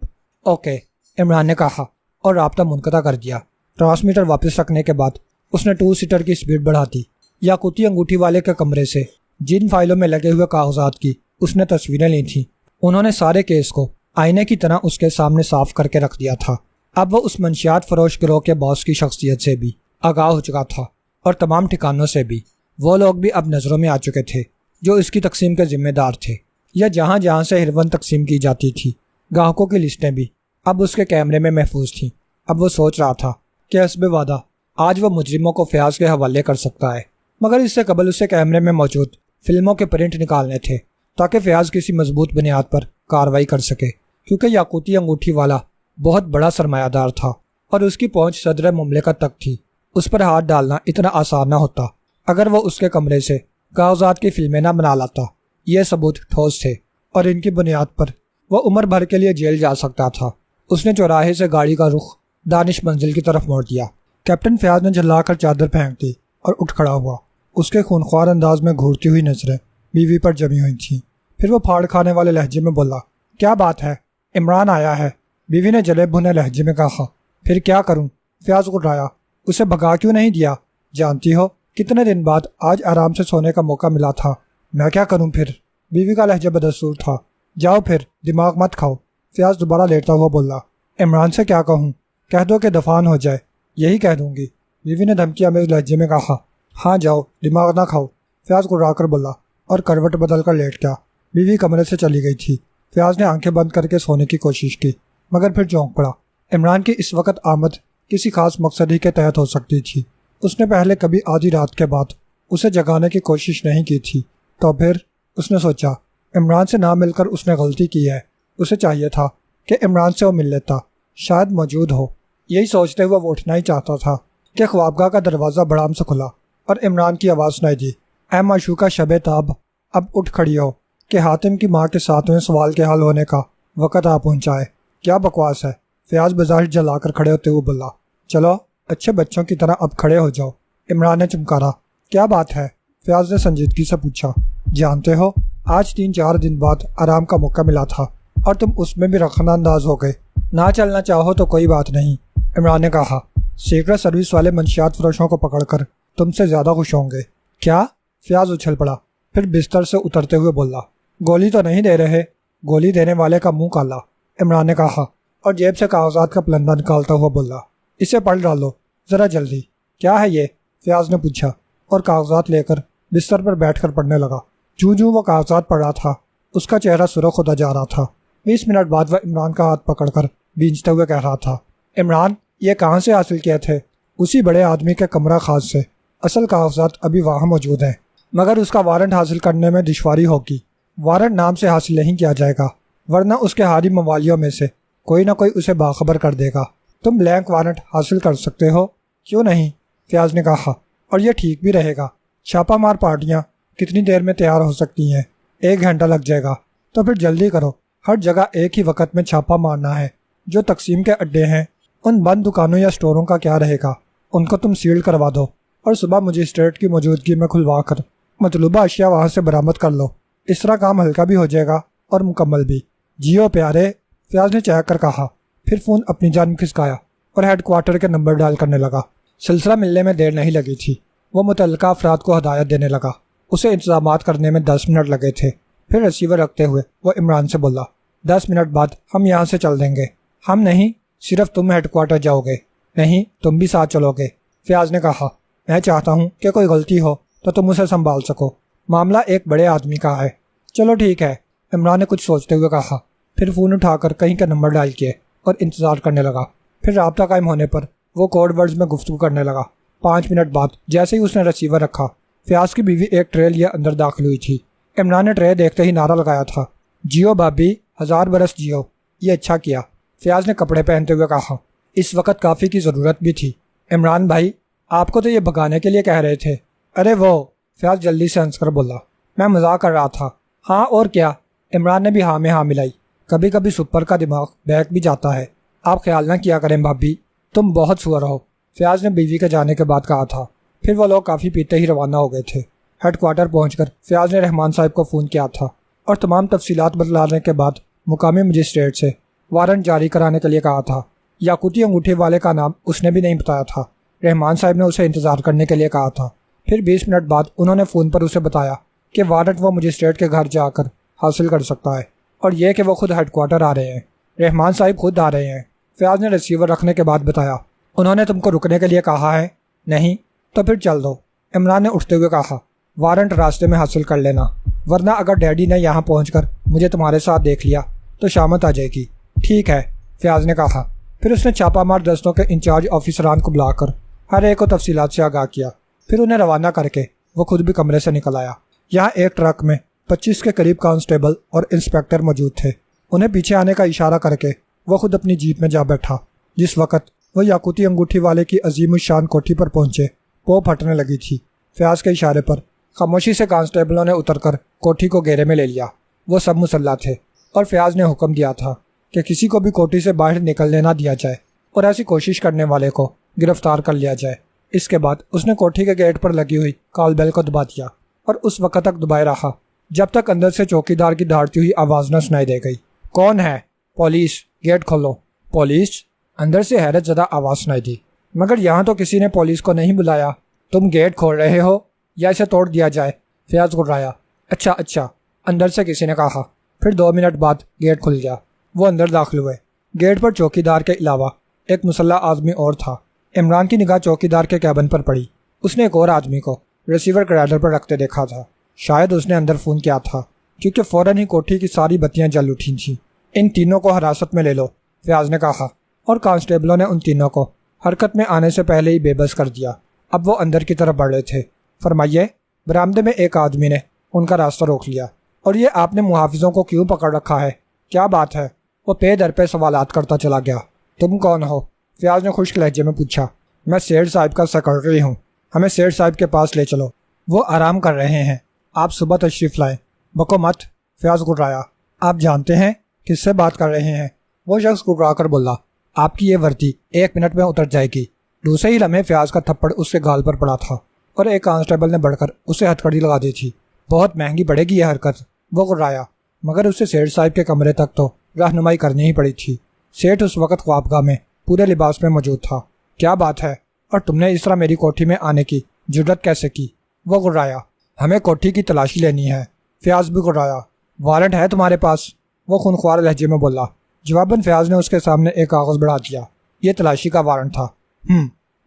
اوکے، عمران نے کہا اور رابطہ منقطع کر دیا۔ ٹرانسمیٹر واپس رکھنے کے بعد اس نے 2 سیٹر کی سپیڈ بڑھا دی۔ یاقوتی انگوٹھی والے کے کمرے سے جن فائلوں میں لگے ہوئے کاغذات کی اس نے تصویریں لی تھیں، انہوں نے سارے کیس کو آئینے کی طرح اس کے سامنے صاف کر کے رکھ دیا تھا۔ اب وہ اس منشیات فروش گروہ کے باس کی شخصیت سے بھی آگاہ ہو چکا تھا اور تمام ٹھکانوں سے بھی۔ وہ لوگ بھی اب نظروں میں آ چکے تھے جو اس کی تقسیم کے ذمہ دار تھے، یا جہاں جہاں سے ہیروین تقسیم کی جاتی تھی۔ گاہکوں کی لسٹیں بھی اب اس کے کیمرے میں محفوظ تھیں۔ اب وہ سوچ رہا تھا کہ حسب وعدہ آج وہ مجرموں کو فیاض کے حوالے کر سکتا ہے، مگر اس سے قبل اسے کیمرے میں موجود فلموں کے پرنٹ نکالنے تھے تاکہ فیاض کسی مضبوط بنیاد پر کارروائی کر سکے، کیونکہ یاقوتی انگوٹھی والا بہت بڑا سرمایہ دار تھا اور اس کی پہنچ صدر مملکت تک تھی۔ اس پر ہاتھ ڈالنا اتنا آسان نہ ہوتا اگر وہ اس کے کمرے سے کاغذات کی فلمیں نہ بنا لاتا۔ یہ ثبوت ٹھوس تھے اور ان کی بنیاد پر وہ عمر بھر کے لیے جیل جا سکتا تھا۔ اس نے چوراہے سے گاڑی کا رخ دانش منزل کی طرف موڑ دیا۔ کیپٹن فیاض نے جھلا کر چادر پھینک دی اور اٹھ کھڑا ہوا۔ اس کے خونخوار انداز میں گھورتی ہوئی نظریں بیوی پر جمی ہوئی تھیں۔ پھر وہ پھاڑ کھانے والے لہجے میں بولا، کیا بات ہے؟ عمران آیا ہے؟ بیوی نے جلے بھنے لہجے میں کہا۔ پھر کیا کروں؟ فیاض گھبرایا۔ اسے بھگا کیوں نہیں دیا؟ جانتی ہو کتنے دن بعد آج آرام سے سونے کا موقع ملا تھا۔ میں کیا کروں پھر؟ بیوی کا لہجہ بدستور تھا۔ جاؤ پھر، دماغ مت کھاؤ۔ فیاض دوبارہ لیٹتا ہوا بولا۔ عمران سے کیا کہوں؟ کہہ دو کہ دفان ہو جائے۔ یہی کہہ دوں گی، بیوی نے دھمکی آمیز لہجے میں کہا۔ ہاں جاؤ، دماغ نہ کھاؤ، فیاض گھبرا کر بولا اور کروٹ بدل کر لیٹ گیا۔ بیوی کمرے سے چلی گئی تھی۔ فیاض نے آنکھیں بند کر کے سونے کی کوشش کی، مگر پھر چونک پڑا۔ عمران کی اس وقت آمد کسی خاص مقصد ہی کے تحت ہو سکتی تھی۔ اس نے پہلے کبھی آدھی رات کے بعد اسے جگانے کی کوشش نہیں کی تھی، تو پھر اس نے سوچا عمران سے نہ مل کر اس نے غلطی کی ہے۔ اسے چاہیے تھا کہ عمران سے وہ مل لیتا، شاید موجود ہو۔ یہی سوچتے ہوئے وہ اٹھنا ہی چاہتا تھا کہ خوابگاہ کا دروازہ بڑام سے کھلا اور عمران کی آواز سنائی دی، اے معشوقہ شب تاب، اب اٹھ کھڑی ہو کہ حاتم کی ماں کے 7ویں سوال کے حل ہونے کا وقت آ پہنچا ہے۔ کیا بکواس ہے؟ فیاض بظاہر جلا کر کھڑے ہوتے ہوئے بولا۔ چلو اچھے بچوں کی طرح اب کھڑے ہو جاؤ، عمران نے چمکارا۔ کیا بات ہے؟ فیاض نے سنجیدگی سے پوچھا۔ جانتے ہو آج 3-4 دن بعد آرام کا موقع ملا تھا اور تم اس میں بھی رخنہ انداز ہو گئے۔ نہ چلنا چاہو تو کوئی بات نہیں، عمران نے کہا۔ سیکرٹ سروس والے منشیات فروشوں کو پکڑ کر تم سے زیادہ خوش ہوں گے۔ کیا؟ فیاض اچھل پڑا، پھر بستر سے اترتے ہوئے بولا۔ گولی تو نہیں دے رہے؟ گولی دینے والے کا منہ کالا، عمران نے کہا اور جیب سے کاغذات کا پلندہ نکالتا ہوا بولا۔ اسے پڑھ ڈالو ذرا جلدی۔ کیا ہے یہ؟ فیاض نے پوچھا اور کاغذات لے کر بستر پر بیٹھ کر پڑھنے لگا۔ جوں وہ کاغذات پڑھ رہا تھا اس کا چہرہ سرخ ہوتا جا رہا تھا۔ 20 منٹ بعد وہ عمران کا ہاتھ پکڑ کر بھینجتے ہوئے کہہ رہا تھا، عمران یہ کہاں سے حاصل کیے تھے؟ اسی بڑے آدمی کے کمرہ خاص سے۔ اصل کاغذات ابھی وہاں موجود ہیں، مگر اس کا وارنٹ حاصل کرنے میں دشواری ہوگی۔ وارنٹ نام سے حاصل نہیں کیا جائے گا، ورنہ اس کے حالی موالیوں میں سے کوئی نہ کوئی اسے باخبر کر دے گا۔ تم بلینک وارنٹ حاصل کر سکتے ہو؟ کیوں نہیں؟ فیاض نے کہا، اور یہ ٹھیک بھی رہے گا۔ چھاپہ مار پارٹیاں کتنی دیر میں تیار ہو سکتی ہیں؟ 1 گھنٹہ لگ جائے گا۔ تو پھر جلدی کرو، ہر جگہ ایک ہی وقت میں چھاپہ مارنا ہے۔ جو تقسیم کے اڈے ہیں ان بند دکانوں یا سٹوروں کا کیا رہے گا؟ ان کو تم سیل کروا دو اور صبح مجسٹریٹ کی موجودگی میں کھلوا کر مطلوبہ اشیاء وہاں سے برآمد کر لو۔ اس طرح کام ہلکا بھی ہو جائے گا اور مکمل بھی۔ جیو پیارے، فیاض نے چہک کر کہا، پھر فون اپنی جانب کھسکایا اور ہیڈ کوارٹر کے نمبر ڈائل کرنے لگا۔ سلسلہ ملنے میں دیر نہیں لگی تھی۔ وہ متعلقہ افراد کو ہدایت دینے لگا۔ اسے انتظامات کرنے میں 10 منٹ لگے تھے۔ پھر ریسیور رکھتے ہوئے وہ عمران سے بولا، 10 منٹ بعد ہم یہاں سے چل دیں گے۔ ہم نہیں، صرف تم ہیڈ کوارٹر جاؤ گے۔ نہیں، تم بھی ساتھ چلو گے۔ فیاض نے کہا، میں چاہتا ہوں کہ کوئی غلطی ہو تو تم اسے سنبھال سکو، معاملہ ایک بڑے آدمی کا ہے۔ چلو ٹھیک ہے، عمران نے کچھ سوچتے ہوئے کہا، پھر فون اٹھا کر کہیں کا نمبر ڈائل کیے اور انتظار کرنے لگا۔ پھر رابطہ قائم ہونے پر وہ کوڈ ورڈز میں گفتگو کرنے لگا۔ 5 منٹ بعد جیسے ہی اس نے ریسیور رکھا، فیاض کی بیوی ایک ٹرے لیے اندر داخل ہوئی تھی۔ عمران نے ٹرے دیکھتے ہی نعرہ لگایا تھا، جیو بابی، 1000 برس جیو۔ یہ اچھا کیا، فیاض نے کپڑے پہنتے ہوئے کہا۔ اس وقت کافی کی ضرورت بھی تھی۔ عمران بھائی، آپ کو تو یہ بھگانے کے لیے کہہ رہے تھے۔ ارے وہ، فیاض جلدی سے ہنس کر بولا، میں مذاق کر رہا تھا۔ ہاں اور کیا، عمران نے بھی ہاں میں ہاں ملائی۔ کبھی کبھی سپر کا دماغ بیک بھی جاتا ہے، آپ خیال نہ کیا کریں بھابی، تم بہت سور ہو، فیاض نے بیوی کے جانے کے بعد کہا تھا۔ پھر وہ لوگ کافی پیتے ہی روانہ ہو گئے تھے۔ ہیڈ کوارٹر پہنچ کر فیاض نے رحمان صاحب کو فون کیا تھا اور تمام تفصیلات بتلانے کے بعد مقامی مجسٹریٹ سے وارنٹ جاری کرانے کے لیے کہا تھا۔ یاقوتی انگوٹھی والے کا نام اس نے بھی نہیں بتایا تھا۔ رحمان صاحب نے اسے انتظار کرنے کے لیے کہا تھا۔ پھر 20 منٹ بعد انہوں نے فون پر اسے بتایا کہ وارنٹ وہ مجسٹریٹ کے گھر جا کر حاصل کر سکتا ہے، اور یہ کہ وہ خود ہیڈ کوارٹر آ رہے ہیں، رحمان صاحب خود آ رہے ہیں۔ فیاض نے ریسیور رکھنے کے بعد بتایا، انہوں نے تم کو رکنے کے لیے کہا ہے؟ نہیں، تو پھر چل دو۔ عمران نے اٹھتے ہوئے کہا، وارنٹ راستے میں حاصل کر لینا، ورنہ اگر ڈیڈی نے یہاں پہنچ کر مجھے تمہارے ساتھ دیکھ لیا تو شامت آ جائے گی۔ ٹھیک ہے، فیاض نے کہا۔ پھر اس نے چھاپہ مار دستوں کے انچارج آفیسران کو بلا کر ہر ایک کو تفصیلات سے آگاہ کیا۔ پھر انہیں روانہ کر کے وہ خود بھی کمرے سے نکل آیا۔ یہاں ایک ٹرک میں 25 کے قریب کانسٹیبل اور انسپیکٹر موجود تھے۔ انہیں پیچھے آنے کا اشارہ کر کے وہ خود اپنی جیپ میں جا بیٹھا۔ جس وقت وہ یاقوتی انگوٹھی والے کی عظیم الشان کوٹھی پر پہنچے، پو پھٹنے لگی تھی۔ فیاض کے اشارے پر خاموشی سے کانسٹیبلوں نے اتر کر کوٹھی کو گھیرے میں لے لیا۔ وہ سب مسلح تھے اور فیاض نے حکم دیا تھا کہ کسی کو بھی کوٹھی سے باہر نکلنے نہ دیا جائے اور ایسی کوشش کرنے والے کو گرفتار کر لیا جائے۔ اس کے بعد اس نے کوٹھی کے گیٹ پر لگی ہوئی کال بیل کو دبا دیا اور اس وقت تک دبائے رہا جب تک اندر سے چوکیدار کی دھاڑتی ہوئی آواز نہ سنائی دے گئی۔ کون ہے؟ پولیس، گیٹ کھولو۔ پولیس؟ اندر سے حیرت زدہ آواز سنائی دی، مگر یہاں تو کسی نے پولیس کو نہیں بلایا۔ تم گیٹ کھول رہے ہو یا اسے توڑ دیا جائے؟ فیاض گھبرایا۔ اچھا، اندر سے کسی نے کہا۔ پھر 2 منٹ بعد گیٹ کھل گیا۔ وہ اندر داخل ہوئے۔ گیٹ پر چوکیدار کے علاوہ ایک مسلح آدمی اور تھا۔ عمران کی نگاہ چوکیدار کے کیبن پر پڑی۔ اس نے ایک اور آدمی کو ریسیور گرائڈر پر رکھتے دیکھا تھا۔ شاید اس نے اندر فون کیا تھا، کیونکہ فوراً ہی کوٹھی کی ساری بتیاں جل اٹھی تھیں۔ ان تینوں کو حراست میں لے لو، فیاض نے کہا، اور کانسٹیبلوں نے ان تینوں کو حرکت میں آنے سے پہلے ہی بے بس کر دیا۔ اب وہ اندر کی طرف بڑھ رہے تھے۔ فرمائیے۔ برآمدے میں ایک آدمی نے ان کا راستہ روک لیا۔ اور یہ آپ نے محافظوں کو کیوں پکڑ رکھا ہے؟ کیا بات ہے؟ وہ پے در پہ سوالات کرتا چلا گیا۔ تم کون ہو؟ فیاض نے خشک لہجے میں پوچھا۔ میں سیٹھ صاحب کا سیکرٹری ہوں، ہمیں سیٹھ صاحب کے پاس لے چلو، وہ آرام کر رہے ہیں، آپ صبح تشریف لائیں۔ بکو مت، فیاض گھبرایا۔ آپ جانتے ہیں کس سے بات کر رہے ہیں؟ وہ شخص گھبرا کر بولا، آپ کی یہ وردی 1 منٹ میں اتر جائے گی۔ دوسرے ہی لمحے فیاض کا تھپڑ اس کے گال پر پڑا تھا اور ایک کانسٹیبل نے بڑھ کر اسے ہتھکڑی لگا دی تھی۔ بہت مہنگی پڑے گی یہ حرکت، وہ گھبرایا، مگر اسے سیٹھ صاحب کے کمرے تک تو رہنمائی کرنی ہی پڑی تھی۔ سیٹھ اس وقت خوابگاہ میں پورے لباس میں موجود تھا۔ کیا بات ہے؟ اور تم نے اس طرح میری کوٹھی میں آنے کی جرات کیسے کی؟ وہ گھبرایا۔ ہمیں کوٹھی کی تلاشی لینی ہے۔ فیاض بھی گھبرایا۔ وارنٹ ہے تمہارے پاس؟ وہ خونخوار لہجے میں بولا۔ جواباً فیاض نے اس کے سامنے ایک کاغذ بڑھا دیا۔ یہ تلاشی کا وارنٹ تھا۔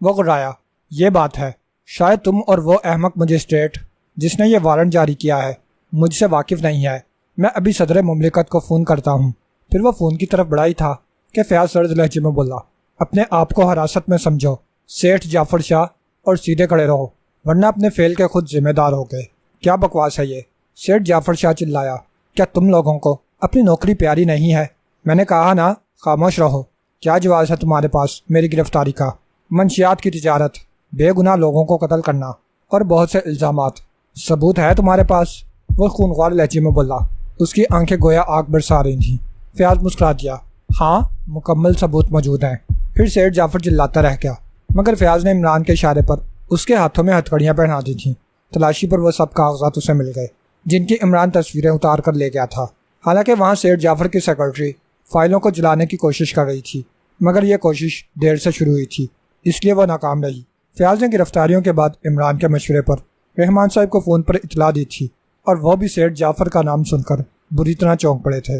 وہ گھبرایا۔ یہ بات ہے، شاید تم اور وہ احمق مجسٹریٹ جس نے یہ وارنٹ جاری کیا ہے مجھ سے واقف نہیں ہے۔ میں ابھی صدر مملکت کو فون کرتا ہوں۔ پھر وہ فون کی طرف بڑھا ہی تھا کہ فیاض سرد لہجے میں بولا، اپنے آپ کو حراست میں سمجھو سیٹھ جعفر شاہ، اور سیدھے کھڑے رہو ورنہ اپنے فعل کے خود ذمہ دار ہو گئے۔ کیا بکواس ہے یہ؟ سیٹھ جعفر شاہ چلایا۔ کیا تم لوگوں کو اپنی نوکری پیاری نہیں ہے؟ میں نے کہا نا، خاموش رہو۔ کیا جواز ہے تمہارے پاس میری گرفتاری کا؟ منشیات کی تجارت، بے گناہ لوگوں کو قتل کرنا اور بہت سے الزامات۔ ثبوت ہے تمہارے پاس؟ وہ خونخوار لہجے میں بولا۔ اس کی آنکھیں گویا آگ برسا رہی تھیں۔ فیاض مسکرا دیا، ہاں مکمل ثبوت موجود ہیں۔ پھر سیٹھ جعفر چلاتا رہ گیا، مگر فیاض نے عمران کے اشارے پر اس کے ہاتھوں میں ہتھکڑیاں پہنا دی تھیں۔ تلاشی پر وہ سب کاغذات اسے مل گئے جن کی عمران تصویریں اتار کر لے گیا تھا۔ حالانکہ وہاں سیٹھ جعفر کی سیکرٹری فائلوں کو جلانے کی کوشش کر رہی تھی، مگر یہ کوشش دیر سے شروع ہوئی تھی، اس لیے وہ ناکام رہی۔ فیاض نے گرفتاریوں کے بعد عمران کے مشورے پر رحمان صاحب کو فون پر اطلاع دی تھی، اور وہ بھی سیٹھ جعفر کا نام سن کر بری طرح چونک پڑے تھے۔